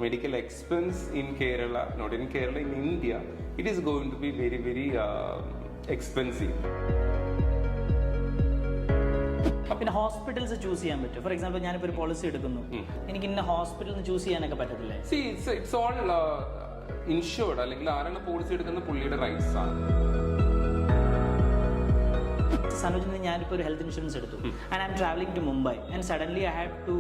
medical expense in Kerala, not in Kerala, in India, it is going to be very, very expensive. പിന്നെ hospitals choose ചെയ്യാൻ പറ്റും. For example ഞാനിപ്പോൾ ഒരു policy എടുക്കുന്നു, എനിക്ക് ഇന്ന ഹോസ്പിറ്റലിൽ ചൂസ് ചെയ്യാനൊക്കെ പറ്റത്തില്ലേ? See, it's all insured. അല്ലെങ്കിൽ ആരാണ് പോളിസി എടുക്കുന്ന പുള്ളിയുടെ റൈറ്റ്സ് ആണ്. സനോജിന് ഞാനിപ്പോൾ ഒരു ഹെൽത്ത് ഇൻഷുറൻസ് എടുത്തു and I'm travelling to Mumbai and suddenly I have to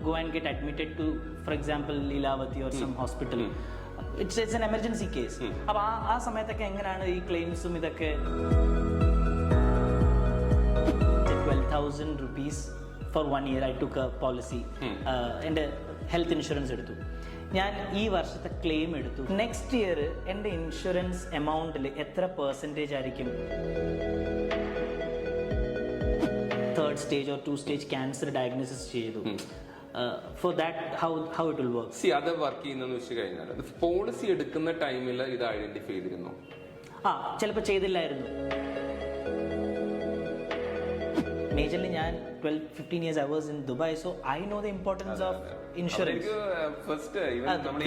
go and get admitted to for example Lilavati or some hospital. It's an emergency case. അപ്പോൾ ആ സമയത്തൊക്കെ എങ്ങനെയാണ് ഈ ക്ലെയിംസും ഇതൊക്കെ? 12,000 rupees for 1 year I took a policy. എൻ്റെ health insurance എടുത്തു. ഞാൻ ഈ വർഷത്തെ ക്ലെയിം എടുത്തു. നെക്സ്റ്റ് ഇയർ എൻ്റെ ഇൻഷുറൻസ് എമൗണ്ടിൽ എത്ര പെർസെൻറ്റേജ് ആയിരിക്കും? 3rd stage or 2 stage cancer diagnosis ചെയ്തു. For that how it will work? അത് വർക്ക് ചെയ്യുന്നതെന്ന് വെച്ച് കഴിഞ്ഞാൽ പോളിസി എടുക്കുന്ന ടൈമിൽ ഇത് ഐഡന്റിഫൈ ചെയ്തിരുന്നു. ചിലപ്പോൾ ചെയ്തില്ലായിരുന്നു. Majorly, ഞാൻ 12-15 years I was in Dubai, so I know the importance of insurance. First,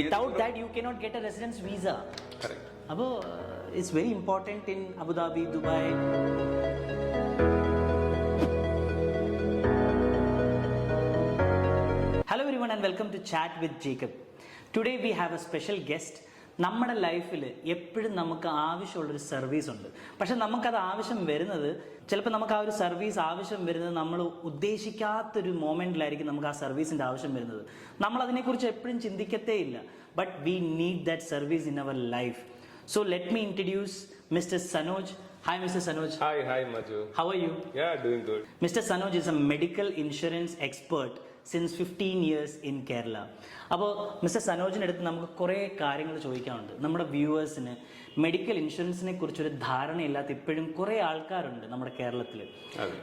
without that, you cannot get a residence visa. Correct. Abo, it's very important in Abu Dhabi, Dubai. Hello everyone and welcome to Chat with Jacob. Today we have a special guest. നമ്മുടെ ലൈഫിൽ എപ്പോഴും നമുക്ക് ആവശ്യമുള്ളൊരു service ഉണ്ട്. പക്ഷെ നമുക്കത് ആവശ്യം വരുന്നത്, ചിലപ്പോൾ നമുക്ക് ആ ഒരു സർവീസ് ആവശ്യം വരുന്നത് നമ്മൾ ഉദ്ദേശിക്കാത്തൊരു മൊമെൻറ്റിലായിരിക്കും നമുക്ക് ആ സർവീസിൻ്റെ ആവശ്യം വരുന്നത്. നമ്മൾ അതിനെക്കുറിച്ച് എപ്പോഴും ചിന്തിക്കത്തേ ഇല്ല. But we need that service in our life. So let me introduce Mr. Sanoj. Hi Mr. Sanoj. Hi Maju. How are you? Yeah, doing good. Mr. Sanoj is a medical insurance expert since 15 years in Kerala. അപ്പോൾ mister സനോജിൻ്റെ അടുത്ത് നമുക്ക് കുറേ കാര്യങ്ങൾ ചോദിക്കാനുണ്ട്. നമ്മുടെ വ്യൂവേഴ്സിന് medical ഇൻഷുറൻസിനെ കുറിച്ചൊരു ധാരണയില്ലാത്ത ഇപ്പോഴും കുറേ ആൾക്കാരുണ്ട് നമ്മുടെ കേരളത്തിൽ.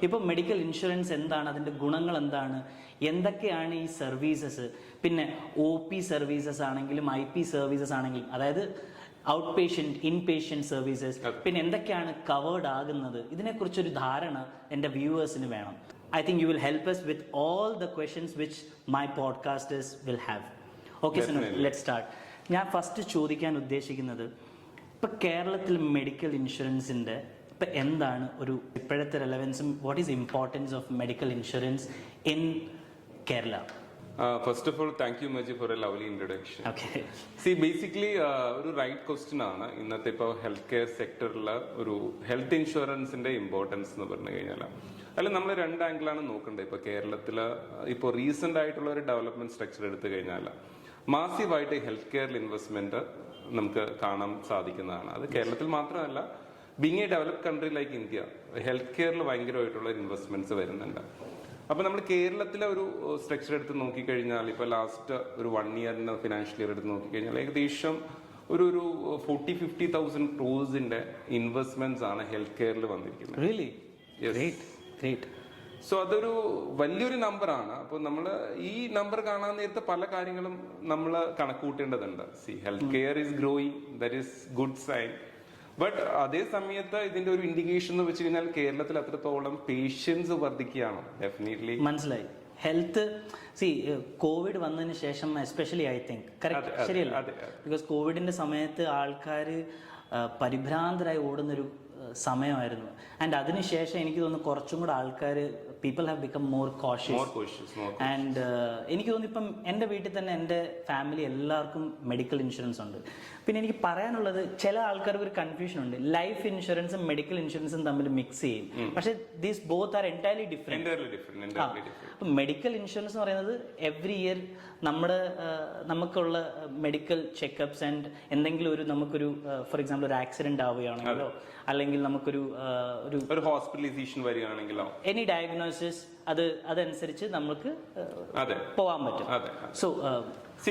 ഇപ്പോൾ മെഡിക്കൽ ഇൻഷുറൻസ് എന്താണ്, അതിൻ്റെ ഗുണങ്ങൾ എന്താണ്, എന്തൊക്കെയാണ് ഈ സർവീസസ്, പിന്നെ OP സർവീസസ് ആണെങ്കിലും IP സർവീസസ് ആണെങ്കിലും, അതായത് out patient in patient services, പിന്നെ എന്തൊക്കെയാണ് കവേർഡ് ആകുന്നത്, ഇതിനെക്കുറിച്ചൊരു ധാരണ എൻ്റെ വ്യൂവേഴ്സിന് വേണം. I think you will help us with all the questions which my podcasters will have. Okay, so let's start. ഞാൻ ഫസ്റ്റ് ചോദിക്കാൻ ഉദ്ദേശിക്കുന്നത്, ഇപ്പം കേരളത്തിൽ മെഡിക്കൽ ഇൻഷുറൻസിൻ്റെ ഇപ്പം എന്താണ് ഒരു ഇപ്പോഴത്തെ റെലവൻസും what is importance of medical insurance in Kerala? First of all, thank you Maju for a lovely introduction. Okay. See, basically ഒരു റൈറ്റ് ക്വസ്റ്റ്യൻ ആണ് ഇന്നത്തെ ഇപ്പോൾ ഹെൽത്ത് കെയർ സെക്ടറിലെ ഒരു ഹെൽത്ത് ഇൻഷുറൻസിന്റെ ഇമ്പോർട്ടൻസ് എന്ന് പറഞ്ഞു കഴിഞ്ഞാൽ അല്ല നമ്മൾ 2 ആംഗിളാണ് നോക്കേണ്ടത്. ഇപ്പോൾ കേരളത്തിൽ ഇപ്പോൾ റീസെന്റ് ആയിട്ടുള്ള ഒരു ഡെവലപ്മെന്റ് സ്ട്രക്ചർ എടുത്തു കഴിഞ്ഞാൽ മാസീവായിട്ട് ഹെൽത്ത് കെയറിൽ ഇൻവെസ്റ്റ്മെന്റ് നമുക്ക് കാണാൻ സാധിക്കുന്നതാണ്. അത് കേരളത്തിൽ മാത്രമല്ല, being a developed country like India, health കെയറിൽ ഭയങ്കരമായിട്ടുള്ള ഇൻവെസ്റ്റ്മെന്റ്സ് വരുന്നുണ്ട്. അപ്പൊ നമ്മൾ കേരളത്തിലെ ഒരു സ്ട്രക്ചർ എടുത്ത് നോക്കിക്കഴിഞ്ഞാൽ ഇപ്പൊ ലാസ്റ്റ് ഒരു 1 ഇയറിന്റെ ഫിനാൻഷ്യൽ ഇയർ എടുത്ത് നോക്കിക്കഴിഞ്ഞാൽ ഏകദേശം ഒരു 40-50,000 ക്രോസിന്റെ ഇൻവെസ്റ്റ്മെന്റ്സ് ആണ് ഹെൽത്ത് കെയറിൽ വന്നിരിക്കുന്നത്. Really? Great. സോ അതൊരു വലിയൊരു നമ്പറാണ്. അപ്പോൾ നമ്മൾ ഈ നമ്പർ കാണാൻ നേരത്തെ പല കാര്യങ്ങളും നമ്മൾ കണക്കുകൂട്ടേണ്ടതുണ്ട്. See, health care is growing, that is good sign. But അതേ സമയത്ത് ഇതിന്റെ ഒരു ഇൻഡിക്കേഷൻ എന്ന് വെച്ച് കഴിഞ്ഞാൽ കേരളത്തിൽ അത്രത്തോളം പേഷ്യൻസ് വർദ്ധിക്കുകയാണ്. ഡെഫിനറ്റ്ലി മനസ്സിലായി. ഹെൽത്ത് കോവിഡ് വന്നതിന് ശേഷം എസ്പെഷ്യലി ഐ തിങ്ക് കറക്റ്റ് ശരിയല്ല, ബിക്കോസ് കോവിഡിന്റെ സമയത്ത് ആൾക്കാർ പരിഭ്രാന്തരായി ഓടുന്നൊരു സമയമായിരുന്നു. ആൻഡ് അതിനുശേഷം എനിക്ക് തോന്നുന്നു കുറച്ചും കൂടെ ആൾക്കാർ people have become more cautious. And എനിക്ക് തോന്നുന്നു ഇപ്പം എൻ്റെ വീട്ടിൽ തന്നെ എൻ്റെ ഫാമിലി എല്ലാവർക്കും മെഡിക്കൽ ഇൻഷുറൻസ് ഉണ്ട്. പിന്നെ എനിക്ക് പറയാനുള്ളത്, ചില ആൾക്കാർക്ക് ഒരു കൺഫ്യൂഷൻ ഉണ്ട്, ലൈഫ് ഇൻഷുറൻസും മെഡിക്കൽ ഇൻഷുറൻസും തമ്മിൽ മിക്സ് ചെയ്യും. പക്ഷേ these both are entirely different. അപ്പം മെഡിക്കൽ ഇൻഷുറൻസ് എന്ന് പറയുന്നത് എവറി ഇയർ നമുക്കുള്ള മെഡിക്കൽ ചെക്കപ്സ് ആൻഡ് എന്തെങ്കിലും നമുക്കൊരു ഫോർ എക്സാമ്പിൾ ഒരു ആക്സിഡന്റ് ആവുകയാണെങ്കിലോ അല്ലെങ്കിൽ നമുക്കൊരു ഹോസ്പിറ്റലൈസേഷൻ വരികയാണെങ്കിലോ എനി ഡയഗ്നോസിസ് അതനുസരിച്ച് നമുക്ക് പോവാൻ പറ്റും. സോ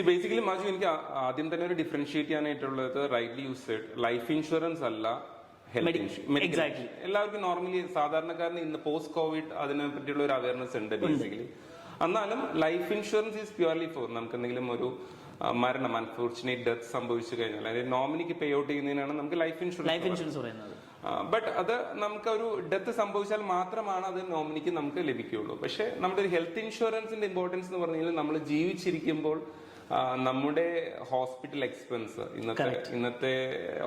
ബേസിക്കലി മാജു, എനിക്ക് ആദ്യം തന്നെ ഒരു ഡിഫറൻഷിയേറ്റ് ചെയ്യാനായിട്ടുള്ളത് റൈറ്റ്ലി യൂസ്ഡ് ലൈഫ് ഇൻഷുറൻസ് അല്ല ഹെൽത്ത് ഇൻഷുറൻസ്. എല്ലാവർക്കും നോർമലി സാധാരണക്കാരന് ഇന്ന് പോസ്റ്റ് കോവിഡ് അതിനെ പറ്റിയുള്ള ഒരു അവയർനെസ് ഉണ്ട് ബേസിക്കലി. എന്നാലും life insurance is purely for നമുക്ക് എന്തെങ്കിലും ഒരു മരണം, അൺഫോർച്ചുനേറ്റ് ഡെത്ത് സംഭവിച്ചു കഴിഞ്ഞാൽ അതായത് നോമിനിക്ക് പേ ഔട്ട് ചെയ്യുന്നതിനാണ് നമുക്ക് ലൈഫ് ഇൻഷുറൻസ് പറയുന്നത്. ബട്ട് അത് നമുക്ക് ഒരു ഡെത്ത് സംഭവിച്ചാൽ മാത്രമാണ് അത് നോമിനിക്ക് നമുക്ക് ലഭിക്കുകയുള്ളൂ. പക്ഷെ നമ്മുടെ ഒരു ഹെൽത്ത് ഇൻഷുറൻസിന്റെ ഇമ്പോർട്ടൻസ് എന്ന് പറഞ്ഞു കഴിഞ്ഞാൽ നമ്മൾ ജീവിച്ചിരിക്കുമ്പോൾ നമ്മുടെ ഹോസ്പിറ്റൽ എക്സ്പെൻസ് ഇന്നത്തെ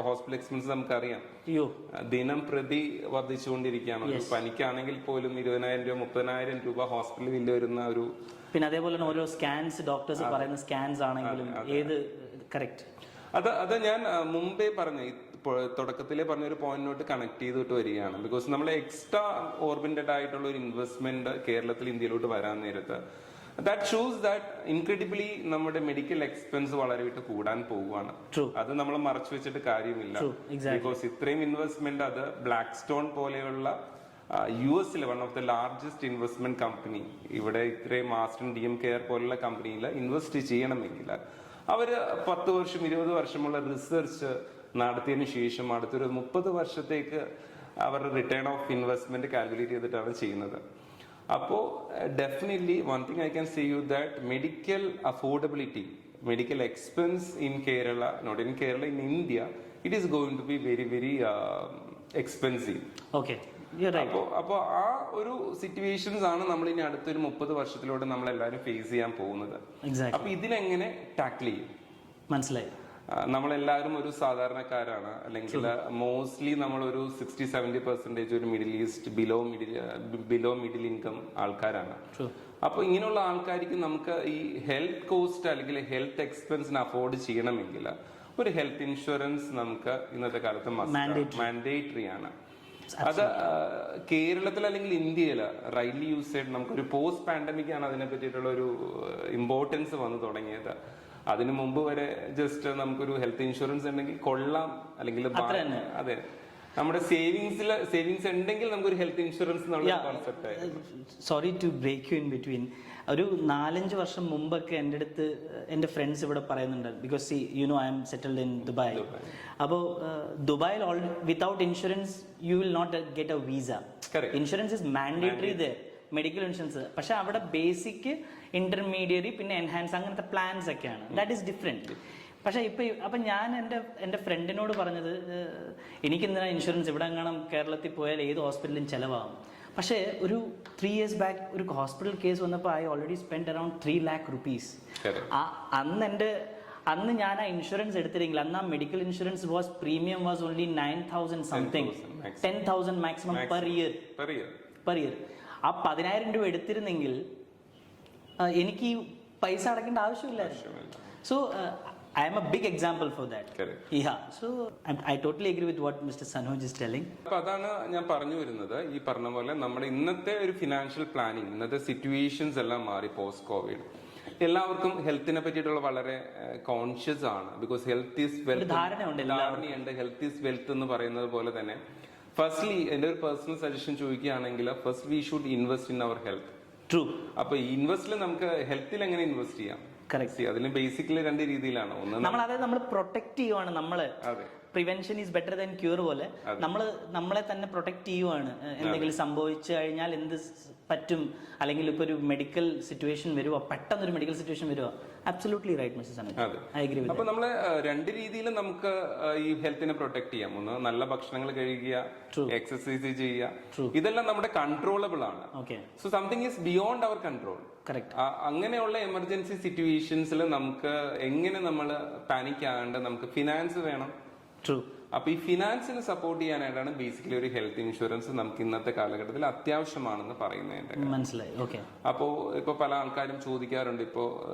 ഹോസ്പിറ്റൽ എക്സ്പെൻസ് നമുക്കറിയാം, അയ്യോ ദിനം പ്രതി വർദ്ധിച്ചുകൊണ്ടിരിക്കുകയാണ്. ഒരു പനിക്കാണെങ്കിൽ പോലും 20,000 രൂപ 30,000 രൂപ ഹോസ്പിറ്റൽ ബില്ല് വരുന്ന ഒരു, പിന്നെ അതേപോലെ തന്നെ ഓരോ സ്കാൻസ് ഡോക്ടേഴ്സ് പറയുന്ന സ്കാൻസ് ആണെങ്കിലും ഏത് കറക്റ്റ് അത് ഞാൻ മുമ്പേ പറഞ്ഞ തുടക്കത്തിലെ പറഞ്ഞ ഒരു പോയിന്റിനോട്ട് കണക്ട് ചെയ്തിട്ട് വരികയാണ്. ബിക്കോസ് നമ്മൾ എക്സ്ട്രാ ഓർബിറ്റഡ് ആയിട്ടുള്ള ഒരു ഇൻവെസ്റ്റ്മെന്റ് കേരളത്തിൽ ഇന്ത്യയിലോട്ട് വരാൻ നേരത്ത് ദാറ്റ് ഷോസ് ദാറ്റ് ഇൻക്രെഡിബിളി നമ്മുടെ മെഡിക്കൽ എക്സ്പെൻസ് വളരെ കൂടാൻ പോവുകയാണ്. അത് നമ്മൾ മറച്ചു വെച്ചിട്ട് കാര്യമില്ല. ബിക്കോസ് ഇത്രയും ഇൻവെസ്റ്റ്മെന്റ് അത് ബ്ലാക്ക് സ്റ്റോൺ പോലെയുള്ള US one of the largest investment company, ഇവിടെ ഇത്രയും മാസ്റ്റർ DM കെയർ പോലുള്ള കമ്പനിയിൽ ഇൻവെസ്റ്റ് ചെയ്യണമെങ്കിൽ അവര് 10 വർഷം 20 വർഷമുള്ള റിസർച്ച് നടത്തിയതിനു ശേഷം അടുത്തൊരു 30 വർഷത്തേക്ക് അവരുടെ റിട്ടേൺ ഓഫ് ഇൻവെസ്റ്റ്മെന്റ് കാൽക്കുലേറ്റ് ചെയ്തിട്ടാണ് ചെയ്യുന്നത്. അപ്പോൾ definitely one thing I can say you that medical affordability, medical expense in Kerala, not in Kerala, in India, it is going to be very expensive. Okay, അപ്പോ ആ ഒരു സിറ്റുവേഷൻസ് ആണ് നമ്മൾ ഇനി അടുത്തൊരു 30 വർഷത്തിലൂടെ നമ്മൾ എല്ലാവരും ഫേസ് ചെയ്യാൻ പോകുന്നത്. അപ്പൊ ഇതിനെങ്ങനെ ടാക്കിൾ ചെയ്യും? മനസ്സിലായി. നമ്മളെല്ലാവരും ഒരു സാധാരണക്കാരാണ്, അല്ലെങ്കിൽ മോസ്റ്റ്ലി നമ്മൾ ഒരു 60-70% ഒരു middle east below middle income ആൾക്കാരാണ്. അപ്പൊ ഇങ്ങനെയുള്ള ആൾക്കാർക്ക് നമുക്ക് ഈ ഹെൽത്ത് കോസ്റ്റ് അല്ലെങ്കിൽ ഹെൽത്ത് എക്സ്പെൻസിന് അഫോർഡ് ചെയ്യണമെങ്കിൽ ഒരു ഹെൽത്ത് ഇൻഷുറൻസ് നമുക്ക് ഇന്നത്തെ കാലത്ത് മാൻഡേറ്ററി ആണ്. അത് കേരളത്തിൽ അല്ലെങ്കിൽ ഇന്ത്യയിൽ റൈറ്റ്ലി യൂസ് ചെയ്ത് നമുക്കൊരു പോസ്റ്റ് പാൻഡമിക് ആണ് അതിനെ പറ്റിയിട്ടുള്ള ഒരു ഇമ്പോർട്ടൻസ് വന്നു തുടങ്ങിയത്. അതിനു മുമ്പ് വരെ ജസ്റ്റ് നമുക്കൊരു ഹെൽത്ത് ഇൻഷുറൻസ് ഉണ്ടെങ്കിൽ കൊള്ളാം, അല്ലെങ്കിൽ അതെ നമ്മുടെ സേവിങ്സ് ഉണ്ടെങ്കിൽ നമുക്കൊരു ഹെൽത്ത് ഇൻഷുറൻസ് എന്നുള്ള കോൺസെപ്റ്റ് ആയിരുന്നു. Sorry to break you in between. ഒരു 4-5 വർഷം മുമ്പൊക്കെ എൻ്റെ അടുത്ത് എൻ്റെ ഫ്രണ്ട്സ് ഇവിടെ പറയുന്നുണ്ട്, because you know I'm settled in Dubai. അപ്പോൾ ദുബായിൽ without insurance you will not get a visa. Insurance is mandatory there, medical insurance. പക്ഷെ അവിടെ ബേസിക്, ഇന്റർമീഡിയറി, പിന്നെ എൻഹാൻസ് അങ്ങനത്തെ പ്ലാൻസ് ഒക്കെയാണ്. That is different. പക്ഷെ അപ്പം ഞാൻ എൻ്റെ ഫ്രണ്ടിനോട് പറഞ്ഞത്, എനിക്കെന്തിനാ ഇൻഷുറൻസ്, ഇവിടെ എങ്ങാനും കേരളത്തിൽ പോയാൽ ഏത് ഹോസ്പിറ്റലിലും ചിലവാകും. പക്ഷേ ഒരു 3 years ബാക്ക് ഒരു ഹോസ്പിറ്റൽ കേസ് വന്നപ്പോൾ I already spend around 3 lakh rupees. അന്ന് ഞാൻ ആ ഇൻഷുറൻസ് എടുത്തില്ലെങ്കിൽ, അന്ന് ആ medical insurance premium was only 9,000 something, 10,000 maximum per year. ആ 10,000 രൂപ എടുത്തിരുന്നെങ്കിൽ എനിക്ക് ഈ പൈസ അടയ്ക്കേണ്ട ആവശ്യമില്ലായിരുന്നു. So I am a big example for that. Correct. Yeah. So I totally agree with what Mr. Sanoj is telling. അപ്പൊ അതാണ് ഞാൻ പറഞ്ഞു വരുന്നത്. ഈ പറഞ്ഞ പോലെ നമ്മുടെ ഇന്നത്തെ ഒരു ഫിനാൻഷ്യൽ പ്ലാനിങ്, ഇന്നത്തെ സിറ്റുവേഷൻസ് എല്ലാം മാറി പോസ്റ്റ് കോവിഡ്. എല്ലാവർക്കും ഹെൽത്തിനെ പറ്റിയിട്ടുള്ള വളരെ കോൺഷ്യസ് ആണ്. ബിക്കോസ് ഹെൽത്ത് ഈസ് വെൽത്ത്, ധാരണയുണ്ട്. ഹെൽത്ത് ഈസ് വെൽത്ത് എന്ന് പറയുന്നത് പോലെ തന്നെ ഫസ്റ്റ്ലി എന്റെ ഒരു പേഴ്സണൽ സജഷൻ ചോദിക്കുകയാണെങ്കിൽ, first we should invest in our health. True. അപ്പൊ ഈ ഇൻവെസ്റ്റിൽ നമുക്ക് ഹെൽത്തിൽ എങ്ങനെ ഇൻവെസ്റ്റ് ചെയ്യാം? അതിന് ബേസിക്കലി 2 രീതിയിലാണ്. ഒന്ന്, നമ്മൾ പ്രൊട്ടക്ട് ചെയ്യുവാണ്. നമ്മള് prevention is better than cure പോലെ നമ്മളെ തന്നെ പ്രൊട്ടക്ട് ചെയ്യുവാണ്. എന്തെങ്കിലും സംഭവിച്ചു കഴിഞ്ഞാൽ എന്ത് പറ്റും, അല്ലെങ്കിൽ ഇപ്പൊ ഒരു മെഡിക്കൽ സിറ്റുവേഷൻ വരുവോ, പെട്ടെന്നൊരു മെഡിക്കൽ സിറ്റുവേഷൻ വരുവോ. Absolutely right mister Sanoj, I agree with. അപ്പൊ നമ്മള് 2 രീതിയിൽ നമുക്ക് ഈ ഹെൽത്തിനെ പ്രൊട്ടക്ട് ചെയ്യാം. ഒന്ന്, നല്ല ഭക്ഷണങ്ങൾ കഴിക്കുക, എക്സസൈസ് ചെയ്യുക. ഇതെല്ലാം നമ്മുടെ കൺട്രോളബിൾ ആണ്. So something is beyond our control. അങ്ങനെയുള്ള എമർജൻസി സിറ്റുവേഷൻസിൽ നമുക്ക് എങ്ങനെ നമ്മൾ പാനിക് ആകാണ്ട് നമുക്ക് ഫിനാൻസ് വേണം. അപ്പൊ ഈ ഫിനാൻസിനെ സപ്പോർട്ട് ചെയ്യാനായിട്ടാണ് ബേസിക്കലി ഒരു ഹെൽത്ത് ഇൻഷുറൻസ് നമുക്ക് ഇന്നത്തെ കാലഘട്ടത്തിൽ അത്യാവശ്യമാണെന്ന് പറയുന്നത്. മനസ്സിലായി. ഓക്കെ. അപ്പോ ഇപ്പൊ പല ആൾക്കാരും ചോദിക്കാറുണ്ട്, ഇപ്പോ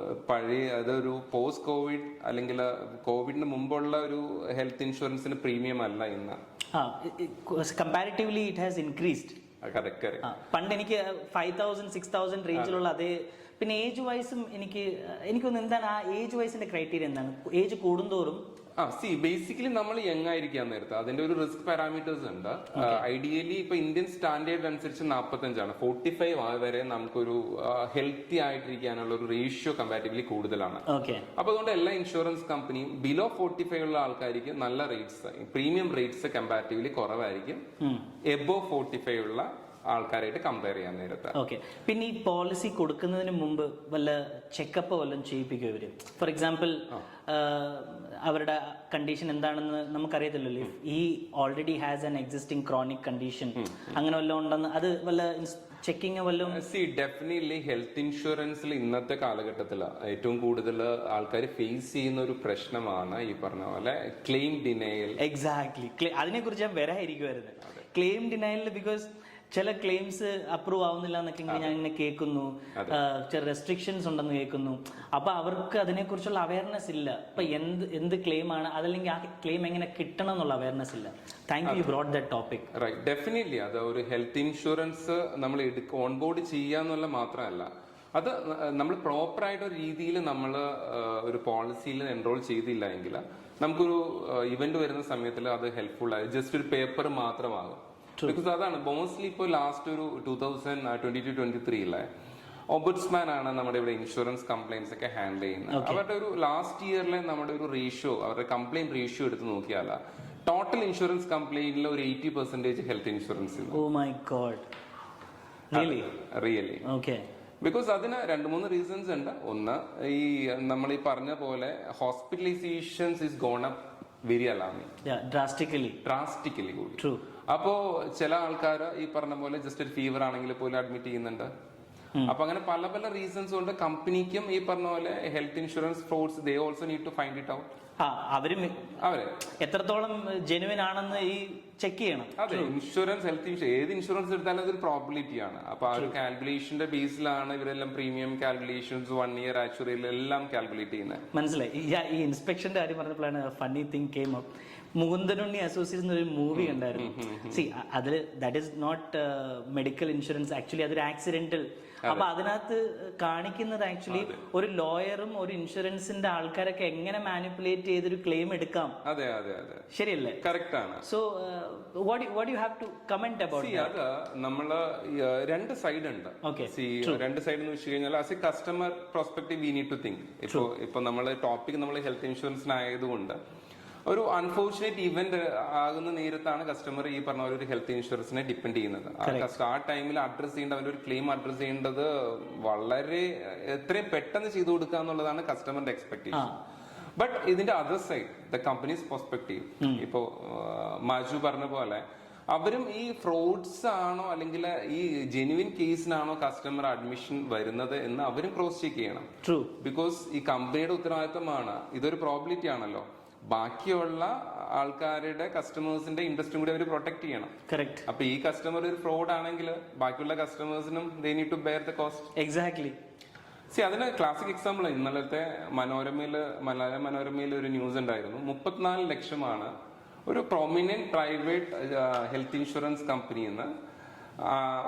പഴയ അതൊരു പോസ്റ്റ് കോവിഡ് അല്ലെങ്കിൽ കോവിഡിന് മുമ്പുള്ള ഒരു ഹെൽത്ത് ഇൻഷുറൻസിന് പ്രീമിയം അല്ല ഇന്ന്. Comparatively it has increased. പണ്ട് എനിക്ക് 5,000 6,000 റേഞ്ചിലുള്ള അതേ. പിന്നെ ഏജ് വൈസും എനിക്കൊന്ന് എന്താണ് ആ ഏജ് വൈസിന്റെ ക്രൈറ്റീരിയ എന്താണ്? ഏജ് കൂടുന്തോറും ബേസിക്കലി നമ്മൾ യങ് ആയിരിക്കാൻ നേരത്തെ അതിന്റെ ഒരു റിസ്ക് പാരാമീറ്റേഴ്സ് ഉണ്ട്. ഐഡിയലി ഇപ്പൊ ഇന്ത്യൻ സ്റ്റാൻഡേർഡ് അനുസരിച്ച് 45 45 വരെ നമുക്കൊരു ഹെൽത്തി ആയിട്ടിരിക്കാനുള്ള ഒരു റേഷ്യോ കമ്പാരിറ്റീവ്ലി കൂടുതലാണ്. അപ്പൊ അതുകൊണ്ട് എല്ലാ ഇൻഷുറൻസ് കമ്പനിയും ബിലോ 45 ഉള്ള ആൾക്കാർക്ക് നല്ല റേറ്റ്സ്, പ്രീമിയം റേറ്റ്സ് കമ്പാരിറ്റീവ്ലി കുറവായിരിക്കും എബോ 45 ഉള്ള ആൾക്കാരായിട്ട് കമ്പയർ ചെയ്യാൻ നേരത്തെ. ഓക്കെ. പിന്നെ ഈ പോളിസി കൊടുക്കുന്നതിന് മുമ്പ് വല്ല ചെക്കപ്പ് വല്ലതും ചെയ്യിപ്പിക്കും ഇവര്? ഫോർ എക്സാമ്പിൾ അവരുടെ കണ്ടീഷൻ എന്താണെന്ന് നമുക്കറിയത്തില്ലല്ലോ. ഈ already has an existing chronic condition അങ്ങനെ വല്ലതും ഉണ്ടെന്ന് അത് വല്ല ചെക്കിങ് വല്ലതും? ഡെഫിനറ്റ്ലി ഹെൽത്ത് ഇൻഷുറൻസിൽ ഇന്നത്തെ കാലഘട്ടത്തിൽ ഏറ്റവും കൂടുതൽ ആൾക്കാർ ഫേസ് ചെയ്യുന്ന ഒരു പ്രശ്നമാണ് ഈ പറഞ്ഞ പോലെ ക്ലെയിം ഡിനയൽ. എക്സാക്ട്ലി, അതിനെ കുറിച്ച് ഞാൻ വരാതിരിക്കുമായിരുന്നു. ക്ലെയിം ഡിനയലിൽ ബിക്കോസ് ചില ക്ലെയിംസ് അപ്രൂവ് ആവുന്നില്ല എന്നൊക്കെ ഞാൻ ഇങ്ങനെ കേൾക്കുന്നു, ചില റെസ്ട്രിക്ഷൻസ് ഉണ്ടെന്ന് കേൾക്കുന്നു. അപ്പൊ അവർക്ക് അതിനെക്കുറിച്ചുള്ള അവയർനെസ് ഇല്ല. അപ്പൊ എന്ത് ക്ലെയിം ആണ്, അതല്ലെങ്കിൽ ആ ക്ലെയിം എങ്ങനെ കിട്ടണം എന്നുള്ള അവയർനെസ് ഇല്ല. Thank you brought that topic. Right, definitely അത് ഒരു ഹെൽത്ത് ഇൻഷുറൻസ് നമ്മൾ ഓൺബോർഡ് ചെയ്യാന്നുള്ള മാത്രമല്ല, അത് നമ്മൾ പ്രോപ്പറായിട്ട് ഒരു രീതിയിൽ നമ്മൾ ഒരു പോളിസിയിൽ എൻറോൾ ചെയ്തില്ല എങ്കിൽ നമുക്കൊരു ഇവന്റ് വരുന്ന സമയത്തിൽ അത് ഹെൽപ്ഫുൾ ആയി ജസ്റ്റ് ഒരു പേപ്പർ മാത്രമാകും. ബിക്കോസ് അതാണ് മോസ്റ്റ്ലി ഇപ്പോൾ ലാസ്റ്റ് ഒരു 2022-23 ഓംബുഡ്സ്മാൻ ആണ് നമ്മുടെ ഇവിടെ ഇൻഷുറൻസ് കംപ്ലൈന്റ്സ് ഒക്കെ ഹാൻഡിൽ ചെയ്യുന്നത്. അവരുടെ ഒരു ലാസ്റ്റ് ഇയറിലെ നമ്മുടെ ഒരു റേഷ്യോ, അവരുടെ കംപ്ലൈന്റ് റേഷ്യോ എടുത്ത് നോക്കിയാൽ ടോട്ടൽ ഇൻഷുറൻസ് കംപ്ലൈന്റിൽ ഒരു 80% health insurance. Oh my god, really. Okay. Because അതിന് 2-3 റീസൺസ് ഉണ്ട്. ഒന്ന്, ഈ നമ്മൾ ഈ പറഞ്ഞ പോലെ hospitalisations is gone up very alarming, drastically കൂടി. അപ്പോ ചില ആൾക്കാർ ഈ പറഞ്ഞ പോലെ ജസ്റ്റ് ഒരു ഫീവർ ആണെങ്കിൽ പോലും അഡ്മിറ്റ് ചെയ്യുന്നുണ്ട്. അപ്പൊ അങ്ങനെ പല പല റീസൺസ് കൊണ്ട് കമ്പനിക്കും ഈ പറഞ്ഞ പോലെ health insurance frauds they also need to find it out. അവര് എത്രത്തോളം ജെനുവിൻ ആണെന്ന് ഈ ചെക്ക് ചെയ്യണം. അതെ, ഇൻഷുറൻസ് ഏത് ഇൻഷുറൻസ് എടുത്താലും അതൊരു പ്രോബിലിറ്റി ആണ്. അപ്പൊ ആ ഒരു കാൽക്കുലേഷന്റെ ബേസിലാണ് ഇവരെല്ലാം പ്രീമിയം കാൽക്കുലേഷൻസ് 1 year ആക്ച്വറിയിൽ എല്ലാം കാൽക്കുലേറ്റ് ചെയ്യുന്നത്. മനസ്സിലായി. ഈ ഇൻസ്പെക്ഷന്റെ കാര്യം പറഞ്ഞപ്പോഴാണ് funny thing came up. Mukundan Unni association ഒരു മൂവി ഉണ്ടായിരുന്നു. സി അതിൽ that is not medical insurance, actually അതൊരു ആക്സിഡന്റൽ. അപ്പൊ അതിനകത്ത് കാണിക്കുന്നത് ആക്ച്വലി ഒരു ലോയറും ഒരു ഇൻഷുറൻസിന്റെ ആൾക്കാരൊക്കെ എങ്ങനെ മാനിപ്പുലേറ്റ് ചെയ്തൊരു ക്ലെയിം എടുക്കാം. അതെ അതെ അതെ, ശരിയല്ലേ? കറക്റ്റ് ആണ്. So what you have to comment about അത് നമ്മള് രണ്ട് സൈഡ് ഉണ്ട്. രണ്ട് സൈഡ് എന്ന് വെച്ച് കഴിഞ്ഞാൽ as a customer perspective we need to think. ഇപ്പൊ നമ്മള് ടോപ്പിക് നമ്മൾ ഹെൽത്ത് ഇൻഷുറൻസിനായതുകൊണ്ട് ഒരു അൺഫോർച്ചുനേറ്റ് ഇവന്റ് ആകുന്ന നേരത്താണ് കസ്റ്റമർ ഈ പറഞ്ഞ ഒരു ഹെൽത്ത് ഇൻഷുറൻസിനെ ഡിപ്പെൻഡ് ചെയ്യുന്നത്. ആ ടൈമിൽ അഡ്രസ് ചെയ്യേണ്ട അവന്റെ ഒരു ക്ലെയിം അഡ്രസ് ചെയ്യേണ്ടത് വളരെ എത്രയും പെട്ടെന്ന് ചെയ്തു കൊടുക്കുക എന്നുള്ളതാണ് കസ്റ്റമറിന്റെ എക്സ്പെക്ടേഷൻ. ബട്ട് ഇതിന്റെ other side the companies perspective, ഇപ്പോ മാജു പറഞ്ഞ പോലെ അവരും ഈ ഫ്രോഡ്സ് ആണോ അല്ലെങ്കിൽ ഈ ജെന്യുവിൻ കേസിനാണോ കസ്റ്റമർ അഡ്മിഷൻ വരുന്നത് എന്ന് അവരും ക്രോസ് ചെക്ക് ചെയ്യണം. ബിക്കോസ് ഈ കമ്പനിയുടെ ഉത്തരവാദിത്തമാണ്, ഇതൊരു പ്രോബിലിറ്റി ആണല്ലോ. ബാക്കിയുള്ള ആൾക്കാരുടെ കസ്റ്റമേഴ്സിന്റെ ഇൻട്രസ്റ്റും കൂടി അവർ പ്രൊട്ടക്ട് ചെയ്യണം. കറക്റ്റ്. അപ്പൊ ഈ കസ്റ്റമർ ഒരു ഫ്രോഡ് ആണെങ്കിൽ ബാക്കിയുള്ള കസ്റ്റമേഴ്സിനും they need to bear the cost. Exactly. അതിന് ക്ലാസിക് എക്സാമ്പിൾ ഇന്നലത്തെ മലയാള മനോരമയിൽ ഒരു ന്യൂസ് ഉണ്ടായിരുന്നു. 34 ലക്ഷമാണ് ഒരു പ്രൊമിനന്റ് പ്രൈവറ്റ് ഹെൽത്ത് ഇൻഷുറൻസ് കമ്പനിയിൽ നിന്ന്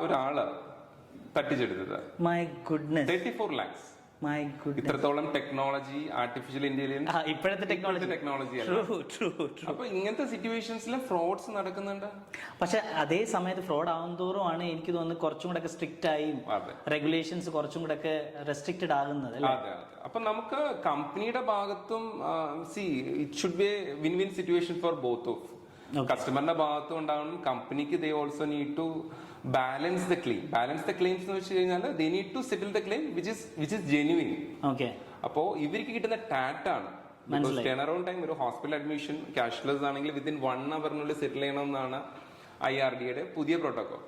ഒരാള് തട്ടിച്ചെടുത്തത്. My goodness, 34 lakhs. ഇത്രത്തോളം ടെക്നോളജി, ആർട്ടിഫിഷ്യൽ ഇന്റലിജൻസ്, ഇപ്പോഴത്തെ ടെക്നോളജി. അപ്പൊ ഇങ്ങനത്തെ സിറ്റുവേഷൻസിൽ ഫ്രോഡ്സ് നടക്കുന്നുണ്ട്. പക്ഷെ അതേ സമയത്ത് ഫ്രോഡ് ആവുന്നതോറും ആണ് എനിക്ക് തോന്നുന്നത് കുറച്ചും കൂടെ സ്ട്രിക്റ്റ് ആയും റെഗുലേഷൻസ് കുറച്ചും കൂടെ റെസ്ട്രിക്റ്റഡ് ആകുന്നത്. അതെ. അപ്പൊ നമുക്ക് കമ്പനിയുടെ ഭാഗത്തും it should be win win situation for both of. കസ്റ്റമറിന്റെ ഭാഗത്തും ഉണ്ടാവണം, കമ്പനിക്ക് they also need to balance the claims എന്ന് വെച്ച് കഴിഞ്ഞാൽ they need to settle the claim which is genuine. അപ്പോ ഇവർക്ക് കിട്ടുന്ന ടാറ്റ് ആണ്. ടേൺ അറൗണ്ട് ടൈം ഒരു ഹോസ്പിറ്റൽ അഡ്മിഷൻ ക്യാഷ്ലെസ് ആണെങ്കിൽ വിത്തിൻ 1 hour സെറ്റിൽ ചെയ്യണം എന്നാണ് IRDയുടെ പുതിയ പ്രോട്ടോകോൾ.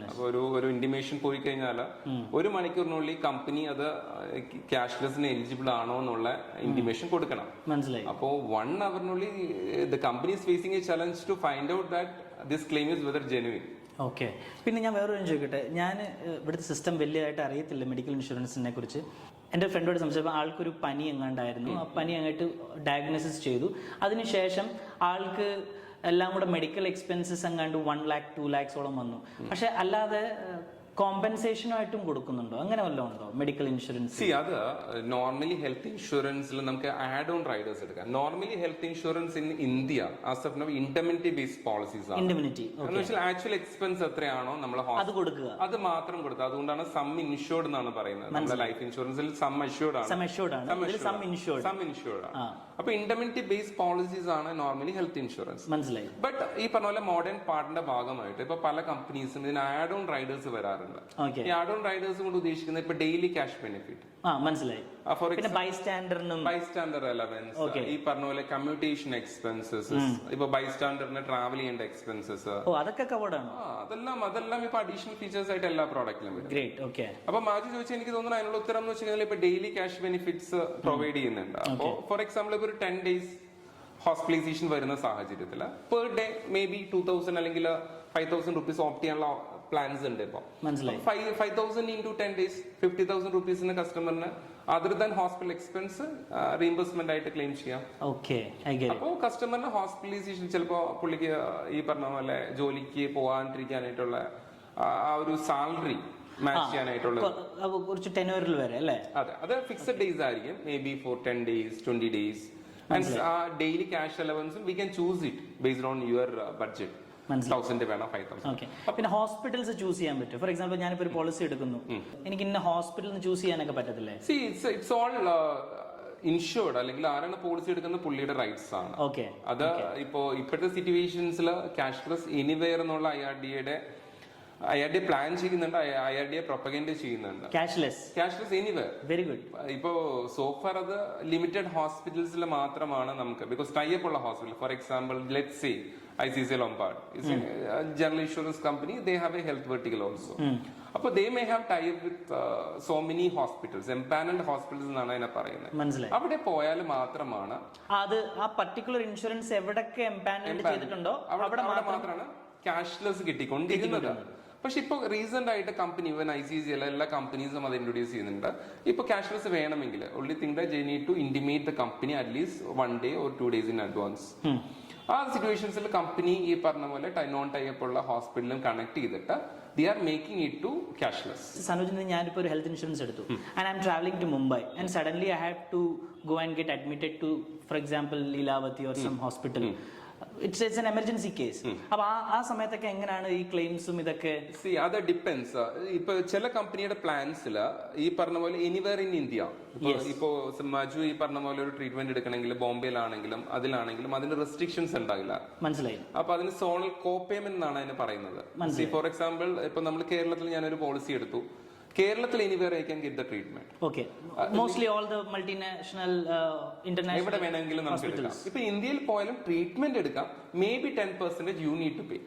അപ്പൊ ഒരു ഇന്റിമേഷൻ പോയി കഴിഞ്ഞാൽ 1 മണിക്കൂറിനുള്ളിൽ കമ്പനി അത് ക്യാഷ്ലെസിന് എലിജിബിൾ ആണോ എന്നുള്ള ഇന്റിമേഷൻ കൊടുക്കണം. അപ്പോ 1 hour the company is facing a challenge to find out that this claim is whether genuine. Okay. പിന്നെ ഞാൻ വേറൊരു ചോദിക്കട്ടെ, ഞാൻ ഇവിടുത്തെ സിസ്റ്റം വലിയതായിട്ട് അറിയത്തില്ല മെഡിക്കൽ ഇൻഷുറൻസിനെ കുറിച്ച്. എൻ്റെ ഫ്രണ്ടോട് സംസാരിച്ചപ്പോൾ ആൾക്കൊരു പനി എങ്ങാണ്ടായിരുന്നു. ആ പനി അങ്ങോട്ട് ഡയഗ്നോസിസ് ചെയ്തു. അതിനുശേഷം ആൾക്ക് എല്ലാം കൂടെ മെഡിക്കൽ എക്സ്പെൻസസ് എങ്ങാണ്ട് 1 lakh 2 lakhs വന്നു. പക്ഷെ അല്ലാതെ കോമ്പൻസേഷനായിട്ടും കൊടുക്കുന്നുണ്ടോ? അങ്ങനെ വല്ലതും ഉണ്ടോ മെഡിക്കൽ ഇൻഷുറൻസ്? അത് നോർമലി ഹെൽത്ത് ഇൻഷുറൻസിൽ നമുക്ക് ആഡ് ഓൺ റൈഡേഴ്സ് എടുക്കാം. Normally health insurance in India as of now indemnity based policies ആണ്. ആക്ച്വൽ എക്സ്പെൻസ് എത്രയാണോ നമ്മൾ അത് കൊടുക്കുക, അത് മാത്രം കൊടുക്കുക. അതുകൊണ്ടാണ് സം ഇൻഷുർഡ് എന്നാണ് പറയുന്നത്. നമ്മുടെ ലൈഫ് ഇൻഷുറൻസിൽ സം അഷ്യൂർഡ് ആണ്. അപ്പൊ ഇൻഡെമിനിറ്റി ബേസ്ഡ് പോളിസീസ് ആണ് നോർമലി ഹെൽത്ത് ഇൻഷുറൻസ്. മനസ്സിലായി. ബട്ട് ഈ പറഞ്ഞ പോലെ മോഡേൺ പാർട്ടിന്റെ ഭാഗമായിട്ട് ഇപ്പൊ പല കമ്പനീസും ഇതിന് ആഡ് ഓൺ റൈഡേഴ്സ് വരാറുണ്ട്. ഉണ്ട്. ഓക്കെ. ഈ ആഡ് ഓൺ റൈഡേഴ്സ് കൊണ്ട് ഉദ്ദേശിക്കുന്നത് ഇപ്പൊ ഡെയിലി ക്യാഷ് ബെനിഫിറ്റ്, മനസ്സിലായി. ഫോർ പിന്നെ ബൈസ്റ്റാൻഡറിനും ബൈസ്റ്റാൻഡർ അലവൻസ്, ഈ പറഞ്ഞ പോലെ കമ്മ്യൂട്ടേഷൻ എക്സ്പെൻസസ്, ഇപ്പൊ ബൈസ്റ്റാൻഡറിന് ട്രാവൽ ചെയ്യേണ്ട എക്സ്പെൻസസ്, അതൊക്കെ കവേർഡ് ആണ്. അതെല്ലാം ഇപ്പൊ അഡീഷണൽ ഫീച്ചേഴ്സ് ആയിട്ട് എല്ലാ പ്രോഡക്റ്റിലും വരും. ഗ്രേറ്റ്. ഓക്കെ. അപ്പൊ മാജി ചോദിച്ചാൽ എനിക്ക് തോന്നുന്നു അതിനുള്ള ഉത്തരം എന്ന് വെച്ചാൽ ഇപ്പൊ ഡെയിലി ക്യാഷ് ബെനിഫിറ്റ്സ് പ്രൊവൈഡ് ചെയ്യുന്നുണ്ട്. അപ്പോ ഫോർ എക്സാമ്പിൾ ഇപ്പൊ ഒരു 10 days ഹോസ്പിറ്റലൈസേഷൻ വരുന്ന സാഹചര്യത്തിൽ പെർ ഡേ മേ ബി 2000 അല്ലെങ്കിൽ 5000 റുപ്പീസ് ഓപ്റ്റ് ചെയ്യാനുള്ള പ്ലാൻസ് ഉണ്ട്. ഇപ്പൊ 5,000 into 10 days 50,000 റുപ്പീസിന് കസ്റ്റമറിന് other than hospital expense reimbursement ആയിട്ട് ക്ലെയിം ചെയ്യാം. അപ്പോ കസ്റ്റമറിന് ഹോസ്പിറ്റലൈസേഷൻ ചിലപ്പോ പുള്ളിക്ക് ഈ പറഞ്ഞ പോലെ ജോലിക്ക് പോകാണ്ടിരിക്കാനായിട്ടുള്ള ആ ഒരു സാലറി മാച്ച് ചെയ്യാനായിട്ടുള്ള കുറച്ച് ടെനോറിൽ വരെ അല്ലേ? അതെ, അത് ഫിക്സഡ് ഡേയ്സ് ആയിരിക്കും. Maybe for 10 days 20 days. And daily cash അലവൻസും we can choose it based on your budget. 1,000 വേണം 5,000. പിന്നെ ഹോസ്പിറ്റൽസ് ചൂസ് ചെയ്യാൻ പറ്റും. ഫോർ എക്സാമ്പിൾ ഞാനിപ്പോ ഒരു പോളിസി എടുക്കുന്നു, എനിക്ക് ഇന്ന ഹോസ്പിറ്റലിൽ ചൂസ് ചെയ്യാനൊക്കെ പറ്റത്തില്ലേ? ഇറ്റ്സ് ഓൾ ഇൻഷുർഡ്, അല്ലെങ്കിൽ ആരാണ് പോളിസി എടുക്കുന്ന പുള്ളിയുടെ റൈറ്റ്സ് ആണ്. അത് ഇപ്പോഴത്തെ സിറ്റുവേഷൻസിൽ ക്യാഷ്ലെസ് എനിവെയർ എന്നുള്ള IRDA പ്ലാൻ ചെയ്യുന്നുണ്ട്, IRDA പ്രൊപ്പഗൻഡ് ചെയ്യുന്നുണ്ട്. Cashless anywhere. Very good. ഇപ്പോ സോഫാർ അത് ലിമിറ്റഡ് ഹോസ്പിറ്റൽസിൽ മാത്രമാണ് നമുക്ക്, ബിക്കോസ് ടൈപ്പ് ഉള്ള hospital. Four example let's say ICICI Lombard is a general insurance company. They have a health vertical also. അപ്പോൾ they may have tie-up with so many hospitals, empaneled hospitals എന്നാണ് അതിനെ പറയുന്നത്. അവിടെ പോയാൽ മാത്രമാണ് അത് ആ പർട്ടിക്കുലർ ഇൻഷുറൻസ് എവിടൊക്കെ എംപാനൽഡ് ചെയ്തിട്ടുണ്ടോ അവിടെ മാത്രമാണ് ക്യാഷ്ലെസ് കിട്ടിക്കൊണ്ടിരിക്കുന്നത്. പക്ഷെ ഇപ്പൊ റീസെന്റ് ആയിട്ട് കമ്പനി ഈവൻ ICICI എല്ലാ കമ്പനീസും അത് ഇൻട്രൊഡ്യൂസ് ചെയ്യുന്നുണ്ട്. ഇപ്പൊ ക്യാഷ്ലെസ് വേണമെങ്കിൽ only thing that they need to intimate the company at least 1 day or 2 days in advance. ആ സിറ്റുവേഷൻസിൽ കമ്പനി ഈ പറഞ്ഞ പോലെ നോൺ ടൈപ്പ് ഉള്ള ഹോസ്പിറ്റലും കണക്ട് ചെയ്തിട്ട് they are making it to cashless. സനോജിന് ഞാനിപ്പോൾ ഒരു ഹെൽത്ത് ഇൻഷുറൻസ് എടുത്തു and I'm traveling to Mumbai and suddenly I have to go and get admitted to, for example, Leelavati or some hospital. It's an emergency case. അപ്പൊ ആ സമയത്തൊക്കെ എങ്ങനെയാണ് ഈ ക്ലെയിംസും ഇതൊക്കെ? അത് ഡിപ്പെൻസ്. ഇപ്പൊ ചില കമ്പനിയുടെ പ്ലാൻസിൽ ഈ പറഞ്ഞ പോലെ എനിവെയർ ഇൻ ഇന്ത്യ, ഇപ്പോ മജു ഈ പറഞ്ഞ പോലെ ഒരു ട്രീറ്റ്മെന്റ് എടുക്കണമെങ്കിൽ ബോംബെയിലാണെങ്കിലും അതിലാണെങ്കിലും അതിന്റെ റെസ്ട്രിക്ഷൻസ് ഉണ്ടാവില്ല. മനസ്സിലായി. അപ്പൊ അതിന് സോണൽ കോപേയ്മെന്റ് എന്നാണ് അതിന് പറയുന്നത്. ഫോർ എക്സാമ്പിൾ ഇപ്പൊ നമ്മൾ കേരളത്തിൽ ഞാനൊരു പോളിസി എടുത്തു, കേരളത്തിൽ anywhere I can get the treatment. Okay. Mostly all the multinational international എവിടെ വേണമെങ്കിലും നമുക്ക് എടുക്കാം. ഇപ്പൊ ഇന്ത്യയിൽ പോയാലും ട്രീറ്റ്മെന്റ് എടുക്കാം. Maybe 10% you need to pay.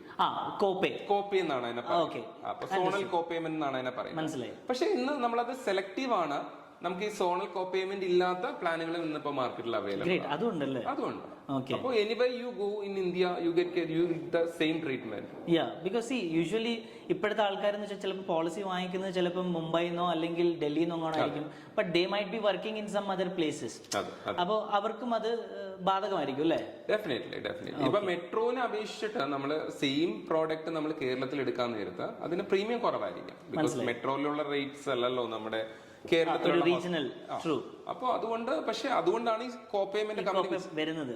Copay എന്നാണ് അതിനെ പറയുന്നത്. അപ്പൊ സോണൽ കോപേയ്മെന്റ് എന്നാണ് അതിനെ പറയുന്നത്. മനസ്സിലായി. പക്ഷെ ഇന്ന് നമ്മളത് സെലക്റ്റീവ് ആണ്. നമുക്ക് ഈ സോണൽ കോപേയ്മെന്റ് ഇല്ലാത്ത പ്ലാനുകൾ ഇന്നിപ്പോ മാർക്കറ്റിൽ അവൈലബിൾ. അതുകൊണ്ടല്ലേ? അതുകൊണ്ട് അപ്പൊ anyway you go in India you get the same treatment. Because usually ഇപ്പോഴത്തെ ആൾക്കാരെന്ന് വെച്ചാൽ ചിലപ്പോൾ പോളിസി വാങ്ങിക്കുന്നത് ചിലപ്പോൾ മുംബൈന്നോ അല്ലെങ്കിൽ ഡൽഹിന്നോ ആയിരിക്കും. But they might be working in some other places. അപ്പോൾ അവർക്കും അത് ബാധകമായിരിക്കും അല്ലേ? ഡെഫിനറ്റ്ലി. ഇപ്പൊ മെട്രോനെ അപേക്ഷിച്ചിട്ട് നമ്മൾ സെയിം പ്രോഡക്റ്റ് നമ്മൾ കേരളത്തിൽ എടുക്കാൻ നേരത്ത് അതിന് പ്രീമിയം കുറവായിരിക്കും. ബിക്കോസ് മെട്രോയിലുള്ള റേറ്റ്സ് അല്ലല്ലോ നമ്മുടെ കേരളത്തിലുള്ള റീജിയണൽ. അപ്പൊ അതുകൊണ്ടാണ് ഈ കോപേയ്മെന്റ് കമ്പനി വരുന്നത്.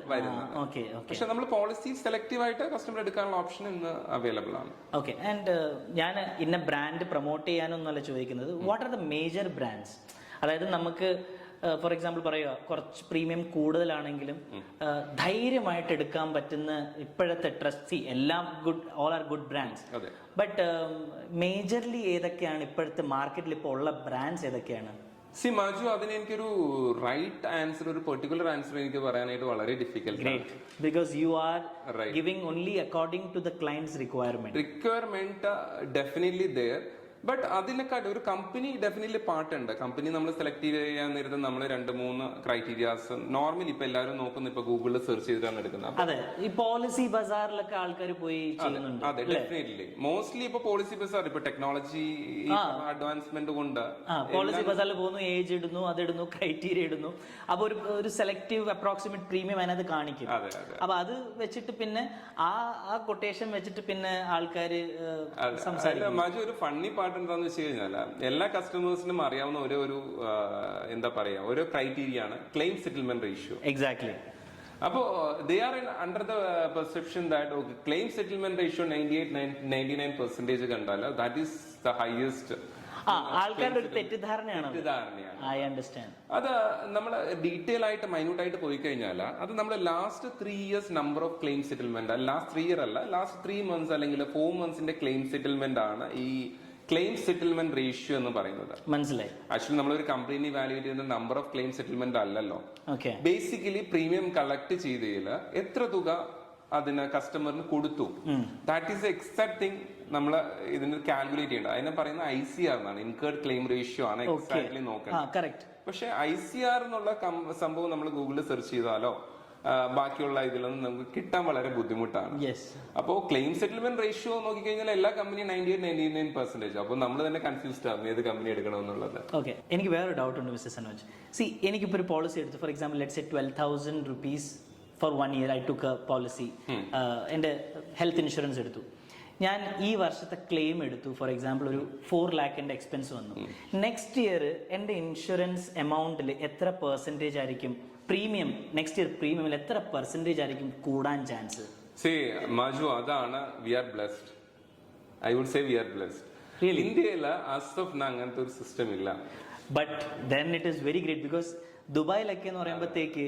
പക്ഷെ നമ്മൾ പോളിസി സെലക്റ്റീവ് ആയിട്ട് കസ്റ്റമർ എടുക്കാനുള്ള ഓപ്ഷൻ ഇന്ന് അവൈലബിൾ ആണ്. ഓക്കെ. ആൻഡ് ഞാൻ ഇന്ന ബ്രാൻഡ് പ്രൊമോട്ട് ചെയ്യാനൊന്നല്ല ചോദിക്കുന്നത്, what are the major brands? അതായത് നമുക്ക് ഫോർ എക്സാമ്പിൾ പറയുക, കുറച്ച് പ്രീമിയം കൂടുതലാണെങ്കിലും ധൈര്യമായിട്ട് എടുക്കാൻ പറ്റുന്ന ഇപ്പോഴത്തെ ട്രസ്റ്റ്, എല്ലാം all are good brands. But majorly ഏതൊക്കെയാണ് ഇപ്പോഴത്തെ മാർക്കറ്റിൽ ഇപ്പോൾ ഉള്ള ബ്രാൻഡ്സ് ഏതൊക്കെയാണ്? മാജു, അതിന് എനിക്കൊരു റൈറ്റ് ആൻസർ, ഒരു പെർട്ടിക്കുലർ ആൻസർ എനിക്ക് പറയാനായിട്ട് വളരെ ഡിഫിക്കൽട്ട് ആണ്. Because you are giving only according to the client's requirement. Definitely there. But അതിനെക്കാട്ട് ഒരു കമ്പനി ഡെഫിനറ്റ്ലി പാർട്ടുണ്ട്. കമ്പനി നമ്മൾ സെലക്ട് ചെയ്യാൻ നേരത്തെ നമ്മൾ 2-3 ക്രൈറ്റീരിയാസ് നോർമലി ഇപ്പൊ എല്ലാവരും നോക്കുന്ന, ഇപ്പൊ ഗൂഗിളിൽ സെർച്ച് ചെയ്തിട്ടാണ് എടുക്കുന്നത്. അതെ, ഈ പോളിസി ബസാറിലൊക്കെ ആൾക്കാർ പോയി ചെയ്യുന്നുണ്ട്. അതെ, ഡെഫിനറ്റ്ലി. മോസ്റ്റ്ലി ഇപ്പൊ പോളിസി ബസാർ ഇപ്പൊ ടെക്നോളജി അഡ്വാൻസ്മെന്റ് കൊണ്ട് പോളിസി ബസാറിൽ പോകുന്നു, ഏജ് ഇടുന്നു, അതിടുന്നു, ക്രൈറ്റീരിയ ഇടുന്നു. അപ്പൊ ഒരു സെലക്ടീവ് അപ്രോക്സിമേറ്റ് പ്രീമിയം അതിനകത്ത് കാണിക്കും. അപ്പൊ അത് വെച്ചിട്ട് പിന്നെ ആ കൊട്ടേഷൻ വെച്ചിട്ട് പിന്നെ ആൾക്കാര് സംസാരിക്കും. മാജു, ഒരു ഫണ്ണി പാർട്ട് എന്താന്ന് വെച്ച് കഴിഞ്ഞാൽ എല്ലാ കസ്റ്റമേഴ്സിനും അറിയാവുന്ന ഒരു എന്താ പറയാ ഒരു ക്രൈറ്റീരിയ ആണ് ക്ലെയിം സെറ്റിൽമെന്റ് റേഷ്യോ. എക്സാക്ട്ലി. അപ്പോ they are under the perception that claim settlement ratio 98-99% കണ്ടാൽ ദാറ്റ് ഈസ് ദ ഹയസ്റ്റ്. ആൾക്കാരുടെ ഒരു തെറ്റിദ്ധാരണയാണ്. അത് നമ്മൾ ഡീറ്റെയിൽ ആയിട്ട് മൈന്യൂട്ട് ആയിട്ട് പോയി കഴിഞ്ഞാൽ അത് നമ്മുടെ last 3 years number of claim settlement, last 3 year അല്ല, ലാസ്റ്റ് 3 months അല്ലെങ്കിൽ 4 months ക്ലെയിം സെറ്റിൽമെന്റ് ആണ് ഈ ക്ലെയിം സെറ്റിൽമെന്റ് റേഷ്യോ എന്ന് പറയുന്നത്. മനസ്സിലായി. ആക്ച്വലി നമ്മളൊരു കമ്പനി വാല്യൂറ്റ് ചെയ്യുന്ന നമ്പർ ഓഫ് ക്ലെയിം സെറ്റിൽമെന്റ് അല്ലല്ലോ. ഓക്കെ. ബേസിക്കലി പ്രീമിയം കളക്ട് ചെയ്തതിൽ എത്ര തുക അതിന് കസ്റ്റമറിന് കൊടുത്തു, ദാറ്റ് ഈസ് എക്സാക്ട് തിങ് നമ്മൾ ഇതിന് കാൽക്കുലേറ്റ് ചെയ്യേണ്ടത്. അതിനെ പറയുന്ന ICR എന്നാണ്, ഇൻകേർഡ് ക്ലെയിം റേഷ്യോ ആണ് എക്സാക്ട്ലി നോക്കേണ്ടത്. പക്ഷെ ICR എന്നുള്ള സംഭവം നമ്മൾ ഗൂഗിളിൽ സെർച്ച് ചെയ്താലോ ബാക്കിയുള്ള ഇതിലൊന്നും നമുക്ക് കിട്ടാൻ വളരെ ബുദ്ധിമുട്ടാണ്. അപ്പോ ക്ലെയിം സെറ്റിൽമെന്റ് റേഷ്യോ നോക്കിക്കഴിഞ്ഞാൽ എല്ലാ കമ്പനിയും 98-99%. അപ്പോൾ നമ്മൾ തന്നെ കൺഫ്യൂസ്ഡ് ആകും ഏത് കമ്പനി എടുക്കണമെന്നുള്ളത്. ഓക്കെ. എനിക്ക് വേറെ ഡൗട്ട് ഉണ്ട് മിസ്റ്റർ സനോജ്. സി, എനിക്കിപ്പോൾ ഒരു പോളിസി എടുത്തു. For example let's say 12,000 rupees for 1 year I took a policy. എൻ്റെ ഹെൽത്ത് ഇൻഷുറൻസ് എടുത്തു. ഞാൻ ഈ വർഷത്തെ ക്ലെയിം എടുത്തു. ഫോർ എക്സാമ്പിൾ ഒരു 4 lakh എൻ്റെ എക്സ്പെൻസ് വന്നു. നെക്സ്റ്റ് ഇയർ എൻ്റെ ഇൻഷുറൻസ് എമൗണ്ടിൽ എത്ര പെർസെൻറ്റേജ് ആയിരിക്കും പ്രീമിയം, നെക്സ്റ്റ് ഇയർ പ്രീമിയമിൽ എത്ര പെർസെൻറ്റേജ് ആയിരിക്കും കൂടാൻ ചാൻസ്? മാജു, അതാണ് we are blessed. I would say we are blessed. ഇന്ത്യയിൽ ആസ് ഓഫ് നൗ അങ്ങനത്തെ ഒരു സിസ്റ്റം ഇല്ല. But then it is very great because ദുബായിലൊക്കെ എന്ന് പറയുമ്പോഴത്തേക്ക്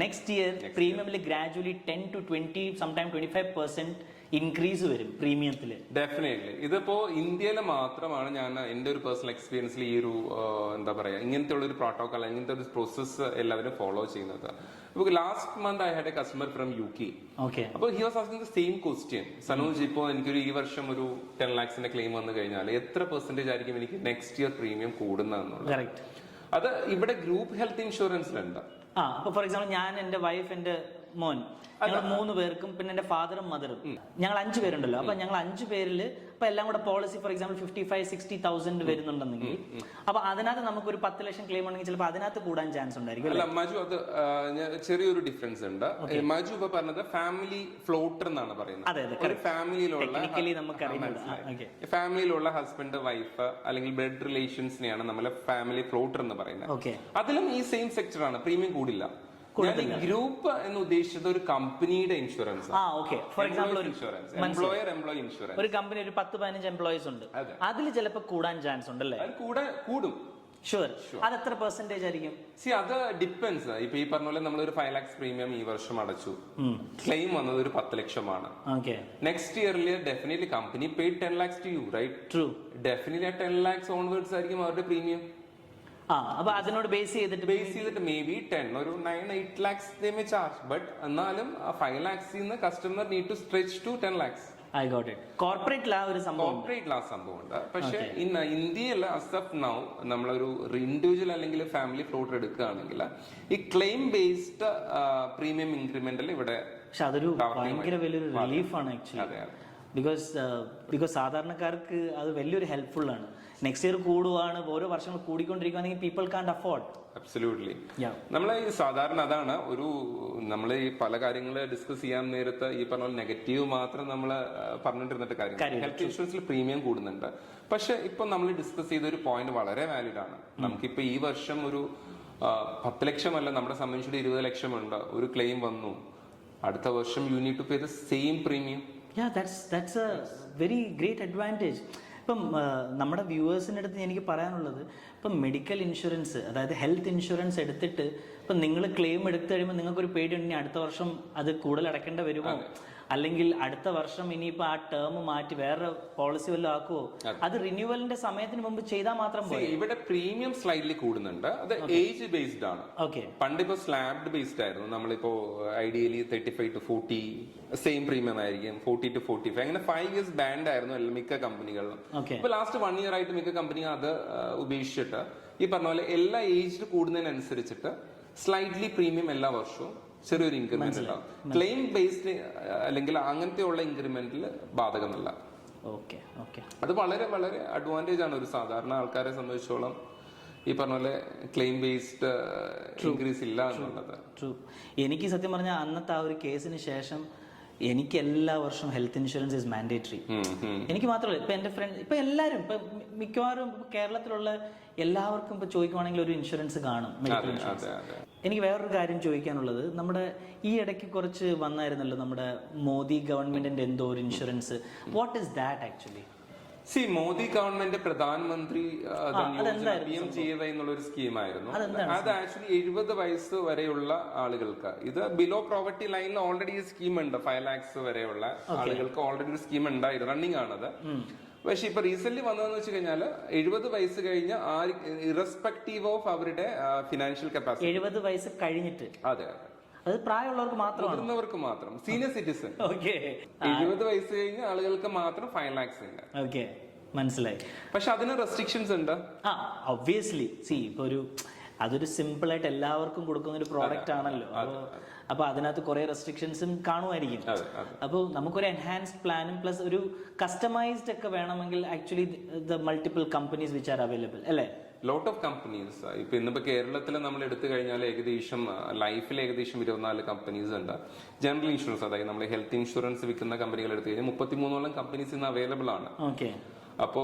നെക്സ്റ്റ് ഇയർ പ്രീമിയമിൽ ഗ്രാജുവലി 10 to 20 സംടൈം 25% ഇൻക്രീസ് വരും പ്രീമിയത്തിൽ. ഡെഫിനറ്റ്ലി. ഇതിപ്പോ ഇന്ത്യയിൽ മാത്രമാണ് ഞാൻ എന്റെ ഒരു പേഴ്സണൽ എക്സ്പീരിയൻസിൽ ഈ ഒരു എന്താ പറയാ ഇങ്ങനത്തെ ഉള്ള ഒരു പ്രോട്ടോകോൾ, ഇങ്ങനത്തെ ഒരു പ്രോസസ്സ് എല്ലാവരും ഫോളോ ചെയ്യുന്നത്. Last month I had A customer from UK. അപ്പൊ he was asking the same question. Sanoj, ഇപ്പോൾ എനിക്കൊരു ഈ വർഷം ഒരു 10 lakhs ക്ലെയിം വന്നു കഴിഞ്ഞാൽ എത്ര പെർസെന്റേജ് ആയിരിക്കും എനിക്ക് നെക്സ്റ്റ് ഇയർ പ്രീമിയം കൂടുന്നതെന്നുള്ളത്. അത് ഇവിടെ ഗ്രൂപ്പ് ഹെൽത്ത് ഇൻഷുറൻസിലുണ്ട്. അപ്പൊ ഫോർ എക്സാമ്പിൾ ഞാൻ, എന്റെ വൈഫ്, എന്റെ മോൻ, ഞങ്ങൾ 3 പേർക്കും, പിന്നെ എന്റെ ഫാദറും മദറും, ഞങ്ങൾ 5 പേരുണ്ടല്ലോ. അപ്പൊ ഞങ്ങൾ 5 പേരിൽ ഇപ്പൊ എല്ലാം കൂടെ പോളിസി ഫോർ എക്സാമ്പിൾ 55,000-60,000 വരുന്നുണ്ടെങ്കിൽ അപ്പൊ അതിനകത്ത് നമുക്ക് ഒരു 10 ലക്ഷം ക്ലെയിം ഉണ്ടെങ്കിൽ ചിലപ്പോൾ അതിനകത്ത് കൂടാൻ ചാൻസ് ഉണ്ടായിരിക്കും. അല്ല മജു, അത് ചെറിയൊരു ഡിഫറൻസ് ഉണ്ട്. മജു ഇപ്പൊ പറഞ്ഞത് ഫാമിലി ഫ്ലോട്ടർ എന്നാണ് പറയുന്നത്. ഒരു ഫാമിലിയിലുള്ള ഹസ്ബൻഡ്, വൈഫ് അല്ലെങ്കിൽ ബ്ലഡ് റിലേഷൻസിനെയാണ് നമ്മൾ ഫാമിലി ഫ്ലോട്ടർ എന്ന് പറയുന്നത്. അതിലും ഈ സെയിം സെക്ടർ ആണ്, പ്രീമിയം കൂടില്ല. ഗ്രൂപ്പ് എന്ന് ഉദ്ദേശിച്ചത് ഒരു കമ്പനിയുടെ insurance. For example insurance, employer employee insurance. ഒരു കമ്പനി ഒരു 10-15 എംപ്ലോയീസ് ഉണ്ട്, അതിൽ ചിലപ്പോൾ കൂടാൻ ചാൻസ് ഉണ്ടല്ലേ? കൂടും. ഷുവർ. അത് എത്ര പെർസെന്റേജ് ആയിരിക്കും? അത് ഡിപ്പെൻസ്. ഇപ്പൊ ഈ പറഞ്ഞ പോലെ നമ്മൾ ഒരു 5 lakhs പ്രീമിയം ഈ വർഷം അടച്ചു, ക്ലെയിം വന്നത് ഒരു 10 ലക്ഷമാണ്. നെക്സ്റ്റ് ഇയറിൽ definitely company paid 10 lakhs to you, right? True. Definitely 10 lakhs onwards ആയിരിക്കും അവരുടെ പ്രീമിയം. അപ്പൊ അതിനോട് ബേസ് ചെയ്തിട്ട് മേ ബി 10 ഒരു 9-8 lakhs they may charge, but എന്നാലും 5 lakhs നിന്ന് customer need to stretch to 10 lakhs. I got it. Corporate ലാ ഒരു സംഭവം ഉണ്ട്. പക്ഷെ ഇന്ത്യയിൽ as of now നമ്മളൊരു ഇൻഡിവിജ്വൽ അല്ലെങ്കിൽ ഫാമിലി ഫ്ലോട്ടർ എടുക്കുകയാണെങ്കിൽ ഈ ക്ലെയിം ബേസ്ഡ് പ്രീമിയം ഇൻക്രിമെന്റൽ ഇവിടെ പക്ഷെ അതൊരു ഭയങ്കര വലിയൊരു റിലീഫാണ് ആക്ച്വലി. ബിക്കോസ് സാധാരണക്കാർക്ക് അത് വലിയൊരു ഹെൽപ്ഫുൾ ആണ്. നെക്സ്റ്റ് ഇയർ കൂടുവാണ്, ഓരോ വർഷങ്ങൾ കൂടിക്കൊണ്ടിരിക്കുകയാണെങ്കിൽ പീപ്പിൾ കാൻറ്റ് അഫോർഡ്. അബ്സല്യൂട്ട്ലി. നമ്മളെ ഈ സാധാരണ അതാണ് ഒരു നമ്മൾ ഈ പല കാര്യങ്ങൾ ഡിസ്കസ് ചെയ്യാൻ നേരത്ത് ഈ പറഞ്ഞ നെഗറ്റീവ് മാത്രം നമ്മൾ പറഞ്ഞിട്ടിരുന്നിട്ട് കാര്യം. ഹെൽത്ത് ഇൻഷുറൻസിൽ പ്രീമിയം കൂടുന്നുണ്ട്. പക്ഷെ ഇപ്പൊ നമ്മൾ ഡിസ്കസ് ചെയ്ത ഒരു പോയിന്റ് വളരെ വാലിഡ് ആണ്. നമുക്കിപ്പോ ഈ വർഷം ഒരു 10 ലക്ഷമല്ല, നമ്മളെ സംബന്ധിച്ചിട്ട് 20 ലക്ഷമുണ്ട്, ഒരു ക്ലെയിം വന്നു, അടുത്ത വർഷം you need to pay the same premium. that's a very great advantage. ഇപ്പം നമ്മുടെ വ്യൂവേഴ്സിൻ്റെ അടുത്ത് എനിക്ക് പറയാനുള്ളത്, ഇപ്പം മെഡിക്കൽ ഇൻഷുറൻസ്, അതായത് ഹെൽത്ത് ഇൻഷുറൻസ് എടുത്തിട്ട് ഇപ്പം നിങ്ങൾ ക്ലെയിം എടുത്തു കഴിയുമ്പോൾ നിങ്ങൾക്കൊരു പേടിയുണ്ടെങ്കിൽ അടുത്ത വർഷം അത് കൂടുതൽ അടയ്ക്കേണ്ട വരുമോ, അല്ലെങ്കിൽ അടുത്ത വർഷം ഇനിയിപ്പോൾ ആ ടേം മാറ്റി വേറെ പോളിസി വല്ലതും ആക്കുമോ? അത് റിന്യൂവലിന്റെ സമയത്തിന് മുമ്പ് ചെയ്താൽ മാത്രം പോയി. ഇവിടെ പ്രീമിയം സ്ലൈറ്റ്ലി കൂടുന്നുണ്ട്. അത് ഏജ് ബേസ്ഡ് ആണ്. പണ്ടിപ്പോ സ്ലാബ്ഡ് ബേസ്ഡ് ആയിരുന്നു. നമ്മളിപ്പോ ഐഡിയലി 35 to 40 സെയിം പ്രീമിയം ആയിരിക്കും, 40 to 45 അങ്ങനെ 5 years ബാൻഡ് ആയിരുന്നു മിക്ക കമ്പനികളിലും. ഇപ്പൊ ലാസ്റ്റ് 1 year ആയിട്ട് മിക്ക കമ്പനി അത് ഉപേക്ഷിച്ചിട്ട് ഈ പറഞ്ഞ പോലെ എല്ലാ ഏജിൽ കൂടുന്നതിനനുസരിച്ചിട്ട് സ്ലൈറ്റ്ലി പ്രീമിയം എല്ലാ വർഷവും ചെറിയൊരു ഇൻക്രിമെന്റ് ഉണ്ടാവും. ക്ലെയിം ബേസ്ഡ് അല്ലെങ്കിൽ അങ്ങനത്തെ ഉള്ള ഇൻക്രിമെന്റിൽ ബാധകമല്ല. അത് വളരെ വളരെ അഡ്വാൻറ്റേജ് ആണ് ഒരു സാധാരണ ആൾക്കാരെ സംബന്ധിച്ചോളം. ഈ പറഞ്ഞ പോലെ ക്ലെയിം ബേസ്ഡ് ഇൻക്രീസ് ഇല്ല എന്നുള്ളത്. എനിക്ക് സത്യം പറഞ്ഞാൽ അന്നത്തെ ആ ഒരു കേസിന് ശേഷം എനിക്ക് എല്ലാ വർഷവും ഹെൽത്ത് ഇൻഷുറൻസ് ഇസ് മാൻഡേറ്ററി. എനിക്ക് മാത്രമല്ല, ഇപ്പൊ എന്റെ ഫ്രണ്ട്, ഇപ്പൊ എല്ലാവരും, ഇപ്പൊ മിക്കവാറും കേരളത്തിലുള്ള എല്ലാവർക്കും ഇപ്പൊ ചോദിക്കുവാണെങ്കിൽ ഒരു ഇൻഷുറൻസ് കാണും, മെഡിക്കൽ ഇൻഷുറൻസ്. എനിക്ക് വേറൊരു കാര്യം ചോദിക്കാനുള്ളത്, നമ്മുടെ ഈ ഇടയ്ക്ക് കുറച്ച് വന്നായിരുന്നല്ലോ നമ്മുടെ മോദി ഗവൺമെന്റിന്റെ എന്തോ ഒരു insurance. What is that actually? Modi government പ്രധാനമന്ത്രി എന്നുള്ള ഒരു സ്കീമായിരുന്നു. അത് ആക്ച്വലി 70 വയസ്സ് വരെയുള്ള ആളുകൾക്ക്, ഇത് ബിലോ പ്രോവർട്ടി ലൈനിൽ ഓൾറെഡി ഈ സ്കീം ഉണ്ട്. 5 lakhs വരെയുള്ള ആളുകൾക്ക് ഓൾറെഡി ഒരു സ്കീം ഉണ്ടായിരുന്നു, റണ്ണിങ് ആണത്. പക്ഷെ ഇപ്പൊ റീസെന്റ് വന്നതെന്ന് വെച്ച് കഴിഞ്ഞാൽ 70 വയസ്സ് കഴിഞ്ഞ ഇറസ്പെക്ടീവ് ഓഫ് അവരുടെ ഫിനാൻഷ്യൽ കപ്പാസിറ്റി. 70 വയസ്സ് കഴിഞ്ഞിട്ട്? അതെ, അത് പ്രായമുള്ളവർക്ക് മാത്രമാണ്? മുതിർന്നവർക്ക് മാത്രം, സീനിയർ സിറ്റിസൺ. ഓക്കെ. 70 വയസ്സ് കഴിഞ്ഞ ആളുകൾക്ക് മാത്രം 5 lakhs ഉണ്ട്. ഓക്കെ, മനസ്സിലായി. പക്ഷെ അതിന് റെസ്ട്രിക്ഷൻസ് ഉണ്ട്. ഒബ്വിയസ്ലി ഇപ്പൊ അതൊരു സിമ്പിൾ ആയിട്ട് എല്ലാവർക്കും കൊടുക്കുന്ന ഒരു പ്രോഡക്റ്റ് ആണല്ലോ. അപ്പൊ അതിനകത്ത് കുറെ റെസ്ട്രിക്ഷൻസും കാണുമായിരിക്കും. അപ്പോൾ നമുക്കൊരു എൻഹാൻസ്ഡ് പ്ലാനും പ്ലസ് ഒരു കസ്റ്റമൈസ്ഡ് ഒക്കെ വേണമെങ്കിൽ actually the multiple companies which are available അല്ലേ? Lot of companies. ഇപ്പൊ ഇന്നിപ്പോ കേരളത്തിൽ നമ്മൾ എടുത്തു കഴിഞ്ഞാൽ ഏകദേശം ലൈഫിൽ ഏകദേശം 24 കമ്പനീസ് ഉണ്ട്. ജനറൽ ഇൻഷുറൻസ്, അതായത് നമ്മൾ ഹെൽത്ത് ഇൻഷുറൻസ് വിൽക്കുന്ന കമ്പനികൾ എടുത്തു കഴിഞ്ഞാൽ 33ഓളം കമ്പനീസ് ഇന്ന് അവൈലബിൾ ആണ്. ഓക്കെ. അപ്പോ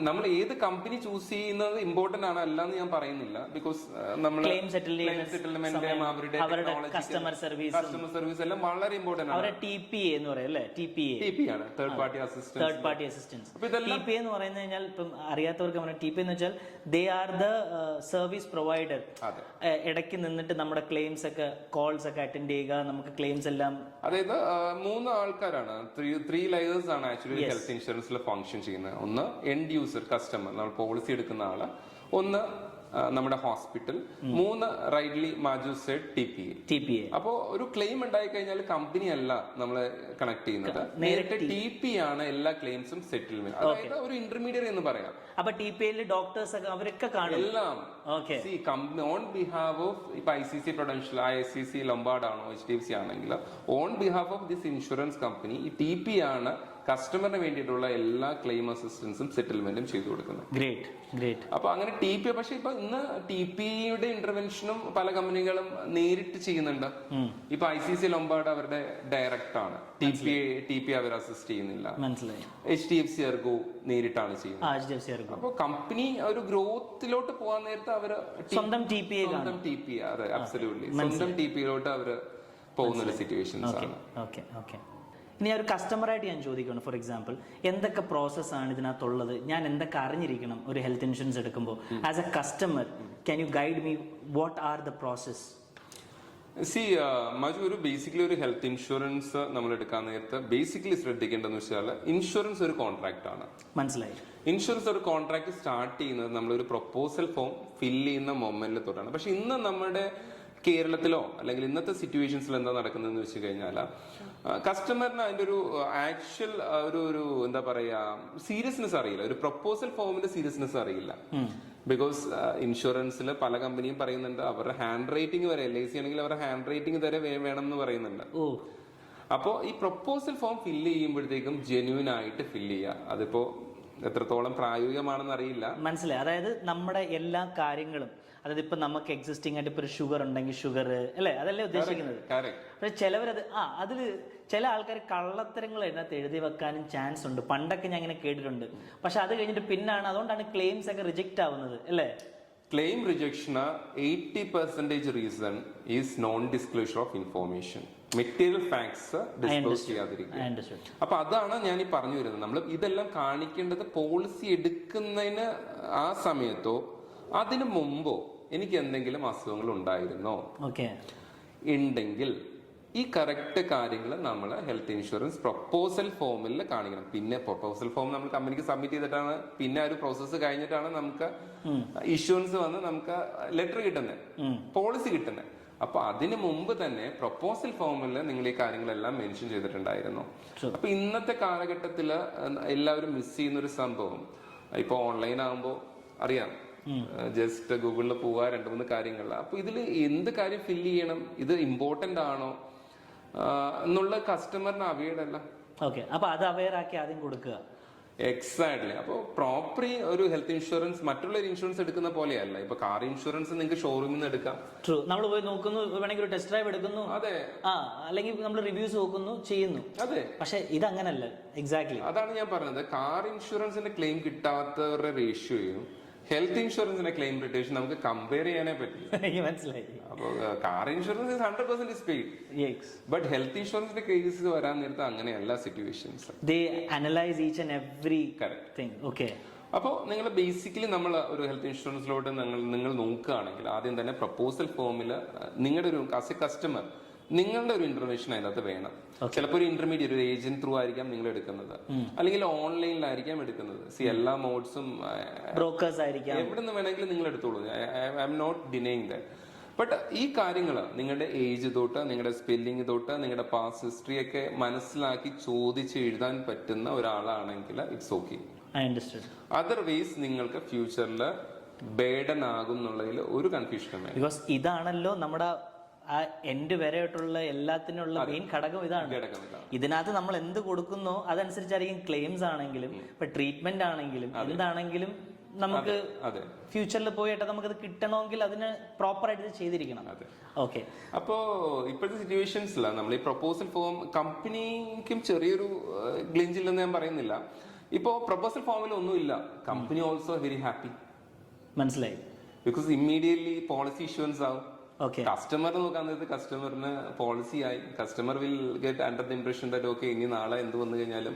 നമ്മൾ ഏത് കമ്പനി ചൂസ് ചെയ്യുന്നത് ഇമ്പോർട്ടന്റ് ആണ് അല്ലാന്ന് ഞാൻ പറയുന്നില്ല. ബിക്കോസ് നമ്മൾ സെറ്റിൽമെന്റ്, അവരുടെ കസ്റ്റമർ സർവീസ് എല്ലാം വളരെ ഇമ്പോർട്ടന്റ് ആണ്. TPA എന്ന് പറയും അല്ലേ? TPA ആണ്, തേർഡ് പാർട്ടി അസിസ്റ്റൻസ്. TPA എന്ന് പറയുന്നത് കഴിഞ്ഞാൽ ഇപ്പം അറിയാത്തവർക്ക് പറയാം, TPA എന്ന് വെച്ചാൽ they are the service provider. ഇടയ്ക്ക് നിന്നിട്ട് നമ്മുടെ ക്ലെയിംസ് ഒക്കെ, കോൾസ് ഒക്കെ അറ്റൻഡ് ചെയ്യുക, നമുക്ക് ക്ലെയിംസ് എല്ലാം. അതായത് 3 ആൾക്കാരാണ്, 3 layers ആണ് ആക്ച്വലി ഹെൽത്ത് ഇൻഷുറൻസിൽ ഫംഗ്ഷൻ ചെയ്യുന്നത്. ഒന്ന് എൻഡ് യൂസർ കസ്റ്റമർ, നമ്മൾ പോളിസി എടുക്കുന്ന ആള്. ഒന്ന് നമ്മുടെ hospital. 3 rightly Maju said TPA. അപ്പോ ഒരു ക്ലെയിം ഉണ്ടായി കഴിഞ്ഞാൽ കമ്പനി അല്ല നമ്മളെ കണക്ട് ചെയ്യുന്നത്, നേരിട്ട് TPA ആണ് എല്ലാ ക്ലെയിംസും സെറ്റിൽമെന്റ്. അതായത് ഒരു ഇന്റർമീഡിയറ്റ് എന്ന് പറയാം. അപ്പൊ TPA ഡോക്ടേഴ്സ് ഒക്കെ അവരൊക്കെ കാണും എല്ലാം. ഓൺ ബിഹാഫ് ഓഫ് ഇപ്പൊ ICICI Prudential, ICICI Lombard ആണോ HDFC ആണെങ്കിൽ on behalf of this insurance company ഈ TPA ആണ് കസ്റ്റമറിന് വേണ്ടിയിട്ടുള്ള എല്ലാ ക്ലെയിം അസിസ്റ്റൻസും സെറ്റിൽമെന്റും ചെയ്തു കൊടുക്കുന്നത്. ഗ്രേറ്റ്. അപ്പൊ അങ്ങനെ TPA, പക്ഷെ ഇപ്പൊ ഇന്ന് TPAയുടെ ഇന്റർവെൻഷനും പല കമ്പനികളും നേരിട്ട് ചെയ്യുന്നുണ്ട്. ഇപ്പൊ ICICI Lombard അവരുടെ ഡയറക്റ്റ് ആണ്, TPA അവർ അസിസ്റ്റ് ചെയ്യുന്നില്ല. മനസ്സിലായി. HDFC ERGO നേരിട്ടാണ് ചെയ്യുന്നത്. അപ്പൊ കമ്പനി ഒരു ഗ്രോത്തിലോട്ട് പോകാൻ നേരത്തെ അവര് സ്വന്തം TPA, അതെ, അബ്സല്യൂട്ട്ലി സ്വന്തം TPAയിലോട്ട് അവര് പോകുന്ന ഒരു സിറ്റുവേഷൻസ് ആണ്. ഓക്കെ. ഇനി ഒരു കസ്റ്റമറായിട്ട് ഞാൻ ചോദിക്കണം, ഫോർ എക്സാമ്പിൾ എന്തൊക്കെ പ്രോസസ്സാണ് ഇതിനകത്തുള്ളത്, ഞാൻ എന്തൊക്കെ അറിഞ്ഞിരിക്കണം ഒരു ഹെൽത്ത് ഇൻഷുറൻസ് എടുക്കുമ്പോൾ? As a customer, can you guide me what are the process? Maju, ഒരു ബേസിക്കലി ഒരു ഹെൽത്ത് ഇൻഷുറൻസ് നമ്മൾ എടുക്കാൻ നേരത്തെ ബേസിക്കലി ശ്രദ്ധിക്കേണ്ടതെന്ന് വെച്ചാൽ ഇൻഷുറൻസ് ഒരു കോൺട്രാക്ട് ആണ്. മനസ്സിലായി. ഇൻഷുറൻസ് ഒരു കോൺട്രാക്ട് സ്റ്റാർട്ട് ചെയ്യുന്നത് നമ്മളൊരു പ്രൊപ്പോസൽ ഫോം ഫില്ല് ചെയ്യുന്ന മൊമെന്റിൽ തൊട്ടാണ്. പക്ഷെ ഇന്ന് നമ്മുടെ കേരളത്തിലോ അല്ലെങ്കിൽ ഇന്നത്തെ സിറ്റുവേഷൻസിൽ എന്താ നടക്കുന്നതെന്ന് വെച്ച് കഴിഞ്ഞാൽ കസ്റ്റമറിന് അതിന്റെ ഒരു ആക്ച്വൽ ഒരു എന്താ പറയാ സീരിയസ്നെസ് അറിയില്ല. ഒരു പ്രൊപ്പോസൽ ഫോമിന്റെ സീരിയസ്നെസ് അറിയില്ല. ബിക്കോസ് ഇൻഷുറൻസിൽ പല കമ്പനിയും പറയുന്നുണ്ട് അവരുടെ ഹാൻഡ് റൈറ്റിംഗ് വരെ, LIC ആണെങ്കിൽ അവരുടെ ഹാൻഡ് റൈറ്റിംഗ് വരെ വേണം എന്ന് പറയുന്നുണ്ട്. അപ്പോൾ ഈ പ്രൊപ്പോസൽ ഫോം ഫില്ല് ചെയ്യുമ്പോഴത്തേക്കും ജെന്യൂൻ ആയിട്ട് ഫില്ല് ചെയ്യുക. അതിപ്പോ എത്രത്തോളം പ്രായോഗികമാണെന്ന് അറിയില്ല. മനസ്സിലായി. അതായത് നമ്മുടെ എല്ലാ കാര്യങ്ങളും, അതായത് ഇപ്പൊ നമുക്ക് എക്സിസ്റ്റിംഗ് ആയിട്ട് ഇപ്പൊ ഒരു ഷുഗർ ഉണ്ടെങ്കിൽ ഷുഗർ അല്ലേ, അതല്ലേ ഉദ്ദേശിക്കുന്നത്? പക്ഷെ ചിലവരത് അതില് ചില ആൾക്കാർ കള്ളത്തരങ്ങൾ അതിനകത്ത് എഴുതി വെക്കാനും ചാൻസ് ഉണ്ട്. പണ്ടൊക്കെ ഞാൻ ഇങ്ങനെ കേട്ടിട്ടുണ്ട്. പക്ഷെ അത് കഴിഞ്ഞിട്ട് പിന്നാണ്, അതുകൊണ്ടാണ് ക്ലെയിംസ് ഒക്കെ റിജക്ട് ആവുന്നത് അല്ലേ? ക്ലെയിം റിജക്ഷന് 80% reason is non disclosure of information, material facts disclose ചെയ്യാതിരിക്കുക. അപ്പൊ അതാണ് ഞാൻ ഈ പറഞ്ഞു വരുന്നത്. നമ്മൾ ഇതെല്ലാം കാണിക്കേണ്ടത് പോളിസി എടുക്കുന്നതിന് ആ സമയത്തോ അതിനു മുമ്പോ എനിക്ക് എന്തെങ്കിലും അസുഖങ്ങൾ ഉണ്ടായിരുന്നോ ഉണ്ടെങ്കിൽ ഈ കറക്റ്റ് കാര്യങ്ങൾ നമ്മൾ ഹെൽത്ത് ഇൻഷുറൻസ് പ്രൊപ്പോസൽ ഫോമിൽ കാണിക്കണം. പിന്നെ പ്രൊപ്പോസൽ ഫോം നമ്മൾ കമ്പനിക്ക് സബ്മിറ്റ് ചെയ്തിട്ടാണ്, പിന്നെ ഒരു പ്രോസസ്സ് കഴിഞ്ഞിട്ടാണ് നമുക്ക് ഇഷ്യൂറൻസ് വന്ന് നമുക്ക് ലെറ്റർ കിട്ടുന്നത്, പോളിസി കിട്ടുന്നത്. അപ്പൊ അതിനു മുമ്പ് തന്നെ പ്രൊപ്പോസൽ ഫോമിൽ നിങ്ങൾ ഈ കാര്യങ്ങളെല്ലാം മെൻഷൻ ചെയ്തിട്ടുണ്ടായിരുന്നു. അപ്പൊ ഇന്നത്തെ കാലഘട്ടത്തില് എല്ലാവരും മിസ് ചെയ്യുന്ന ഒരു സംഭവം, ഇപ്പൊ ഓൺലൈൻ ആകുമ്പോൾ അറിയാം, ജസ്റ്റ് ഗൂഗിളിൽ പോവുക, 2-3 കാര്യങ്ങൾ. അപ്പൊ ഇതിൽ എന്ത് കാര്യം ഫില്ല് ചെയ്യണം, ഇത് ഇമ്പോർട്ടന്റ് ആണോ എന്നുള്ള കസ്റ്റമറിന് അവെയർഡ് അല്ല. അപ്പൊ അത് അവെയർ ആക്കി ആദ്യം കൊടുക്കുക. എക്സാക്ട്ലി. അപ്പോൾ പ്രോപ്പർലി ഒരു ഹെൽത്ത് ഇൻഷുറൻസ് മറ്റുള്ള ഇൻഷുറൻസ് എടുക്കുന്ന പോലെയല്ല. ഇപ്പൊ കാർ ഇൻഷുറൻസ് നിങ്ങൾക്ക് ഷോറൂമിൽ നിന്ന് എടുക്കാം. ട്രൂ. നമ്മൾ പോയി നോക്കുന്നു, വേണമെങ്കിൽ ഒരു ടെസ്റ്റ് ഡ്രൈവ് എടുക്കുന്നു, അതെ, അല്ലെങ്കിൽ നമ്മൾ റിവ്യൂസ് നോക്കുന്നു, ചെയ്യുന്നു. അതെ. പക്ഷെ ഇത് അങ്ങനല്ല. എക്സാക്ട്ലി അതാണ് ഞാൻ പറഞ്ഞത്. കാർ ഇൻഷുറൻസിന്റെ ക്ലെയിം കിട്ടാത്തവരുടെ റേഷ്യോയും ഹെൽത്ത് ഇൻഷുറൻസിന്റെ ക്ലെയിം റിട്ടേഷൻ നമുക്ക് കമ്പയർ ചെയ്യാനേ പറ്റില്ല. മനസ്സിലായി. അപ്പോൾ car insurance 100% paid, but health ഇൻഷുറൻസിന്റെ കേസ് വരാൻ നേരത്തെ അങ്ങനെയല്ല situations. They analyse each and every thing. Okay. അപ്പോൾ നിങ്ങൾ ബേസിക്കലി നമ്മൾ ഒരു ഹെൽത്ത് ഇൻഷുറൻസിലോട്ട് നിങ്ങൾ നോക്കുകയാണെങ്കിൽ ആദ്യം തന്നെ പ്രപ്പോസൽ ഫോമിൽ നിങ്ങളുടെ ഒരു ആസ് എ കസ്റ്റമർ നിങ്ങളുടെ ഒരു ഇന്റർവെൻഷൻ അതിനകത്ത് വേണം. ചിലപ്പോൾ ഒരു ഇന്റർമീഡിയറ്റ് ഒരു ഏജന്റ് ത്രൂ ആയിരിക്കാം നിങ്ങൾ എടുക്കുന്നത്, അല്ലെങ്കിൽ ഓൺലൈനിലായിരിക്കാം എടുക്കുന്നത്. എല്ലാ മോഡ്സും ബ്രോക്കേഴ്സ് ആയിരിക്കാം, എവിടെ നിന്ന് വേണമെങ്കിലും നിങ്ങൾ എടുത്തോളൂ. I'm not denying that. But ഈ കാര്യങ്ങൾ നിങ്ങളുടെ ഏജ് തൊട്ട് നിങ്ങളുടെ സ്പെല്ലിംഗ് തൊട്ട് നിങ്ങളുടെ പാസ്റ്റ് ഹിസ്റ്ററി ഒക്കെ മനസ്സിലാക്കി ചോദിച്ച് എഴുതാൻ പറ്റുന്ന ഒരാളാണെങ്കിൽ ഇറ്റ്സ് ഓക്കെ. അതർവൈസ് നിങ്ങൾക്ക് ഫ്യൂച്ചറിൽ ബേഡൻ ആകും എന്നുള്ളതിൽ ഒരു കൺഫ്യൂഷനും വേണം. ബിക്കോസ് ഇതാണല്ലോ നമ്മുടെ ആ എൻഡ് വരെയായിട്ടുള്ള എല്ലാത്തിനുള്ള മെയിൻ ഘടകം ഇതാണ്. ഇതിനകത്ത് നമ്മൾ എന്ത് കൊടുക്കുന്നോ അതനുസരിച്ചായിരിക്കും ക്ലെയിംസ് ആണെങ്കിലും ഇപ്പൊ ട്രീറ്റ്മെന്റ് ആണെങ്കിലും എന്താണെങ്കിലും നമുക്ക് ഫ്യൂച്ചറിൽ പോയിട്ട് നമുക്കത് കിട്ടണമെങ്കിൽ അതിന് പ്രോപ്പർ ആയിട്ട് ചെയ്തിരിക്കണം. ഓക്കെ. അപ്പോ ഇപ്പോഴത്തെ സിറ്റുവേഷൻസിൽ നമ്മൾ ഈ പ്രൊപ്പോസൽ ഫോം കമ്പനിക്കും ചെറിയൊരു ഗ്ലിഞ്ച് ഇല്ലെന്ന് ഞാൻ പറയുന്നില്ല. ഇപ്പോ പ്രൊപ്പോസൽ ഫോമിൽ ഒന്നുമില്ല, കമ്പനി ഓൾസോ വെരി ഹാപ്പി. മനസ്സിലായി. ബിക്കോസ് ഇമ്മീഡിയറ്റ്ലി പോളിസി ഇഷ്യൂൻസ് ആവും. കസ്റ്റമർ നോക്കാൻ നേരത്തെ കസ്റ്റമറിന് പോളിസി ആയി. Customer will get under the impression that okay ഇനി നാളെ എന്ത് വന്നു കഴിഞ്ഞാലും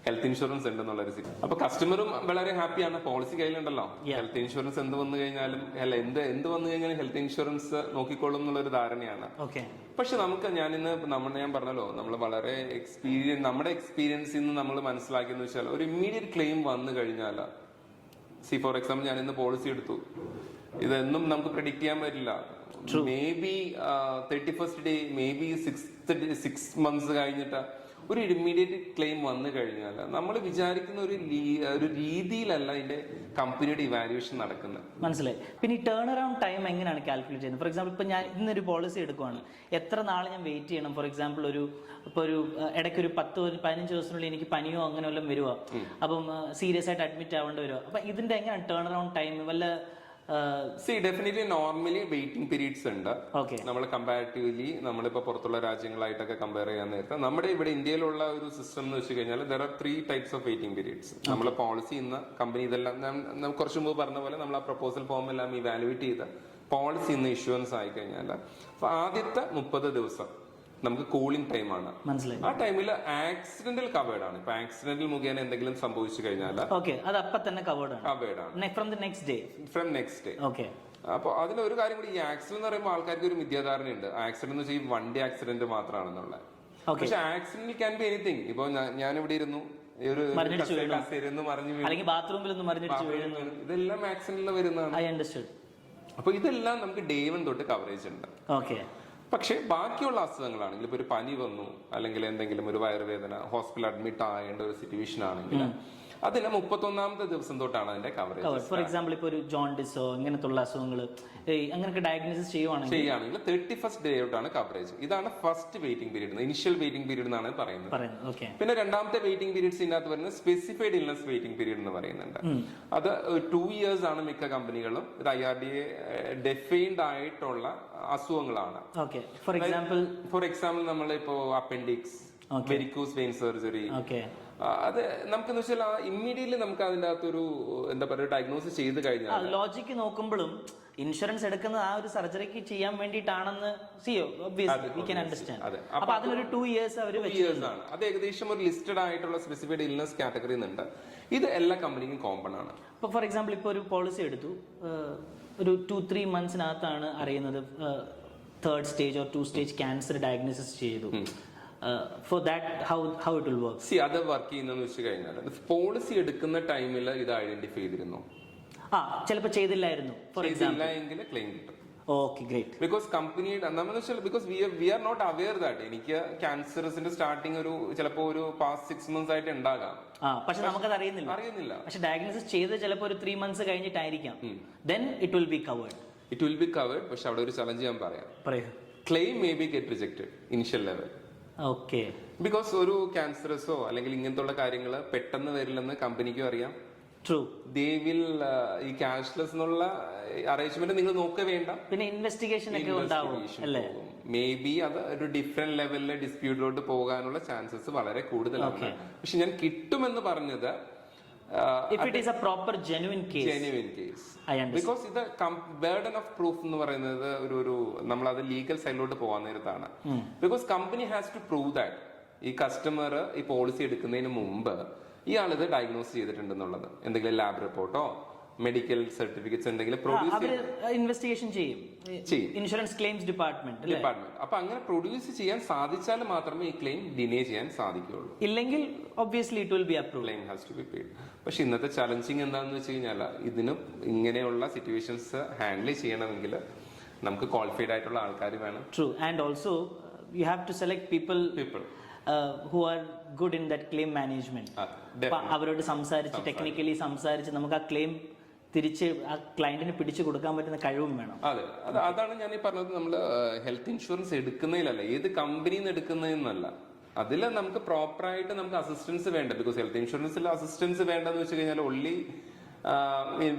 ഹെൽത്ത് ഇൻഷുറൻസ് ഉണ്ടെന്നുള്ളൊരു സിസ്റ്റം. അപ്പൊ കസ്റ്റമറും വളരെ ഹാപ്പിയാണ്, പോളിസി കയ്യിലുണ്ടല്ലോ. ഹെൽത്ത് ഇൻഷുറൻസ് എന്ത് വന്നു കഴിഞ്ഞാലും എന്ത് വന്നു കഴിഞ്ഞാലും ഹെൽത്ത് ഇൻഷുറൻസ് നോക്കിക്കോളും എന്നുള്ളൊരു ധാരണയാണ്. പക്ഷെ നമുക്ക് ഞാൻ പറഞ്ഞല്ലോ, നമ്മൾ വളരെ നമ്മുടെ എക്സ്പീരിയൻസിൽ നിന്ന് നമ്മൾ മനസ്സിലാക്കിയെന്ന് വെച്ചാൽ ഒരു ഇമ്മീഡിയറ്റ് ക്ലെയിം വന്നു കഴിഞ്ഞാൽ ഫോർ എക്സാമ്പിൾ ഞാൻ ഇന്ന് പോളിസി എടുത്തു, ഇതൊന്നും നമുക്ക് പ്രെഡിക്ട് ചെയ്യാൻ പറ്റില്ല. May be 31st day, may be 6 months കഴിഞ്ഞിട്ട് ഒരു ഇമ്മീഡിയറ്റ് ക്ലെയിം വന്നു കഴിഞ്ഞാൽ നമ്മൾ വിചാരിക്കുന്ന ഒരു രീതിയിലല്ല ഇതിന്റെ കമ്പനിയുടെ ഇവാലുവേഷൻ നടക്കുന്നത്. മനസ്സിലായി. പിന്നെ ഈ ടേൺ അറൌണ്ട് ടൈം എങ്ങനെയാണ് കാൽക്കുലേറ്റ് ചെയ്യുന്നത്? ഫോർ എക്സാമ്പിൾ ഇപ്പൊ ഞാൻ ഇന്നൊരു പോളിസി എടുക്കുവാണ്, എത്ര നാൾ ഞാൻ വെയിറ്റ് ചെയ്യണം? ഫോർ എക്സാമ്പിൾ ഒരു ഇടയ്ക്ക് ഒരു 10-15 ദിവസത്തിനുള്ളിൽ എനിക്ക് പനിയോ അങ്ങനെ വല്ലതും വരുവാ, അപ്പം സീരിയസ് ആയിട്ട് അഡ്മിറ്റ് ആവേണ്ടി വരുമോ? അപ്പൊ ഇതിന്റെ എങ്ങനെയാണ് ടേൺ അറൌണ്ട് ടൈം? വല്ല ഡെഫിനറ്റ്ലി നോർമലി വെയിറ്റിംഗ് പീരീഡ്സ് ഉണ്ട്. നമ്മൾ കമ്പാരിറ്റീവ്ലി നമ്മളിപ്പോ പുറത്തുള്ള രാജ്യങ്ങളായിട്ടൊക്കെ കമ്പയർ ചെയ്യാൻ നേരത്തെ നമ്മുടെ ഇവിടെ ഇന്ത്യയിലുള്ള ഒരു സിസ്റ്റം എന്ന് വെച്ച് കഴിഞ്ഞാൽ there are 3 types of waiting periods. നമ്മൾ പോളിസി ഇന്ന് കമ്പനി ഇതെല്ലാം കുറച്ചു മുമ്പ് പറഞ്ഞ പോലെ നമ്മൾ ആ പ്രപ്പോസൽ ഫോം എല്ലാം ഇവാലുവേറ്റ് ചെയ്ത് പോളിസി ഇന്ന് ഇഷ്യൂവൻസ് ആയി കഴിഞ്ഞാൽ ആദ്യത്തെ 30 ദിവസം നമുക്ക് കൂളിംഗ് ടൈമാണ്. ആ ടൈമിൽ ആക്സിഡന്റൽ കവേർഡ് ആണ്. ഇപ്പൊ ആക്സിഡന്റൽ മുഖേന എന്തെങ്കിലും സംഭവിച്ചു കഴിഞ്ഞാൽ കവേർഡ് ആണ് ഫ്രം നെക്സ്റ്റ് ഡേ. അപ്പൊ അതിലൊരു കാര്യം കൂടി, ഈ ആക്സിഡന്റ് എന്ന് പറയുമ്പോൾ ആൾക്കാർക്ക് ഒരു മിഥ്യാധാരണയുണ്ട്, ആക്സിഡന്റ് എന്ന് വെച്ചാൽ വണ്ടി ആക്സിഡന്റ് മാത്രമാണെന്നുള്ള. പക്ഷെ ആക്സിഡന്റ് ക്യാൻ ബി എനിത്തിങ്. ഇപ്പൊ ഞാൻ ഇവിടെ ഇരുന്നു, ഇതെല്ലാം ആക്സിഡന്റിൽ വരുന്നതാണ്. അപ്പൊ ഇതെല്ലാം നമുക്ക് ഡേ 1 തൊട്ട് കവറേജ് ഉണ്ട്. പക്ഷെ ബാക്കിയുള്ള അസുഖങ്ങളാണെങ്കിൽ ഇപ്പൊ ഒരു പനി വന്നു, അല്ലെങ്കിൽ എന്തെങ്കിലും ഒരു വയറുവേദന, ഹോസ്പിറ്റൽ അഡ്മിറ്റ് ആയേണ്ട ഒരു സിറ്റുവേഷൻ ആണെങ്കിൽ അതിന് 31ാമത്തെ ദിവസം തൊട്ടാണ് അതിന്റെ കവറേജ്. ഫോർ എക്സാമ്പിൾ ഇപ്പൊ ഒരു ജോണ്ടിസോ ഇങ്ങനത്തെ അസുഖങ്ങൾ അങ്ങനെയൊക്കെ ഡയഗ്നോസിസ് ചെയ്യുകയാണെങ്കിൽ 31st ഡേ തൊട്ടാണ് കവറേജ്. ഇതാണ് first waiting period, initial waiting period എന്നാണ് പറയുന്നത്. പിന്നെ രണ്ടാമത്തെ വെയിറ്റിംഗ് പീരീഡ്സ് ഇതിനകത്ത് വരുന്നത് സ്പെസിഫൈഡ് ഇൽനസ് വെയിറ്റിംഗ് പീരീഡ് എന്ന് പറയുന്നുണ്ട്. അത് 2 years ആണ് മിക്ക കമ്പനികളും. ഇത് IRDA ഡെഫൈൻഡ് ആയിട്ടുള്ള അസുഖങ്ങളാണ്. ഫോർ എക്സാമ്പിൾ നമ്മളിപ്പോ അപ്പൻഡിക്സ്, വെരിക്കോസ് വെയിൻ സർജറി, അത് നമുക്കെന്ന് വെച്ചാൽ ഇമ്മീഡിയറ്റ്ലി നമുക്ക് അതിന്റെ അകത്തൊരു എന്താ പറയുക ഡയഗ്നോസിസ് ചെയ്ത് കഴിഞ്ഞാൽ ലോജിക്ക് നോക്കുമ്പോഴും ഇൻഷുറൻസ് എടുക്കുന്നത് ആ ഒരു സർജറിക്ക് ചെയ്യാൻ വേണ്ടിയിട്ടാണെന്ന് അപ്പൊ അതിനൊരു 2 years ആണ്. അത് ഏകദേശം ഒരു ലിസ്റ്റഡ് ആയിട്ടുള്ള സ്പെസിഫൈഡ് ഇൽനസ് കാറ്റഗറി ഉണ്ട്. ഇത് എല്ലാ കമ്പനിക്കും കോമൺ ആണ്. ഇപ്പൊ ഫോർ എക്സാമ്പിൾ ഇപ്പൊ ഒരു പോളിസി എടുത്തു, ഒരു 2-3 monthsനകത്താണ് അറിയുന്നത് 3rd stage or 2 stage cancer diagnosis ചെയ്തു. For that, how it will work? അത് വർക്ക് ചെയ്യുന്നതെന്ന് വെച്ച് കഴിഞ്ഞാൽ പോളിസി എടുക്കുന്ന ടൈമിൽ ഇത് ഐഡന്റിഫൈ ചെയ്തിരുന്നു, ചിലപ്പോൾ ചെയ്തില്ലായിരുന്നു, ഫോർ എക്സാമ്പിൾ എങ്കിൽ ക്ലെയിം കിട്ടും. Okay, great. ബിക്കോസ് കമ്പനിയുടെ because we are not aware that എനിക്ക് ക്യാൻസറിന്റെ സ്റ്റാർട്ടിങ് ഒരു ചിലപ്പോൾ ഒരു പാസ്റ്റ് 6 months ആയിട്ട് ഉണ്ടാകാം. പക്ഷെ നമുക്കത് അറിയുന്നില്ല. പക്ഷെ ഡയഗ്നോസിസ് ചെയ്ത് ചിലപ്പോൾ ഒരു 3 months കഴിഞ്ഞിട്ടായിരിക്കാം. Then it will be covered. പക്ഷെ അവിടെ ഒരു ചലഞ്ച് ഞാൻ പറയാം. Claim may be get rejected initial level. Because ഒരു ക്യാൻസറസോ അല്ലെങ്കിൽ ഇങ്ങനത്തെ കാര്യങ്ങൾ പെട്ടെന്ന് വരില്ലെന്ന് കമ്പനിക്കും അറിയാം. They will ഈ ക്യാഷ്ലെസ് എന്നുള്ള അറേഞ്ച്മെന്റ് നിങ്ങൾ നോക്ക വേണ്ട. പിന്നെ ഇൻവെസ്റ്റിഗേഷൻ ഒക്കെ ഉണ്ടാവും അല്ലേ? മേ ബി അത് ഒരു ഡിഫറെന്റ് ലെവലിലെ ഡിസ്പ്യൂട്ടിലോട്ട് പോകാനുള്ള ചാൻസസ് വളരെ കൂടുതലാണ്. പക്ഷെ ഞാൻ കിട്ടുമെന്ന് പറഞ്ഞത് if it is a proper genuine case. I understand. Because ഇത് burden of proof എന്ന് പറയുന്നത് ഒരു നമ്മൾ അത് ലീഗൽ സൈഡിലോട്ട് പോകാൻ നേരത്താണ്. Because company has to prove that ഈ കസ്റ്റമർ ഈ പോളിസി എടുക്കുന്നതിന് മുമ്പ് ഇയാൾ ഇത് ഡയഗ്നോസ് ചെയ്തിട്ടുണ്ടെന്നുള്ളത്, എന്തെങ്കിലും ലാബ് റിപ്പോർട്ടോ മെഡിക്കൽ സർട്ടിഫിക്കറ്റ്സ് എന്തെങ്കിലും പ്രൊഡ്യൂസ് അവര് ഇൻവെസ്റ്റിഗേഷൻ ചെയ്യും, ഇൻഷുറൻസ് ക്ലെയിംസ് ഡിപ്പാർട്ട്മെന്റ്. ഡിപ്പാർട്ട്മെന്റ്. അപ്പൊ അങ്ങനെ പ്രൊഡ്യൂസ് ചെയ്യാൻ സാധിച്ചാൽ മാത്രമേ ഈ ക്ലെയിം ഡിനേ ചെയ്യാൻ സാധിക്കുകയുള്ളൂ. ഇല്ലെങ്കിൽ obviously it will be approved. Claim has to be paid. പക്ഷെ ഇന്നത്തെ ചലഞ്ചിങ് എന്താണെന്ന് വെച്ച് കഴിഞ്ഞാൽ ഇതിന് ഇങ്ങനെയുള്ള സിറ്റുവേഷൻസ് ഹാൻഡിൽ ചെയ്യണമെങ്കിൽ നമുക്ക് ക്വാളിഫൈഡ് ആയിട്ടുള്ള ആൾക്കാർ വേണം. True. And also you have to select people who are good in that claim management. അവരോട് സംസാരിച്ച് ടെക്നിക്കലി സംസാരിച്ച് നമുക്ക് ആ ക്ലെയിം തിരിച്ച് ആ ക്ലയന്റിന് പിടിച്ചു കൊടുക്കാൻ പറ്റുന്ന കഴിവും വേണം. അതെ, അതാണ് ഞാൻ ഈ പറഞ്ഞത്. നമ്മൾ ഹെൽത്ത് ഇൻഷുറൻസ് എടുക്കുന്നതിലല്ല, ഏത് കമ്പനിയിൽ നിന്ന് എടുക്കുന്നതെന്നല്ല, അതിൽ നമുക്ക് പ്രോപ്പറായിട്ട് നമുക്ക് അസിസ്റ്റൻസ് വേണ്ട. ബിക്കോസ് ഹെൽത്ത് ഇൻഷുറൻസിൽ അസിസ്റ്റൻസ് വേണ്ടെന്ന് വെച്ച് കഴിഞ്ഞാൽ only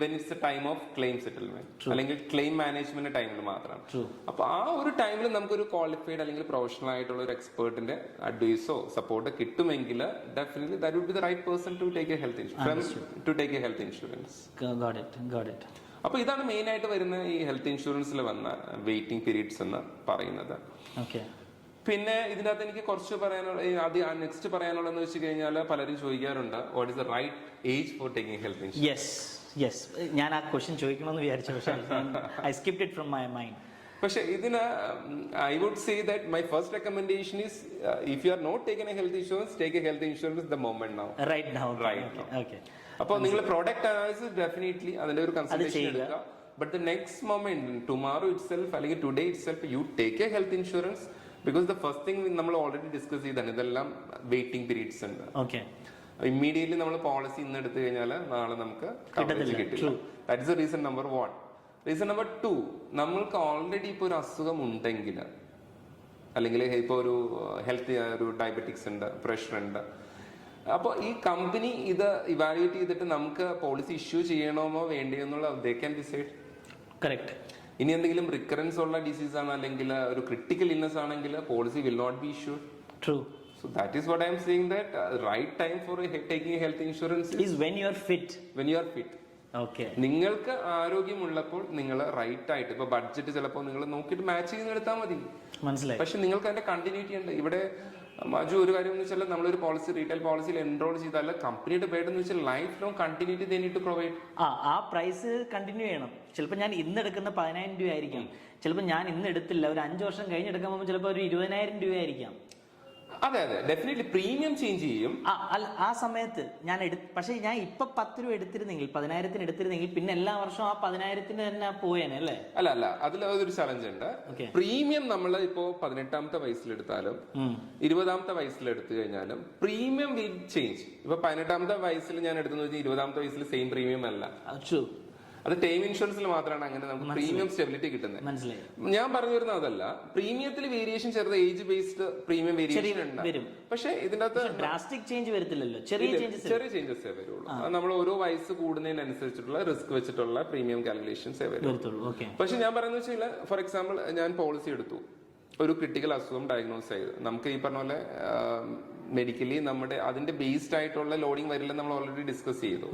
when it's A time of claim settlement അല്ലെങ്കിൽ ക്ലെയിം മാനേജ്മെന്റ് ടൈമിൽ മാത്രമാണ്. അപ്പൊ ആ ഒരു ടൈമിൽ നമുക്കൊരു ക്വാളിഫൈഡ് അല്ലെങ്കിൽ പ്രൊഫഷണൽ ആയിട്ടുള്ള ഒരു എക്സ്പേർട്ടിന്റെ അഡ്വൈസോ സപ്പോർട്ടോ കിട്ടുമെങ്കിൽ definitely that would be the right person to take a health insurance. അപ്പൊ ഇതാണ് മെയിൻ ആയിട്ട് വരുന്ന ഈ ഹെൽത്ത് ഇൻഷുറൻസിൽ വന്ന വെയിറ്റിംഗ് പീരീഡ്സ് എന്ന് പറയുന്നത്. പിന്നെ ഇതിനകത്ത് എനിക്ക് കുറച്ച് പറയാനുള്ള നെക്സ്റ്റ് പറയാനുള്ളതെന്ന് വെച്ച് കഴിഞ്ഞാൽ പലരും ചോദിക്കാറുണ്ട്, what is the right age for taking health insurance. Yes, ഞാൻ ആ ക്വസ്റ്റ്യൻ ചോദിക്കണമെന്ന് വിചാരിച്ചു, പക്ഷേ I skipped it from my mind. പക്ഷെ ഇതിന് I would say that my first recommendation is if you are not taking a health insurance, take a health insurance the moment now. Right now. അപ്പോൾ നിങ്ങൾ product analysis definitely അതിന്റെ ഒരു consultation എടുക്കുക. But the next moment tomorrow itself അല്ലെങ്കിൽ today it self you take a health insurance. Because the first thing നമ്മൾ already discuss ചെയ്താണ്, ഇതെല്ലാം waiting periods ഉണ്ട്. ഇമ്മീഡിയറ്റ്ലി നമ്മൾ പോളിസി ഇന്ന് എടുത്തു കഴിഞ്ഞാൽ നാളെ നമുക്ക് കവറേജ് കിട്ടില്ല. That is reason number 1. Reason number 2, നമ്മൾക്ക് ഓൾറെഡി ഇപ്പോൾ ഒരു അസുഖം ഉണ്ടെങ്കിൽ അല്ലെങ്കിൽ ഇപ്പോൾ ഒരു ഹെൽത്ത് ഒരു ഡയബറ്റിക്സ് ഉണ്ട്, പ്രഷർ ഉണ്ട്, അപ്പോൾ ഈ കമ്പനി ഇത് ഇവാലുവേറ്റ് ചെയ്തിട്ട് നമുക്ക് പോളിസി ഇഷ്യൂ ചെയ്യണമോ വേണ്ടിയോ എന്നുള്ള ദേ ക്യാൻ ഡിസൈഡ്. കറക്റ്റ്. ഇനി എന്തെങ്കിലും റിക്കറൻസ് ഉള്ള ഡിസീസ് ആണ് അല്ലെങ്കിൽ ഒരു ക്രിട്ടിക്കൽ ഇൽനെസ് ആണെങ്കിൽ policy will not be issued. True. So that is what I am saying, that right time for taking a health insurance is when you are fit. When you are fit. Okay. നിങ്ങൾക്ക് ആരോഗ്യമുള്ളപ്പോൾ നിങ്ങൾ right ആയിട്ട് ഇപ്പൊ budget ചിലപ്പോൾ നിങ്ങൾ നോക്കിയിട്ട് match ചെയ്ത് എടുത്താൽ മതി. മനസ്സിലായി. പക്ഷെ നിങ്ങൾക്ക് അതിന്റെ കണ്ടിന്യൂറ്റി ഉണ്ട്. ഇവിടെ മജു ഒരു കാര്യം എന്ന് വെച്ചാൽ നമ്മളൊരു പോളിസി റീറ്റെയിൽ പോളിസിയിൽ എൻറോൾ ചെയ്താൽ കമ്പനിയുടെ പേഡ് എന്ന് വെച്ചാൽ life long continuity they need to provide. ആ പ്രൈസ് കണ്ടിന്യൂ ചെയ്യണം. ചിലപ്പോൾ ഞാൻ ഇന്ന് എടുക്കുന്ന 10,000 രൂപ ആയിരിക്കും, ചിലപ്പോൾ ഞാൻ ഇന്ന് എടുത്തില്ല, ഒരു 5 വർഷം കഴിഞ്ഞ് എടുക്കാൻ പോകുമ്പോൾ ചിലപ്പോൾ ഒരു 20,000 രൂപ ആയിരിക്കാം. അതെ, ഡെഫിനറ്റ്ലി പ്രീമിയം ചേഞ്ച് ചെയ്യും ആ സമയത്ത് ഞാൻ പക്ഷെ ഞാൻ ഇപ്പൊ 10 രൂപ എടുത്തിരുന്നെങ്കിൽ 10,000 എടുത്തിരുന്നെങ്കിൽ പിന്നെ എല്ലാ വർഷവും ആ 10,000 തന്നെ പോയേനെ അല്ലേ? അല്ല, അതിൽ ഒരു ചലഞ്ച് ഉണ്ട്. പ്രീമിയം നമ്മൾ ഇപ്പോ 18ാമത്തെ വയസ്സിലെടുത്താലും 20ാമത്തെ വയസ്സിലെടുത്തു കഴിഞ്ഞാലും പ്രീമിയം വിൽ ചേഞ്ച്. ഇപ്പൊ 18ാമത്തെ വയസ്സിൽ ഞാൻ എടുത്തെന്ന് വെച്ചാൽ 20ാമത്തെ വയസ്സിൽ സെയിം പ്രീമിയം അല്ല. അത് ടൈം ഇൻഷുറൻസിൽ മാത്രമാണ് അങ്ങനെ നമുക്ക് പ്രീമിയം സ്റ്റെബിലിറ്റി കിട്ടുന്നത്. ഞാൻ പറഞ്ഞു വരുന്നത് അതല്ല, പ്രീമിയത്തിൽ വേരിയേഷൻ ചെറുത് ഏജ് ബേസ്ഡ് പ്രീമിയം വേരിയേഷൻ ഉണ്ട്. പക്ഷെ ഇതിനകത്ത് ഡ്രാസ്റ്റിക് ചേഞ്ച് വരത്തില്ലല്ലോ, ചെറിയ ചേഞ്ചസ് വരുള്ളൂ. നമ്മൾ ഓരോ വയസ്സ് കൂടുന്നതിനനുസരിച്ചിട്ടുള്ള റിസ്ക് വെച്ചിട്ടുള്ള പ്രീമിയം കാൽക്കുലേഷൻസ് വരുള്ളൂ. പക്ഷെ ഞാൻ പറയുന്നത് വെച്ചാൽ ഫോർ എക്സാമ്പിൾ ഞാൻ പോളിസി എടുത്തു, ഒരു ക്രിട്ടിക്കൽ അസുഖം ഡയഗ്നോസ് ചെയ്ത് നമുക്ക് ഈ പറഞ്ഞ പോലെ മെഡിക്കലി നമ്മുടെ അതിന്റെ ബേസ്ഡ് ആയിട്ടുള്ള ലോഡിംഗ് വരില്ല, നമ്മൾ ഓൾറെഡി ഡിസ്കസ് ചെയ്തു.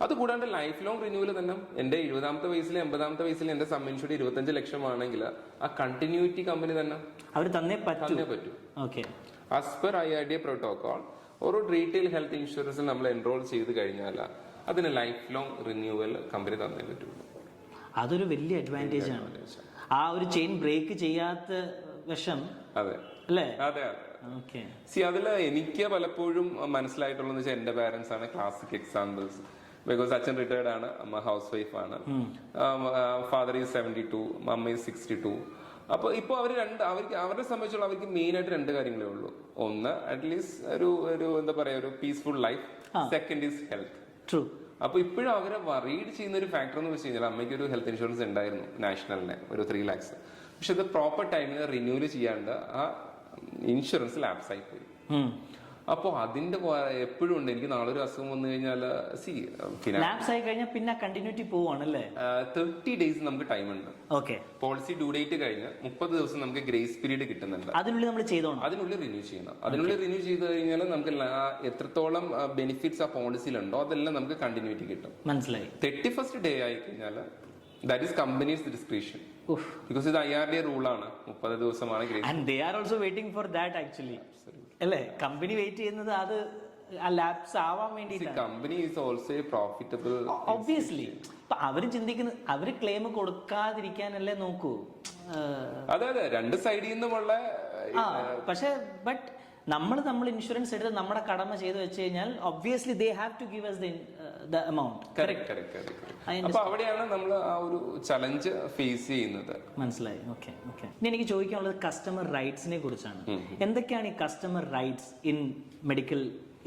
അത് കൂടാണ്ട് ലൈഫ് ലോങ് റിന്യൂവൽ തന്നെ എന്റെ 70ാമത്തെ വയസ്സിൽ 80ാമത്തെ വയസ്സിൽ എന്റെ സം ഇൻഷുർഡ് 25 ലക്ഷം ആണെങ്കിൽ ആ കണ്ടിന്യൂറ്റി കമ്പനി തന്നെ അവർ തന്നെ പറ്റൂ. ആസ് പെർ IRDA പ്രോട്ടോകോൾ ഒരു റീറ്റെയിൽ ഹെൽത്ത് ഇൻഷുറൻസിൽ നമ്മൾ എൻറോൾ ചെയ്ത് കഴിഞ്ഞാൽ അതിന് ലൈഫ് ലോങ് റിന്യൂവൽ കമ്പനി തന്നേ പറ്റുള്ളൂ. അതൊരു വലിയ അഡ്വാൻറ്റേജ് ആണ്. ആ ഒരു ചെയിൻ ബ്രേക്ക് ചെയ്യാത്ത വശം. അതെ അല്ലേ? അതെ. അതില് എനിക്ക് പലപ്പോഴും മനസ്സിലായിട്ടുള്ളത് വെച്ചാൽ എന്റെ പാരന്റ്സ് ആണ് ക്ലാസിക് എക്സാമ്പിൾസ്. ബിക്കോസ് അച്ഛൻ റിട്ടയർഡ് ആണ്, അമ്മ ഹൗസ് വൈഫ് ആണ്, ഫാദർ ഈസ് 72, അമ്മ ഈസ് 62. അപ്പൊ ഇപ്പൊ അവരെ സംബന്ധിച്ചുള്ള അവർക്ക് മെയിൻ ആയിട്ട് 2 കാര്യങ്ങളേ ഉള്ളൂ. ഒന്ന് അറ്റ്ലീസ്റ്റ് ഒരു എന്താ പറയാ ഒരു peaceful life, second is health. True. അപ്പൊ ഇപ്പോഴും അവരെ വറീഡ് ചെയ്യുന്ന ഒരു ഫാക്ടർ എന്ന് വെച്ച് കഴിഞ്ഞാൽ അമ്മയ്ക്ക് ഒരു ഹെൽത്ത് ഇൻഷുറൻസ് ഉണ്ടായിരുന്നു നാഷണലിന്, ഒരു 3 lakhs. പക്ഷെ അത് പ്രോപ്പർ ടൈമിന് റിന്യൂവൽ ചെയ്യാണ്ട് ആ ഇൻഷുറൻസ് ലാപ്സ് ആയി പോയി. അപ്പൊ അതിന്റെ എപ്പോഴും ഉണ്ട്. എനിക്ക് നാളെ ഒരു അസുഖം വന്നു കഴിഞ്ഞാൽ പിന്നെ കണ്ടിന്യൂറ്റി പോവാണല്ലേ. 30 days നമുക്ക് ടൈം ഉണ്ട്. പോളിസി ഡ്യൂ ഡേറ്റ് കഴിഞ്ഞ് 30 ദിവസം നമുക്ക് ഗ്രേസ് പീരീഡ് കിട്ടുന്നുണ്ട്. അതിനുള്ളിൽ നമ്മൾ ചെയ്തോണം, അതിനുള്ളിൽ റിന്യൂ ചെയ്യണം. അതിനുള്ളിൽ റിന്യൂ ചെയ്ത് കഴിഞ്ഞാൽ നമുക്ക് എത്രത്തോളം ബെനിഫിറ്റ്സ് ആ പോളിസിയിലുണ്ടോ അതെല്ലാം നമുക്ക് കണ്ടിന്യൂറ്റി കിട്ടും. മനസ്സിലായി. 31st day ആയി കഴിഞ്ഞാൽ that is companies description. Because ഇത് IRDA റൂളാണ്, 30 ദിവസമാണ് grace. And they are also waiting for that actually. അല്ലേ? കമ്പനി വെയിറ്റ് ചെയ്യുന്നത് അത് ലാപ്സ് ആവാൻ വേണ്ടിയിട്ടാണ്. Company is also profitable. Obviously ഇപ്പൊ അവരും ചിന്തിക്കുന്നത് അവര് ക്ലെയിം കൊടുക്കാതിരിക്കാനല്ലേ നോക്കൂ. അതെ അതെ, രണ്ട് സൈഡിൽ നിന്നുമുള്ള. പക്ഷെ ബട്ട് നമ്മൾ ഇൻഷുറൻസ് എടുത്ത് നമ്മുടെ കടമ ചെയ്ത് വെച്ച് കഴിഞ്ഞാൽ obviously they have to give us the amount. അപ്പൊ അവിടെയാണ് നമ്മൾ ആ ഒരു ചലഞ്ച് ഫേസ് ചെയ്യുന്നത്. മനസ്സിലായി. ഓക്കെ. ഇനി എനിക്ക് ചോദിക്കാനുള്ളത് കസ്റ്റമർ റൈറ്റ്സിനെ കുറിച്ചാണ്. എന്തൊക്കെയാണ് ഈ customer rights in medical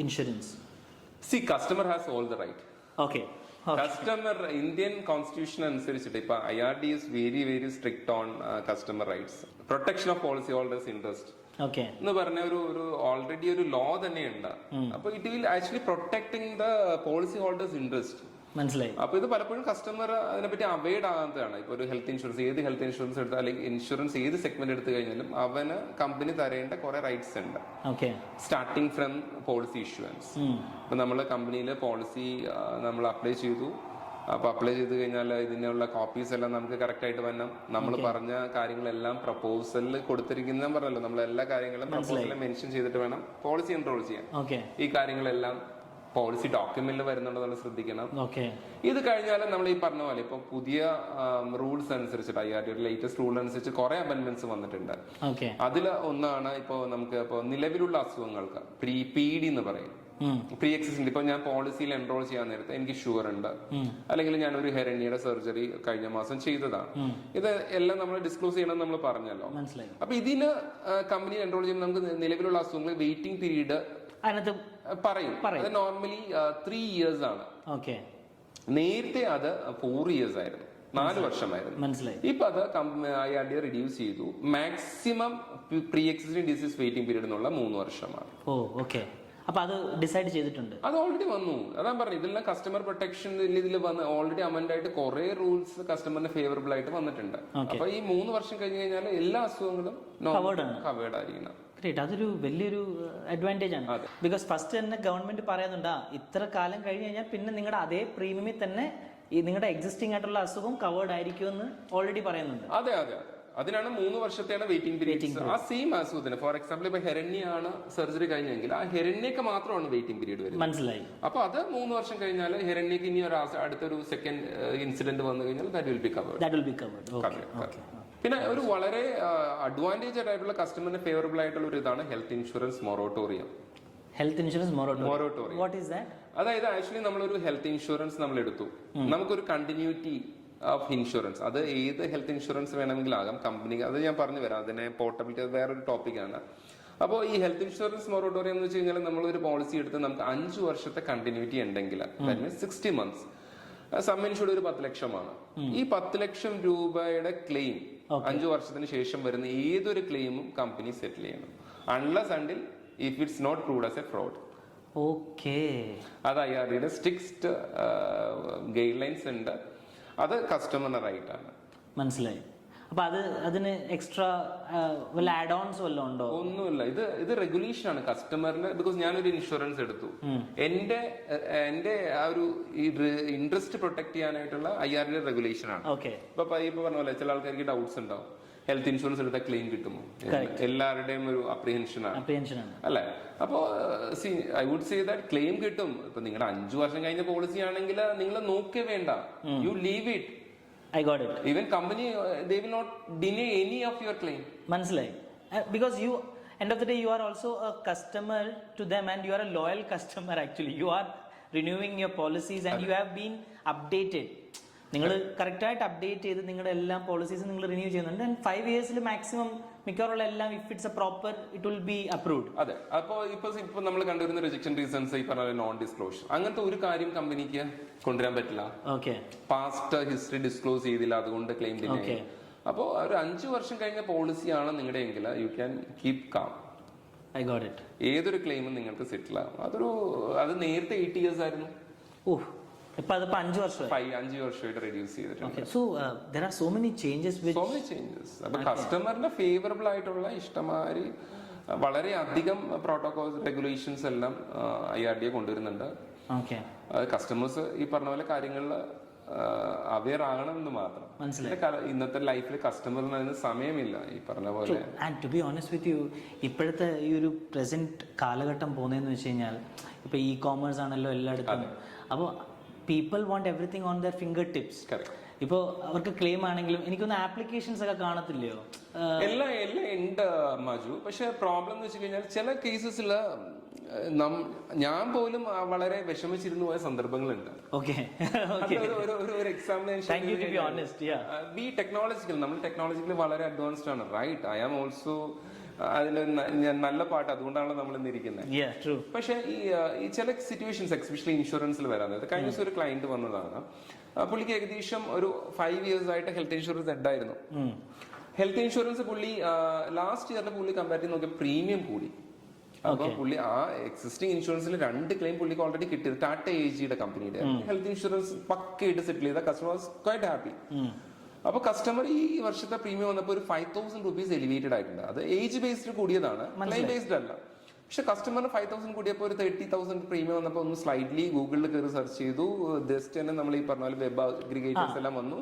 insurance? See, customer has all the right. Okay. Customer Indian constitution അനുസരിച്ചിട്ട് ഇപ്പൊ IRD is very very strict on customer rights, protection of policy holders interest എന്ന് പറഞ്ഞ ഒരു ഓൾറെഡി ഒരു ലോ തന്നെയുണ്ട്. അപ്പൊ it will actually protecting the policy holders interest. മനസ്സിലായി. അപ്പൊ ഇത് പലപ്പോഴും കസ്റ്റമർ അതിനെപ്പറ്റി അവെയ്ഡ് ആകാത്തതാണ്. ഇപ്പൊ ഒരു ഹെൽത്ത് ഇൻഷുറൻസ്, ഏത് ഹെൽത്ത് ഇൻഷുറൻസ് എടുത്താൽ അല്ലെങ്കിൽ ഇൻഷുറൻസ് ഏത് സെഗ്മെന്റ് എടുത്തു കഴിഞ്ഞാലും അവന് കമ്പനി തരേണ്ട കുറെ റൈറ്റ്സ് ഉണ്ട്. Starting from policy issuance. ഇപ്പൊ നമ്മള് കമ്പനിയിൽ പോളിസി നമ്മൾ അപ്ലൈ ചെയ്തു. അപ്പൊ അപ്ലൈ ചെയ്ത് കഴിഞ്ഞാൽ ഇതിനുള്ള കോപ്പീസ് എല്ലാം നമുക്ക് കറക്റ്റ് ആയിട്ട് വരണം. നമ്മൾ പറഞ്ഞ കാര്യങ്ങളെല്ലാം പ്രപ്പോസലിൽ കൊടുത്തിരിക്കുന്ന പറഞ്ഞല്ലോ, നമ്മൾ എല്ലാ കാര്യങ്ങളും പ്രപ്പോസലിൽ മെൻഷൻ ചെയ്തിട്ട് വേണം പോളിസി എൻറോൾ ചെയ്യാൻ. ഈ കാര്യങ്ങളെല്ലാം പോളിസി ഡോക്യുമെന്റിൽ വരുന്നുണ്ടെന്നുള്ള ശ്രദ്ധിക്കണം. ഇത് കഴിഞ്ഞാലും നമ്മൾ ഈ പറഞ്ഞ പോലെ ഇപ്പൊ പുതിയ റൂൾസ് അനുസരിച്ചിട്ട് IRD ലേറ്റസ്റ്റ് റൂൾ അനുസരിച്ച് കുറെ അമെന്റ്മെന്റ്സ് വന്നിട്ടുണ്ട്. അതിൽ ഒന്നാണ് ഇപ്പൊ നമുക്ക് ഇപ്പൊ നിലവിലുള്ള അസുഖങ്ങൾക്ക് PD എന്ന് പറയും, പ്രീ എക്സിസ്റ്റന്റ്. ഇപ്പൊ ഞാൻ പോളിസിയിൽ എൻറോൾ ചെയ്യാൻ നേരത്തെ എനിക്ക് ഷുഗർ ഉണ്ട്, അല്ലെങ്കിൽ ഞാൻ ഒരു ഹെരണിയുടെ സർജറി കഴിഞ്ഞ മാസം ചെയ്തതാണ്, ഇത് എല്ലാം നമ്മൾ ഡിസ്ക്ലോസ് ചെയ്യണം നമ്മൾ പറഞ്ഞല്ലോ. അപ്പൊ ഇതിന് കമ്പനി എൻറോൾ ചെയ്യുമ്പോൾ നമുക്ക് നിലവിലുള്ള അസുഖങ്ങൾ വെയിറ്റിംഗ് പീരീഡ് പറയും. അത് നോർമലി 3 years ആണ്. നേരത്തെ അത് 4 years ആയിരുന്നു, 4 വർഷമായിരുന്നു. ഇപ്പൊ അത് IRD റിഡ്യൂസ് ചെയ്തു. Maximum pre existing disease waiting period എന്നുള്ള 3 വർഷമാണ്. അപ്പൊ അത് ഡിസൈഡ് ചെയ്തിട്ടുണ്ട്, അത് ഓൾറെഡി വന്നു. അതാ പറഞ്ഞു, ഇതെല്ലാം കസ്റ്റമർ പ്രൊട്ടക്ഷൻ ഇതിൽ വന്ന് ഓൾറെഡി അമെന്റ് ആയിട്ട് കുറെ റൂൾസ് കസ്റ്റമറിന് ഫേവറബിൾ ആയിട്ട് വന്നിട്ടുണ്ട്. അപ്പൊ ഈ 3 വർഷം കഴിഞ്ഞ് കഴിഞ്ഞാൽ എല്ലാ അസുഖങ്ങളും കവേർഡ് ആയിരിക്കണം. അതൊരു വലിയൊരു അഡ്വാൻറ്റേജ് ആണ്. ബിക്കോസ് ഫസ്റ്റ് തന്നെ ഗവൺമെന്റ് പറയുന്നുണ്ട് ഇത്ര കാലം കഴിഞ്ഞ് കഴിഞ്ഞാൽ പിന്നെ നിങ്ങളുടെ അതേ പ്രീമിയമിൽ തന്നെ ഈ നിങ്ങളുടെ എക്സിസ്റ്റിംഗ് ആയിട്ടുള്ള അസുഖം കവേർഡ് ആയിരിക്കും എന്ന് ഓൾറെഡി പറയുന്നുണ്ട്. അതെ അതെ, അതിനാണ് 3 വർഷത്തെയാണ് വെയിറ്റിംഗ് പീരീഡ്. ആ സെയിം അസുഖത്തിന് ഫോർ എക്സാമ്പിൾ ഇപ്പൊ ഹെരണ്യാണ് സർജറി കഴിഞ്ഞെങ്കിൽ ആ ഹെരണ്യക്ക് മാത്രമാണ് വെയിറ്റിംഗ് പീരീഡ് വരുന്നത്. മനസ്സിലായി. അപ്പൊ അത് 3 വർഷം കഴിഞ്ഞാൽ ഹെരണ്യക്ക് ഇനി ഒരു അടുത്തൊരു സെക്കൻഡ് ഇൻസിഡന്റ് വന്നു കഴിഞ്ഞാൽ ദാറ്റ് വിൽ ബി കവേർഡ്. പിന്നെ ഒരു വളരെ അഡ്വാൻറ്റേജ് ആയിട്ടുള്ള കസ്റ്റമറിന് ഫേവറബിൾ ആയിട്ടുള്ള ഒരു ഇതാണ് ഹെൽത്ത് ഇൻഷുറൻസ് മൊറട്ടോറിയം. അതായത് ആക്ച്വലി നമ്മളൊരു ഹെൽത്ത് ഇൻഷുറൻസ് നമ്മൾ എടുത്തു, നമുക്കൊരു കണ്ടിന്യൂറ്റി ഓഫ് ഇൻഷുറൻസ്. അത് ഏത് ഹെൽത്ത് ഇൻഷുറൻസ് വേണമെങ്കിലും ആകാം കമ്പനി, അത് ഞാൻ പറഞ്ഞു വരാം. അതിനെ പോർട്ടബിലിറ്റി അത് വേറൊരു ടോപ്പിക്കാണ്. അപ്പോൾ ഈ ഹെൽത്ത് ഇൻഷുറൻസ് മൊറട്ടോറിയം എന്ന് വെച്ച് കഴിഞ്ഞാൽ നമ്മളൊരു പോളിസി എടുത്ത് നമുക്ക് 5 വർഷത്തെ കണ്ടിന്യൂറ്റി ഉണ്ടെങ്കിൽ 60 months, സം ഇൻഷുർഡ് ഒരു 10 ലക്ഷമാണ്. ഈ 10 ലക്ഷം രൂപയുടെ ക്ലെയിം 5 വർഷത്തിന് ശേഷം വരുന്ന ഏതൊരു ക്ലെയിമും കമ്പനി സെറ്റിൽ ചെയ്യണം, unless until if it's not proved as a fraud. അത് IRDയുടെ സ്ട്രിക്റ്റ് ഗൈഡ് ലൈൻസ് ഉണ്ട്. അത് കസ്റ്റമറിന്റെ റൈറ്റ് ആണ്. മനസ്സിലായി. അപ്പൊ അതിന് എക്സ്ട്രാ വല്ല ആഡ് ഓൺസ് വല്ലതും ഉണ്ടോ? ഒന്നുമില്ല. ഇത് റെഗുലേഷൻ ആണ് കസ്റ്റമറിന്. ബിക്കോസ് ഞാനൊരു ഇൻഷുറൻസ് എടുത്തു, എന്റെ ആ ഒരു ഇൻട്രസ്റ്റ് പ്രൊട്ടക്ട് ചെയ്യാനായിട്ടുള്ള IRD റെഗുലേഷൻ ആണ്. ഇപ്പൊ പറഞ്ഞ പോലെ ചില ആൾക്കാർക്ക് ഡൗട്ട്സ് ഉണ്ടാവും, ഹെൽത്ത് ഇൻഷുറൻസ് എടുത്താൽ ക്ലെയിം കിട്ടുമോ? എല്ലാവരുടെയും ഒരു അപ്രിഹെൻഷൻ ആണ് അല്ലെ? അപ്പോ I would say that claim കിട്ടും. ഇപ്പൊ നിങ്ങളുടെ 5 വർഷം കഴിഞ്ഞ പോളിസി ആണെങ്കിൽ നിങ്ങൾ നോക്കേ വേണ്ട, you leave it. I got it. Even company they will not deny any of your claim. മനസ്സിലായി. Because you end of the day you are also a customer to them and you are a loyal customer actually. You are renewing your policies and you have been updated. നിങ്ങൾ correct ആയിട്ട് update ചെയ്ത് നിങ്ങളുടെ എല്ലാ പോളിസീസും നിങ്ങൾ renew ചെയ്യുന്നുണ്ട്. And 5 years maximum മിക്കവാറുള്ള എല്ലാം if it's A proper it will be approved. അതെ. അപ്പോൾ ഇപ്പൊ നമ്മൾ കണ്ടുവരുന്ന റിജക്ഷൻ റീസൺസ് ഈ പറഞ്ഞ നോൺ ഡിസ്ക്ലോഷർ, അങ്ങനത്തെ ഒരു കാര്യം കമ്പനിക്ക് കൊണ്ടുവരാൻ പറ്റില്ല. പാസ്റ്റ് ഹിസ്റ്ററി ഡിസ്ക്ലോസ് ചെയ്തില്ല, അതുകൊണ്ട് ക്ലെയിം ഡിനൈ. അപ്പോൾ ഒരു 5 വർഷം കഴിഞ്ഞ പോളിസിയാണ് നിങ്ങളുടെ എങ്കിൽ you can keep calm. I got it. ഏതൊരു ക്ലെയിമും നിങ്ങൾക്ക് സെറ്റിൽ ആകും. അത് നേരത്തെ 8 years ആയിരുന്നു. ഇപ്പൊ അതിപ്പോ 5 വർഷമായിട്ട് റെഡ്യൂസ് ചെയ്തിട്ടുണ്ട്. So there are so many changes. അപ്പൊ കസ്റ്റമറിന് ഫേവറബിൾ ആയിട്ടുള്ള ഇഷ്ടമാതിരി വളരെ അധികം പ്രോട്ടോകോൾസ് റെഗുലേഷൻസ് എല്ലാം IRD കൊണ്ടുവരുന്നുണ്ട്. കസ്റ്റമേഴ്സ് ഈ പറഞ്ഞ പോലെ കാര്യങ്ങളിൽ അവെയർ ആണെന്ന് മാത്രം. മനസ്സിലായി. ഇന്നത്തെ ലൈഫിൽ കസ്റ്റമറിന് അതിന് സമയമില്ല ഈ പറഞ്ഞ പോലെ. And to be honest with you, ഇപ്പോഴത്തെ ഈ ഒരു പ്രസന്റ് കാലഘട്ടം പോകുന്നതെന്ന് വെച്ച് കഴിഞ്ഞാൽ ഇപ്പൊ ഇ കോമേഴ്സ് ആണല്ലോ എല്ലായിടത്തും. അപ്പോൾ people want everything on there finger tips. ഇപ്പോൾ അവർക്ക് ക്ലെയിം ആണെങ്കിലും എനിക്കൊന്ന് ആപ്ലിക്കേഷൻസ് ഒക്കെ കാണത്തില്ലയോ? എല്ലാം ഉണ്ട് മജു. പക്ഷെ പ്രോബ്ലം എന്ന് വെച്ച് കഴിഞ്ഞാൽ ചില കേസസിൽ ഞാൻ പോലും വളരെ വിഷമിച്ചിരുന്നു പോയ സന്ദർഭങ്ങളുണ്ട്. ഒരു എക്സാമിനേഷൻ ബി ടെക്നോളജിക്കൽ, നമ്മൾ ടെക്നോളജിക്കലി വളരെ അഡ്വാൻസ്ഡ് ആണ്, റൈറ്റ്? ഐ ആം ഓൾസോ അതിൽ നല്ല പാട്ട്, അതുകൊണ്ടാണല്ലോ നമ്മൾ ഇന്നിരിക്കുന്നത്. പക്ഷെ ഈ ചില സിറ്റുവേഷൻസ് എക്സ്പെഷ്യലി ഇൻഷുറൻസിൽ വരാൻ നേരത്തെ കഴിഞ്ഞ ദിവസം ഒരു ക്ലയന്റ് വന്നതാണ്. പുള്ളിക്ക് ഏകദേശം ഒരു 5 years ആയിട്ട് ഹെൽത്ത് ഇൻഷുറൻസ് ഉണ്ടായിരുന്നു. ഹെൽത്ത് ഇൻഷുറൻസ് പുള്ളി ലാസ്റ്റ് ഇയറിൽ പുള്ളി കമ്പയർ ചെയ്ത് നോക്കിയ പ്രീമിയം കൂടി. അപ്പൊ പുള്ളി ആ എക്സിസ്റ്റിംഗ് ഇൻഷുറൻസിൽ 2 ക്ലെയിം പുള്ളിക്ക് ഓൾറെഡി കിട്ടിയത് ടാറ്റ AGയുടെ കമ്പനിയുടെ ഹെൽത്ത് ഇൻഷുറൻസ് പക്കയായിട്ട് സെറ്റിൽ ചെയ്ത കസ്റ്റമർ വാസ് ക്വൈറ്റ് ഹാപ്പി. അപ്പൊ കസ്റ്റമർ ഈ വർഷത്തെ പ്രീമിയം വന്നപ്പോൾ ഒരു 5,000 rupees എലിവേറ്റഡ് ആയിട്ടുണ്ട്. അത് ഏജ് ബേസ്ഡ് കൂടിയതാണ്, ക്ലെയിം ബേസ്ഡ് അല്ല. പക്ഷെ കസ്റ്റമറിന് 5,000 കൂടിയപ്പോൾ ഒരു 30,000 പ്രീമിയം വന്നപ്പോൾ ഒന്ന് സ്ലൈറ്റ്ലി ഗൂഗിളിൽ കയറി സെർച്ച് ചെയ്തു. ജസ്റ്റ് തന്നെ നമ്മൾ ഈ പറഞ്ഞ പോലെ വെബ് അഗ്രിഗേറ്റേഴ്സ് എല്ലാം വന്നു.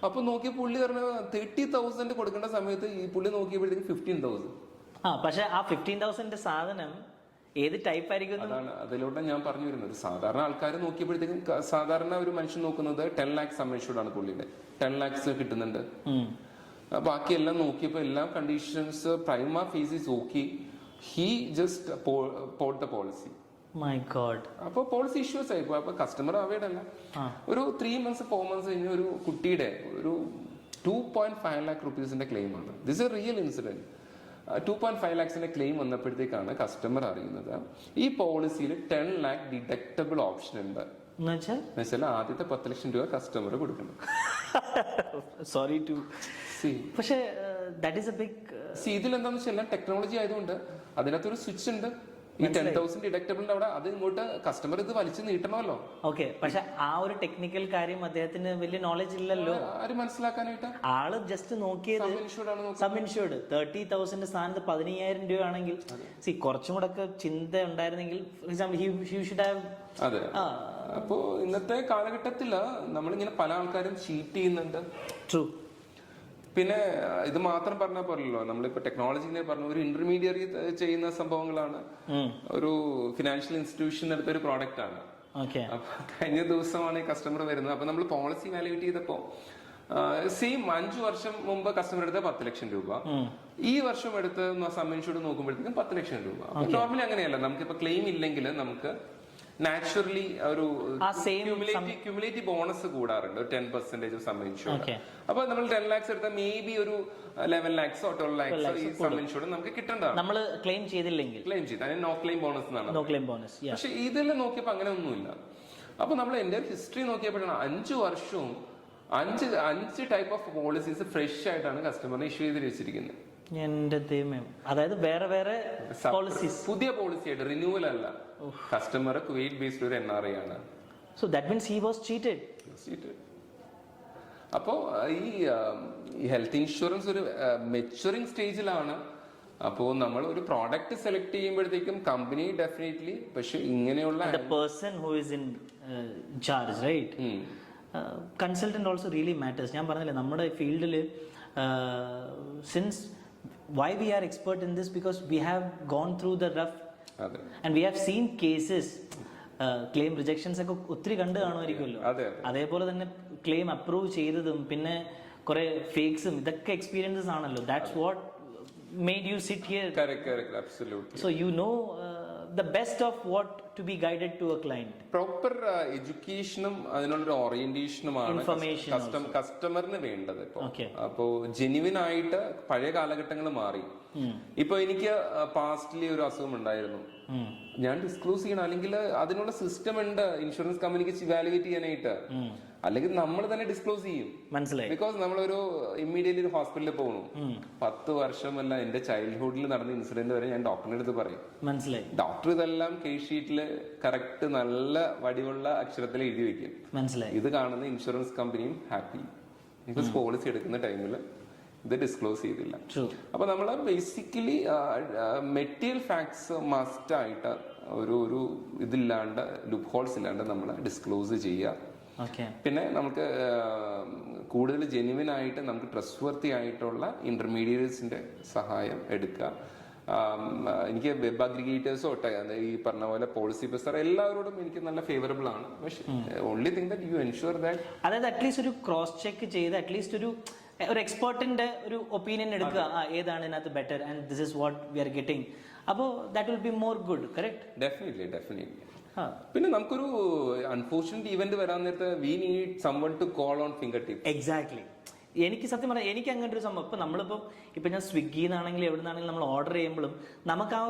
അപ്പൊ നോക്കിയ പുള്ളി പറഞ്ഞ 30,000 കൊടുക്കേണ്ട സമയത്ത് ഈ പുള്ളി നോക്കിയപ്പോഴത്തേക്ക് 15,000. പക്ഷെ ആ 15,000 സാധനം ഏത് ടൈപ്പ് ആയിരിക്കും? അതാണ് അതിലൂടെ ഞാൻ പറഞ്ഞു വരുന്നത്. സാധാരണ ആൾക്കാർ നോക്കിയപ്പോഴത്തേക്കും സാധാരണ ഒരു മനുഷ്യൻ നോക്കുന്നത് 10 lakhs സം ഇൻഷുർഡ് ആണ് പുള്ളിയുടെ. 10 lakhs കിട്ടുന്നുണ്ട്. ബാക്കി എല്ലാം നോക്കിയപ്പോൾ എല്ലാ conditions prima facie okay. He just put the policy. My God. അപ്പൊ പോളിസി ഇഷ്യൂസ് ആയിപ്പോ. അപ്പൊ കസ്റ്റമർ അവൈഡ് അല്ല. ഒരു 3 months 4 months കഴിഞ്ഞ ഒരു കുട്ടിയുടെ ഒരു 2.5 lakh rupees ക്ലെയിം ആണ്. This a real incident. 2.5 lakhs claim വന്നപ്പോഴത്തേക്കാണ് കസ്റ്റമർ അറിയുന്നത് ഈ പോളിസിയിൽ 10 lakh ഡിഡക്റ്റബിൾ ഓപ്ഷൻ ഉണ്ട്. എന്നുവെച്ചാൽ ആദ്യത്തെ 10 ലക്ഷം രൂപ കസ്റ്റമർ കൊടുക്കണം. Sorry to see. പക്ഷേ ദാറ്റ് ഈസ് എ ബിഗ് ഇതിലെന്താന്ന് വെച്ചാൽ എല്ലാം ടെക്നോളജി ആയതുകൊണ്ട് അതിനകത്തൊരു സ്വിച്ച് ഉണ്ട്. ഈ 10,000 ഡിഡക്റ്റബിളിന്റെ അവിടെ അത് ഇങ്ങോട്ട് കസ്റ്റമർ ഇത് വലിച്ചു നീട്ടണമല്ലോ. ഓക്കെ. പക്ഷെ ആ ഒരു ടെക്നിക്കൽ കാര്യം അദ്ദേഹത്തിന് വലിയ നോളജ് ഇല്ലല്ലോ. ആര് മനസ്സിലാക്കാനായിട്ട്? ആള് ജസ്റ്റ് നോക്കിയത് സം ഇൻഷുർഡ് 30,000 സ്ഥാനത്ത് 15,000 രൂപ ആണെങ്കിൽ കുറച്ചും കൂടെ ഒക്കെ ചിന്ത ഉണ്ടായിരുന്നെങ്കിൽ അതെ. അപ്പോ ഇന്നത്തെ കാലഘട്ടത്തില് നമ്മളിങ്ങനെ പല ആൾക്കാരും ചീറ്റ് ചെയ്യുന്നുണ്ട്. ട്രൂ. പിന്നെ ഇത് മാത്രം പറഞ്ഞാൽ പോലല്ലോ, നമ്മളിപ്പോ ടെക്നോളജിനെ പറഞ്ഞ ഒരു ഇന്റർമീഡിയറി ചെയ്യുന്ന സംഭവങ്ങളാണ്. ഒരു ഫിനാൻഷ്യൽ ഇൻസ്റ്റിറ്റ്യൂഷൻ എടുത്ത ഒരു പ്രോഡക്റ്റ് ആണ്. അപ്പൊ കഴിഞ്ഞ ദിവസമാണ് ഈ കസ്റ്റമർ വരുന്നത്. അപ്പൊ നമ്മൾ പോളിസി വാല്യൂറ്റ് ചെയ്തപ്പോ സെയിം 5 വർഷം മുമ്പ് കസ്റ്റമർ എടുത്ത 10 ലക്ഷം രൂപ, ഈ വർഷം എടുത്ത് സം ഇൻഷുർഡ് നോക്കുമ്പോഴത്തേക്കും 10 ലക്ഷം രൂപ. നോർമലി അങ്ങനെയല്ല. നമുക്കിപ്പോ ക്ലെയിം ഇല്ലെങ്കിൽ നമുക്ക് നാച്ചുറലി ഒരു ക്യുമുലേറ്റീവ് ബോണസ് കൂടാറുണ്ട്, 10% സം ഇൻഷുർഡ്. അപ്പൊ നമ്മൾ 10 lakhs എടുത്താൽ മേ ബി ഒരു 11 lakhs or 12 lakhs ഈ സം ഇൻഷുർഡ് നമുക്ക് കിട്ടേണ്ടതാണ്. നമ്മൾ ക്ലെയിം ചെയ്തില്ലെങ്കിൽ ക്ലെയിം ചെയ്ത് അതിന് നോ ക്ലെയിം ബോണസ് എന്നാണ്. പക്ഷെ ഇതിൽ നോക്കിയപ്പോ അങ്ങനെ ഒന്നുമില്ല. അപ്പൊ നമ്മൾ എന്റെ ഹിസ്റ്ററി നോക്കിയപ്പോഴാണ് 5 വർഷവും 5 ടൈപ്പ് ഓഫ് പോളിസീസ് ഫ്രഷ് ആയിട്ടാണ് കസ്റ്റമറിന് ഇഷ്യൂ ചെയ്ത് വെച്ചിരിക്കുന്നത്. അതായത് വേറെ വേറെ പോളിസീസ്, പുതിയ പോളിസി ആയിട്ട്, റിന്യൂവൽ അല്ല. കസ്റ്റമർ കുവൈറ്റ് ബേസ്ഡ് ഒരു NRI ആണ്. So that means he was cheated. അപ്പോ ഈ ഹെൽത്ത് ഇൻഷുറൻസ് ഒരു മെച്ചുറിംഗ് സ്റ്റേജിലാണ്. അപ്പോ നമ്മൾ ഒരു പ്രോഡക്റ്റ് സെലക്ട് ചെയ്യുമ്പോഴത്തേക്കും കമ്പനി ഡെഫിനറ്റ്ലി, പക്ഷെ ഇങ്ങനെയുള്ള person who is in charge, right? Consultant also really matters. ഞാൻ പറഞ്ഞില്ലേ നമ്മുടെ ഫീൽഡിൽ since why we are expert in this, because we have gone through the rough and we have seen cases. Claim rejections ഒക്കെ ഒത്തിരി കണ്ടു കാണുമായിരിക്കുമല്ലോ. അതേപോലെ തന്നെ claim approve ചെയ്തതും പിന്നെ കുറെ ഫേക്സും ഇതൊക്കെ എക്സ്പീരിയൻസസ് ആണല്ലോ. That's what made you sit here. Correct, absolutely. So you know the best of what to be guided to a client. Proper educationും അതിനുള്ള ഓറിയന്റേഷനുമാണ് കസ്റ്റമറിന് വേണ്ടത്. അപ്പോ ജെന്യുവിൻ ആയിട്ട് പഴയ കാലഘട്ടങ്ങൾ മാറി. ഇപ്പൊ എനിക്ക് പാസ്റ്റിലി ഒരു അസുഖം ഉണ്ടായിരുന്നു, ഞാൻ ഡിസ്ക്ലോസ് ചെയ്യണം, അല്ലെങ്കിൽ അതിനുള്ള സിസ്റ്റം ഉണ്ട് ഇൻഷുറൻസ് കമ്പനിക്ക് ഇവാലുവേറ്റ് ചെയ്യാനായിട്ട്. അല്ലെങ്കിൽ നമ്മൾ തന്നെ ഡിസ്ക്ലോസ് ചെയ്യും. മനസ്സിലായി? ബിക്കോസ് നമ്മളൊരു ഇമ്മീഡിയറ്റ്ലി ഒരു ഹോസ്പിറ്റലിൽ പോകണം. 10 വർഷമല്ല, എന്റെ ചൈൽഡ്ഹുഡിൽ നടന്ന ഇൻസിഡന്റ് വരെ ഞാൻ ഡോക്ടറിന്റെ അടുത്ത് പറയും. മനസ്സിലായി? ഡോക്ടർ ഇതെല്ലാം കേസ് ഷീറ്റില് കറക്റ്റ് നല്ല വടിവുള്ള അക്ഷരത്തിൽ എഴുതി വെക്കും. മനസ്സിലായി? ഇത് കാണുന്ന ഇൻഷുറൻസ് കമ്പനിയും ഹാപ്പി, ബിക്കോസ് പോളിസി എടുക്കുന്ന ടൈമിൽ ഇത് ഡിസ്ക്ലോസ് ചെയ്തില്ല. അപ്പൊ നമ്മൾ ബേസിക്കലി മെറ്റീരിയൽ ഫാക്ട്സ് മസ്റ്റ് ആയിട്ട് ഒരു ഇതില്ലാണ്ട്, ലുപ്പ് ഹോൾസ് ഇല്ലാണ്ട് നമ്മൾ ഡിസ്ക്ലോസ് ചെയ്യുക. ഓക്കെ. പിന്നെ നമുക്ക് കൂടുതൽ ജെന്യുവൻ ആയിട്ട് നമുക്ക് ട്രസ്റ്റ് വർത്തി ആയിട്ടുള്ള ഇന്റർമീഡിയറ്റ്സിന്റെ സഹായം എടുക്കുക. എനിക്ക് വെബ് അഗ്രിഗേറ്റേഴ്സോ ഈ പറഞ്ഞ പോലെ പോളിസി ബസർ എല്ലാവരോടും എനിക്ക് നല്ല ഫേവറബിൾ ആണ്. പക്ഷേ only thing that you ensure that, അതായത് അറ്റ്ലീസ്റ്റ് ഒരു ക്രോസ് ചെക്ക് ചെയ്ത് അറ്റ്ലീസ്റ്റ് ഒരു എക്സ്പേർട്ടിന്റെ ഒരു ഒപ്പീനിയൻ എടുക്കുക, ഏതാണ് ഇതിനകത്ത് better and this is what we are getting. അപ്പോൾ that will be more good. Correct? Definitely. പിന്നെ നമുക്കൊരു അൺഫോർച്ചുനേറ്റ് ഇവന്റ് വരാൻ നേരത്തെ we need someone to call on finger tip. Exactly. എനിക്ക് സത്യം പറഞ്ഞാൽ എനിക്ക് അങ്ങനെ ഒരു സംഭവം ഇപ്പം നമ്മളിപ്പം ഇപ്പം ഞാൻ സ്വിഗ്ഗിന്നാണെങ്കിലും എവിടെ നിന്നാണെങ്കിലും നമ്മൾ ഓർഡർ ചെയ്യുമ്പോഴും നമുക്ക് ആ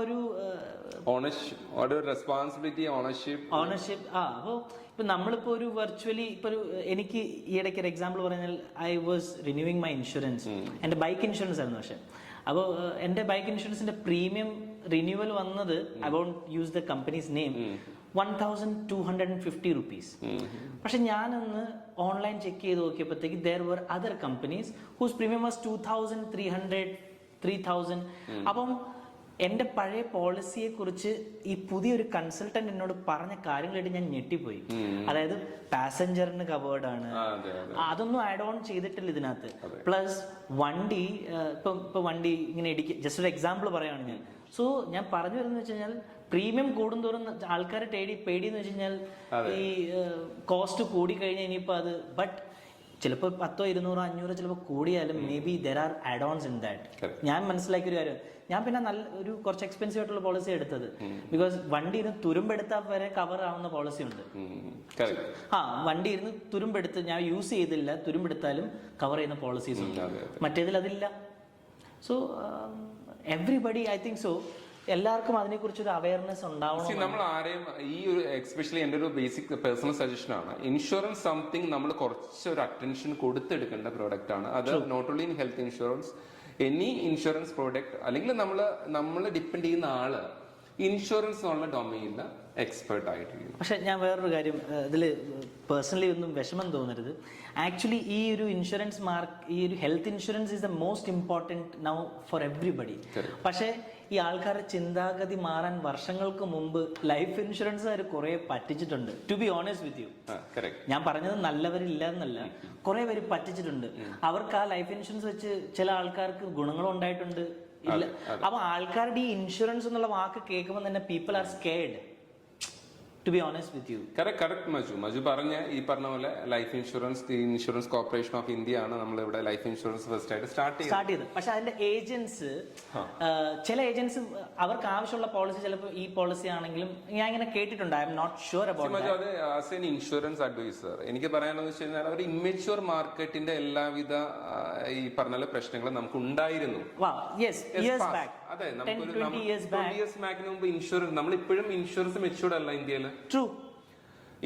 ഒരു റെസ്പോൺസിബിലിറ്റി ഓണർഷിപ്പ് അപ്പോൾ ഇപ്പം നമ്മളിപ്പോൾ ഒരു വെർച്വലി ഇപ്പോൾ ഒരു എനിക്ക് ഈ ഇടയ്ക്ക് ഒരു എക്സാമ്പിൾ പറഞ്ഞാൽ I was renewing my insurance. എൻ്റെ ബൈക്ക് ഇൻഷുറൻസ് ആയിരുന്നു. പക്ഷേ അപ്പോൾ എൻ്റെ ബൈക്ക് ഇൻഷുറൻസിന്റെ പ്രീമിയം റിന്യൂവൽ വന്നത് I won't use the companies name 1,250 rupees. പക്ഷെ ഞാനൊന്ന് ഓൺലൈൻ ചെക്ക് ചെയ്ത് നോക്കിയപ്പോഴത്തേക്ക് there were other companies whose premium was 2,300, 3,000. അപ്പം എൻ്റെ പഴയ പോളിസിയെ കുറിച്ച് ഈ പുതിയൊരു കൺസൾട്ടന്റ് എന്നോട് പറഞ്ഞ കാര്യങ്ങളായിട്ട് ഞാൻ ഞെട്ടിപ്പോയി. അതായത് പാസഞ്ചറിന് കവേർഡ് ആണ്, അതൊന്നും ആഡ് ഓൺ ചെയ്തിട്ടില്ല ഇതിനകത്ത്. പ്ലസ് വണ്ടി ഇപ്പൊ വണ്ടി ഇങ്ങനെ ജസ്റ്റ് ഒരു എക്സാമ്പിൾ പറയുകയാണ് ഞാൻ. സോ ഞാൻ പറഞ്ഞു വരുന്നത് വെച്ച് കഴിഞ്ഞാൽ പ്രീമിയം കൂടുന്തോറും ആൾക്കാരെ പേടിയെന്ന് വെച്ച് കഴിഞ്ഞാൽ ഈ കോസ്റ്റ് കൂടി കഴിഞ്ഞാൽ ഇനിയിപ്പോൾ അത് ബട്ട് ചിലപ്പോൾ 100, 200, 500 ചിലപ്പോൾ കൂടിയാലും may be there are add ons in that. ഞാൻ മനസ്സിലാക്കിയ ഒരു കാര്യം, ഞാൻ പിന്നെ നല്ല ഒരു കുറച്ച് എക്സ്പെൻസീവ് ആയിട്ടുള്ള പോളിസി എടുത്തത്. ബിക്കോസ് വണ്ടി ഇരുന്ന് തുരുമ്പെടുത്താൽ വരെ കവർ ആവുന്ന പോളിസി ഉണ്ട്. വണ്ടി ഇരുന്ന് തുരുമ്പെടുത്ത് ഞാൻ യൂസ് ചെയ്തില്ല, തുരുമ്പെടുത്താലും കവർ ചെയ്യുന്ന പോളിസീസ് ഉണ്ട്. മറ്റേതിൽ അതില്ല. So everybody I think so എല്ലാവർക്കും അതിനെക്കുറിച്ച് ഒരു അവയർനെസ് ഉണ്ടാവണം. നമ്മൾ ആരെയും ഈ ഒരു എക്സ്പെഷ്യലി എൻ്റെ ഒരു ബേസിക് പേഴ്സണൽ സജഷൻ ആണ്, ഇൻഷുറൻസ് സംതിങ് നമ്മൾ കുറച്ച് ഒരു അറ്റൻഷൻ കൊടുത്തെടുക്കേണ്ട പ്രോഡക്റ്റ് ആണ്. അത് not only in health insurance, any insurance product. അല്ലെങ്കിൽ നമ്മൾ ഡിപ്പെൻഡ് ചെയ്യുന്ന ആള് ഇൻഷുറൻസ് എന്നുള്ള ഡൊമൈനിൽ എക്സ്പേർട്ട് ആയിട്ടിരിക്കും. പക്ഷെ ഞാൻ വേറൊരു കാര്യം ഇതിൽ പേഴ്സണലി ഒന്നും വിഷമം തോന്നരുത്. ആക്ച്വലി ഈ ഒരു ഇൻഷുറൻസ് ഈ ഒരു health insurance is the most important now for everybody. പക്ഷേ ഈ ആൾക്കാരുടെ ചിന്താഗതി മാറാൻ വർഷങ്ങൾക്ക് മുമ്പ് ലൈഫ് ഇൻഷുറൻസുകാർ കുറെ പറ്റിച്ചിട്ടുണ്ട്. To be honest with you, ഞാൻ പറഞ്ഞത് നല്ലവരില്ല എന്നല്ല, കുറെ പേര് പറ്റിച്ചിട്ടുണ്ട്. അവർക്ക് ആ ലൈഫ് ഇൻഷുറൻസ് വെച്ച് ചില ആൾക്കാർക്ക് ഗുണങ്ങളും ഉണ്ടായിട്ടുണ്ട്. ഇല്ല, അപ്പൊ ആൾക്കാരുടെ ഈ ഇൻഷുറൻസ് എന്നുള്ള വാക്ക് കേൾക്കുമ്പോൾ തന്നെ people are scared. To be honest with you. Correct Maju പറഞ്ഞ ഈ പറഞ്ഞ പോലെ life insurance insurance corporation of India ആണ് നമ്മൾ ഇവിടെ ലൈഫ് ഇൻഷുറൻസ് ഫസ്റ്റ് ആയിട്ട് സ്റ്റാർട്ട് ചെയ്തത്. പക്ഷെ അതിന്റെ ഏജൻസ് ചില ഏജൻസ് അവർക്ക് ആവശ്യമുള്ള പോളിസി ചിലപ്പോൾ ഈ പോളിസി ആണെങ്കിലും ഞാൻ ഇങ്ങനെ കേട്ടിട്ടുണ്ട്. I'm not sure about Maju. അത് ആസ് എൻ ഇൻഷുറൻസ് അഡ്വൈസർ എനിക്ക് പറയാനെന്ന് വെച്ച് കഴിഞ്ഞാൽ ഒരു ഇമ്മച്യൂർ മാർക്കറ്റിന്റെ എല്ലാവിധ ഈ പറഞ്ഞ പ്രശ്നങ്ങളും നമുക്ക് ഉണ്ടായിരുന്നു. അതെ, നമുക്കൊരു 20 years ബാക്കിന് മുമ്പ് ഇൻഷുറൻസ് നമ്മൾ ഇപ്പോഴും ഇൻഷുറൻസ് മെച്യൂർഡ് അല്ല ഇന്ത്യയിൽ. ട്രൂ.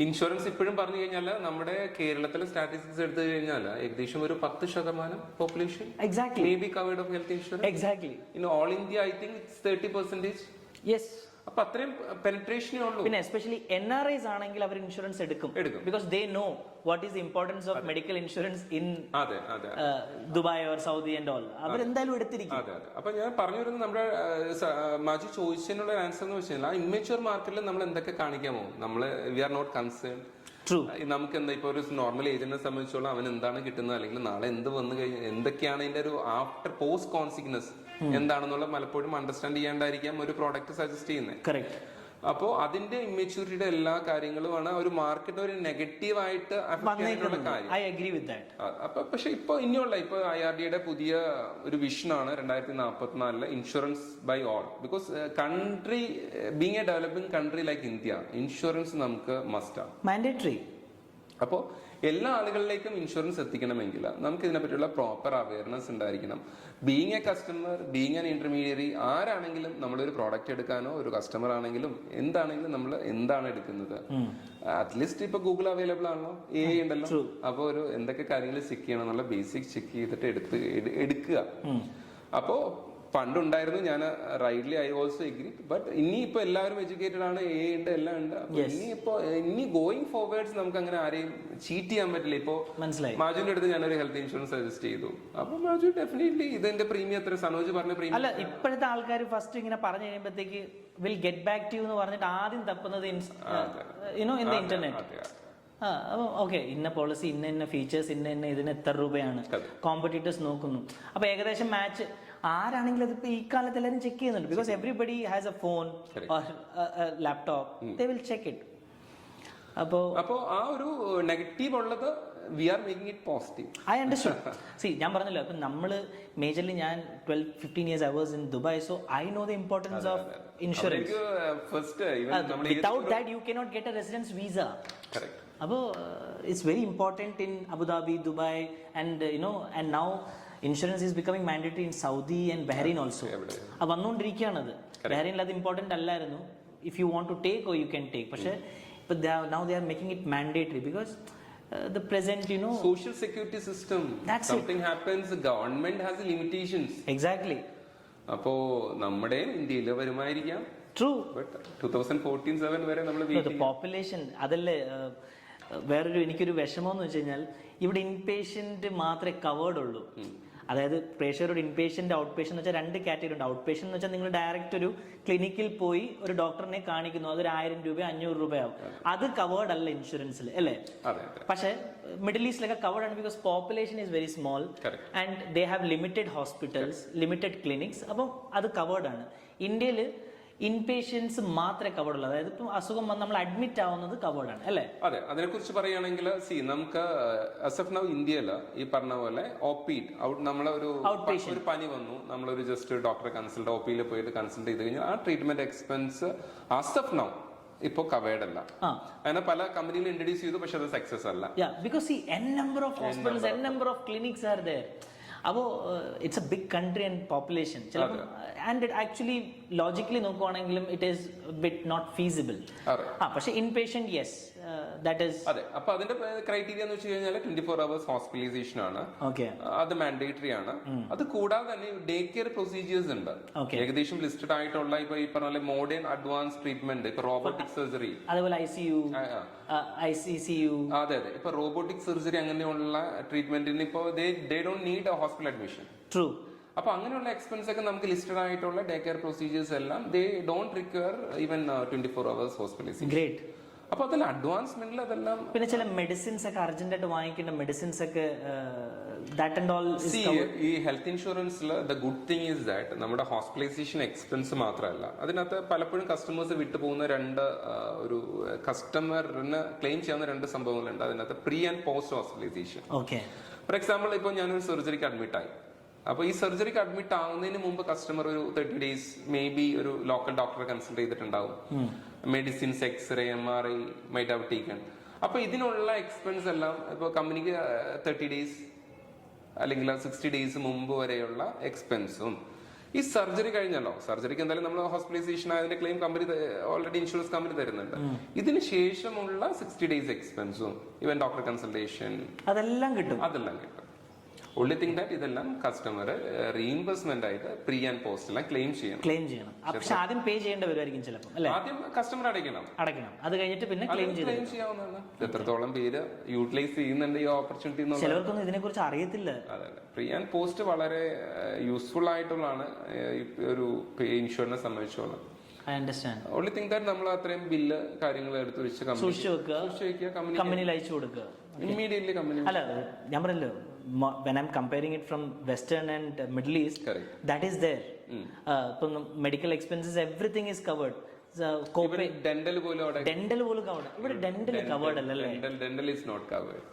ഇൻഷുറൻസ് ഇപ്പോഴും പറഞ്ഞു കഴിഞ്ഞാൽ നമ്മുടെ കേരളത്തിലെ സ്റ്റാറ്റിസ്റ്റിക്സ് എടുത്തു കഴിഞ്ഞാൽ ഏകദേശം ഒരു 10% population may be covered of health insurance. In all India I think 30%. Yes. അപ്പൊ അത്രയും പെനിട്രേഷനേ ഉള്ളൂ. പിന്നെ എസ്പെഷ്യലി NRIs ആണെങ്കിൽ അവർ ഇൻഷുറൻസ് എടുക്കും. Because they know what is the importance of medical insurance in Dubai or Saudi and all. അവരെന്തായാലും എടുത്തിരിക്കും. അപ്പൊ ഞാൻ പറഞ്ഞു വരുന്നത് നമ്മുടെ മാജി ചോദിച്ചതിനുള്ള ആൻസർ എന്ന് വെച്ചാൽ ആ ഇമ്മച്യൂർ മാർക്കറ്റിൽ നമ്മൾ എന്തൊക്കെ കാണിക്കാമോ, നമ്മള് വി ആർ നോട്ട് കൺസേൺ. നമുക്ക് എന്താ ഇപ്പൊ ഒരു നോർമൽ ഏജന്റിനെ സംബന്ധിച്ചോളം അവൻ എന്താണ് കിട്ടുന്നത്, അല്ലെങ്കിൽ നാളെ എന്ത് വന്നു കഴിഞ്ഞാൽ എന്തൊക്കെയാണ് അതിന്റെ ഒരു ആഫ്റ്റർ പോസ്റ്റ് കോൺസിക്വൻസ് എന്താണെന്നുള്ള പലപ്പോഴും അണ്ടർസ്റ്റാൻഡ് ചെയ്യാണ്ടായിരിക്കാം ഒരു പ്രോഡക്റ്റ് സജസ്റ്റ് ചെയ്യുന്നത്. അപ്പോ അതിന്റെ ഇമ്മച്യൂരിറ്റിയുടെ എല്ലാ കാര്യങ്ങളുമാണ് ഒരു മാർക്കറ്റ് ഒരു നെഗറ്റീവ് ആയിട്ട് കാര്യം. അപ്പൊ പക്ഷെ ഇപ്പൊ ഇനിയുള്ള ഇപ്പൊ IRDAയുടെ പുതിയ ഒരു വിഷനാണ് 2044 insurance by all. Because country being a developing country like India, insurance നമുക്ക് മസ്റ്റാണ്, മാൻഡേറ്ററി. അപ്പോൾ എല്ലാ ആളുകളിലേക്കും ഇൻഷുറൻസ് എത്തിക്കണമെങ്കിൽ നമുക്ക് ഇതിനെപ്പറ്റിയുള്ള പ്രോപ്പർ അവയർനെസ് ഉണ്ടായിരിക്കണം. Being a customer, being an intermediary, ആരാണെങ്കിലും നമ്മളൊരു പ്രോഡക്റ്റ് എടുക്കാനോ ഒരു കസ്റ്റമർ ആണെങ്കിലും എന്താണെങ്കിലും നമ്മൾ എന്താണ് എടുക്കുന്നത്, അറ്റ്ലീസ്റ്റ് ഇപ്പൊ ഗൂഗിൾ അവൈലബിൾ ആണല്ലോ, AI ഉണ്ടല്ലോ. അപ്പൊ ഒരു എന്തൊക്കെ കാര്യങ്ങൾ ചെക്ക് ചെയ്യണം എന്നുള്ള ബേസിക് ചെക്ക് ചെയ്തിട്ട് എടുക്കുക. അപ്പോ പണ്ടുണ്ടായിരുന്നു, ഞാൻ rightly I also agree. But ഇനിയിപ്പോ എല്ലാവരും എഡ്യൂക്കേറ്റഡ് ആണ്, AI ഉണ്ട്, എല്ലാം ഉണ്ട്. ഇനി ഗോയിങ് ഫോർവേഡ്സ് നമുക്ക് അങ്ങനെ ആരെയും ചീറ്റ് ചെയ്യാൻ പറ്റില്ല. ഇപ്പൊ മാജുവിന്റെ അടുത്ത് ഞാനൊരു ഹെൽത്ത് ഇൻഷുറൻസ് സജസ്റ്റ് ചെയ്തു. അപ്പൊ മാജു ഡെഫിനറ്റ്ലി ഇതിന്റെ പ്രീമിയം എത്ര, സനോജ് പറഞ്ഞ പ്രീമിയം അല്ല. ഇപ്പോഴത്തെ ആൾക്കാർ ഫസ്റ്റ് ഇങ്ങനെ പറഞ്ഞു കഴിയുമ്പോഴത്തേക്ക് വിൽ ഗെറ്റ് ബാക്ക് ടു എന്ന് പറഞ്ഞിട്ട് ആദ്യം തപ്പുന്നത് ഇന്റർനെറ്റ്. അപ്പോൾ ഓക്കെ ഇന്ന പോളിസി ഇന്ന ഫീച്ചേഴ്സ് ഇന്ന ഇതിന് എത്ര രൂപയാണ് കോമ്പറ്റീറ്റേഴ്സ് നോക്കുന്നു. അപ്പോൾ ഏകദേശം മാച്ച് ആരാണെങ്കിലും അതിപ്പോൾ ഈ കാലത്ത് എല്ലാവരും ചെക്ക് ചെയ്യുന്നുണ്ട്. Because everybody has a phone or laptop, they will check it. അപ്പോൾ ആ ഒരു നെഗറ്റീവ് ഉള്ളത് we are making it positive. I understand. See ഞാൻ പറഞ്ഞല്ലോ, അപ്പം നമ്മൾ മേജർലി ഞാൻ 12-15 years I was in Dubai, so I know the importance of insurance. Without that you cannot get a residence visa. Correct. അപ്പോൾ it's very important in Abu Dhabi, Dubai, and and now insurance is becoming mandatory in Saudi and Bahrain also. അത് വന്നുകൊണ്ടിരിക്കുകയാണത്. ബഹ്റൈനിൽ അത് important അല്ലായിരുന്നു. If you want to take or you can take. പക്ഷേ but now they are making it mandatory because the present social security system, that's something happens, the government has limitations. Exactly. അപ്പോ നമ്മുടെ ഇന്ത്യയിൽ വരുമായിരിക്കാം. True. But 2014-7 വരെ നമ്മൾ population അതല്ലേ വേറൊരു എനിക്കൊരു വിഷമം എന്ന് വെച്ച് കഴിഞ്ഞാൽ ഇവിടെ ഇൻപേഷ്യന്റ് മാത്രമേ കവേർഡ് ഉള്ളൂ. അതായത് പ്രേക്ഷകരോട് ഇൻപേഷ്യന്റ് ഔട്ട് പേഷ്യന്റ് എന്ന് വെച്ചാൽ 2 കാറ്റഗറി ഉണ്ട്. ഔട്ട് പേഷ്യന്റ് എന്ന് വെച്ചാൽ നിങ്ങൾ ഡയറക്റ്റ് ഒരു ക്ലിനിക്കിൽ പോയി ഒരു ഡോക്ടറിനെ കാണിക്കുന്നു, അതൊരു 1000 രൂപ 500 രൂപയാവും. അത് കവേർഡ് അല്ല ഇൻഷുറൻസിൽ, അല്ലേ? പക്ഷേ മിഡിൽ ഈസ്റ്റിലൊക്കെ കവേർഡ് ആണ്. Because population is very small and they have limited hospitals, limited clinics. അപ്പം അത് കവേർഡ് ആണ്. ഇന്ത്യയിൽ ഇൻപേഷ്യൻസ് മാത്രമേ കവേർഡ് ഉള്ളൂ. അതായത് ഇപ്പം അസുഖം വന്ന് നമ്മൾ അഡ്മിറ്റ് ആവുന്നത് കവേർഡ് ആണ്, അല്ലേ? അതെ. അതിനെ കുറിച്ച് പറയുകയാണെങ്കിൽ നമുക്ക് ആസ് ഓഫ് നൗ ഇന്ത്യയിൽ ഈ പറഞ്ഞ പോലെ നമ്മളൊരു പനി വന്നു, നമ്മളൊരു ജസ്റ്റ് ഡോക്ടറെ കൺസൾട്ട് OP പോയിട്ട് കൺസൾട്ട് ചെയ്ത് കഴിഞ്ഞാൽ ആ treatment expense as of now ഇപ്പൊ കവേർഡ് അല്ല. അങ്ങനെ പല കമ്പനികൾ ഇൻട്രൊഡ്യൂസ് ചെയ്തു, പക്ഷെ അത് സക്സസ് അല്ല. Because number of hospitals and number of clinics are there. അപ്പോൾ it's a big country and population. ചിലപ്പോൾ ആൻഡ് ഇറ്റ് ആക്ച്വലി ലോജിക്കലി നോക്കുവാണെങ്കിലും it is bit not feasible. പക്ഷേ inpatient yes that is. അതെ. അപ്പൊ അതിന്റെ criteria എന്ന് വെച്ച് കഴിഞ്ഞാൽ 24 hours ഹോസ്പിറ്റലൈസേഷൻ ആണ്. അത് മാൻഡേറ്ററി ആണ്. അത് കൂടാതെ തന്നെ ഡേ കെയർ പ്രൊസീജിയേഴ്സ് ഉണ്ട്. ഏകദേശം ലിസ്റ്റഡ് ആയിട്ടുള്ള ഇപ്പൊ ഈ പറഞ്ഞ മോഡേൺ അഡ്വാൻസ് ട്രീറ്റ്മെന്റ്, ഇപ്പൊ റോബോട്ടിക് സർജറി, അതുപോലെ ICU. അതെ. ഇപ്പൊ റോബോട്ടിക് സർജറി അങ്ങനെയുള്ള ട്രീറ്റ്മെന്റിന് ഇപ്പൊ they don't need A hospital admission. True. അപ്പൊ അങ്ങനെയുള്ള എക്സ്പെൻസ് ഒക്കെ നമുക്ക് ലിസ്റ്റഡ് ആയിട്ടുള്ള ഡേ കെയർ പ്രൊസീജിയേഴ്സ് എല്ലാം they don't require even 24 hours hospitalisation. Great. അപ്പൊ അതിൽ അഡ്വാൻസ്മെന്റിൽ അതെല്ലാം. പിന്നെ ചില മെഡിസിൻസ് ഒക്കെ അർജന്റ് ആയിട്ട് വാങ്ങിക്കേണ്ട മെഡിസിൻസ് ഒക്കെ ദാറ്റ് ആൻഡ് ഓൾ. ഈ ഹെൽത്ത് ഇൻഷുറൻസിൽ the good thing is that നമ്മുടെ ഹോസ്പിറ്റലൈസേഷൻ എക്സ്പെൻസ് മാത്രമല്ല, അതിനകത്ത് പലപ്പോഴും കസ്റ്റമേഴ്സ് വിട്ടുപോകുന്ന ഒരു കസ്റ്റമറിന് ക്ലെയിം ചെയ്യുന്ന 2 സംഭവങ്ങളുണ്ട്. അതിനകത്ത് pre and post hospitalisation. For example, ഇപ്പൊ ഞാനൊരു സർജറിക്ക് അഡ്മിറ്റ് ആയി. അപ്പൊ ഈ സർജറിക്ക് അഡ്മിറ്റ് ആവുന്നതിന് മുമ്പ് കസ്റ്റമർ ഒരു 30 days മേ ബി ഒരു ലോക്കൽ ഡോക്ടറെ കൺസൾട്ട് ചെയ്തിട്ടുണ്ടാവും. Medicines, x-ray, MRI might have taken. അപ്പൊ ഇതിനുള്ള എക്സ്പെൻസ് എല്ലാം ഇപ്പൊ കമ്പനിക്ക് 30 days അല്ലെങ്കിൽ 60 days മുമ്പ് വരെയുള്ള എക്സ്പെൻസും ഈ സർജറി കഴിഞ്ഞല്ലോ. സർജറിക്ക് എന്തായാലും നമ്മൾ ഹോസ്പിറ്റലൈസേഷൻ അതിന്റെ claim company already insurance company തരുന്നുണ്ട്. ഇതിന് ശേഷമുള്ള 60 days എക്സ്പെൻസും ഈവൻ ഡോക്ടർ കൺസൾട്ടേഷൻ അതെല്ലാം കിട്ടും. only thing that ഇതെല്ലാം കസ്റ്റമർ റീഇംബേഴ്സ്മെന്റ് ആയിട്ട് പ്രീ ആൻഡ് പോസ്റ്റ് എല്ലാം ക്ലെയിം ചെയ്യണം. പക്ഷെ ആദ്യം പേ ചെയ്യേണ്ടി വരുമായിരിക്കും ചിലപ്പോൾ, അല്ലേ? ആദ്യം കസ്റ്റമർ അടയ്ക്കണം. അത് കഴിഞ്ഞിട്ട് പിന്നെ ക്ലെയിം ചെയ്യാവുന്നതാണ്. എത്രത്തോളം പേര് യൂട്ടിലൈസ് ചെയ്യുന്നുണ്ട് ഈ ഓപ്പർച്യൂണിറ്റി. ചിലവർക്കൊന്നും ഇതിനെ കുറിച്ച് അറിയത്തില്ല. അതെ. പ്രീ ആൻഡ് പോസ്റ്റ് വളരെ യൂസ്ഫുൾ ആയിട്ടുള്ളതാണ് ഒരു ഇൻഷുറൻസിനെ സംബന്ധിച്ചോളം. I understand. only thing that നമ്മൾ അത്രയും ബില്ല് കാര്യങ്ങൾ എടുത്ത് വെച്ച് സൂക്ഷിച്ചു വെക്കുക, കമ്പനിയിൽ അയച്ചു കൊടുക്കുക. Immediately company. അല്ല, ഞാൻ പറഞ്ഞല്ലോ, when I'm comparing it from Western and Middle East, that is there. Medical expenses, everything is covered. Dental പോലും covered. ഇവിടെ dental covered അല്ലല്ലേ? Dental is not covered.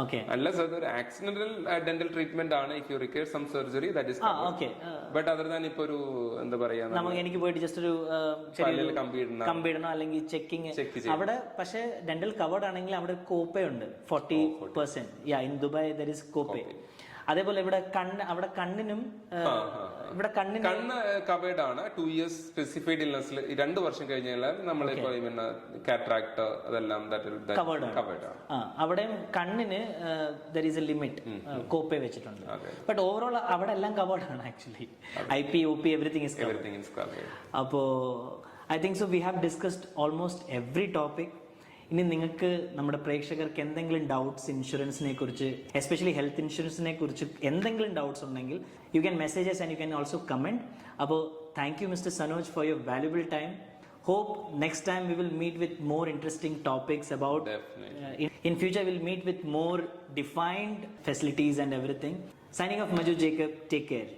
Okay. Unless other accidental dental treatment ആണ്, if you require some surgery, that is covered. Okay. But other than ഇപ്പൊ ഒരു എന്താ പറയാ, എനിക്ക് പോയിട്ട് ജസ്റ്റ് ഒരു കമ്പിടണോ അല്ലെങ്കിൽ ചെക്കിങ് അവിടെ. പക്ഷേ ഡെന്റൽ കവേർഡ് ആണെങ്കിൽ അവിടെ കോപ്പേ ഉണ്ട് 40%. In Dubai there is copay. അതേപോലെ ഇവിടെ കണ്ണിനും കണ്ണ് കവേർഡ് ആണ്. 2 years സ്പെസിഫൈഡ് ഇൽനസിൽ 2 വർഷം കഴിഞ്ഞാൽ നമ്മളിപ്പോ കാറ്ററാക്ട് അതെല്ലാം കവേർഡ് ആണ്. അവിടെയും കണ്ണിന് there is a limit, copay വെച്ചിട്ടുണ്ട്. ബട്ട് ഓവറോൾ അവിടെ എല്ലാം കവേർഡ് ആണ് actually. IP, OP, everything is covered. അപ്പോ I think so we have discussed almost every topic. ഇനി നിങ്ങൾക്ക് നമ്മുടെ പ്രേക്ഷകർക്ക് എന്തെങ്കിലും ഡൗട്ട്സ് ഇൻഷുറൻസിനെ കുറിച്ച്, എസ്പെഷ്യലി ഹെൽത്ത് ഇൻഷുറൻസിനെ കുറിച്ച് എന്തെങ്കിലും ഡൗട്ട്സ് ഉണ്ടെങ്കിൽ you can messages and you can also comment. അപ്പോൾ thank you mister Sanoj for your valuable time. hope next time we will meet with more interesting topics about Definitely. in future we'll meet with more defined facilities and everything. Signing off, Maju Jacob. Take care.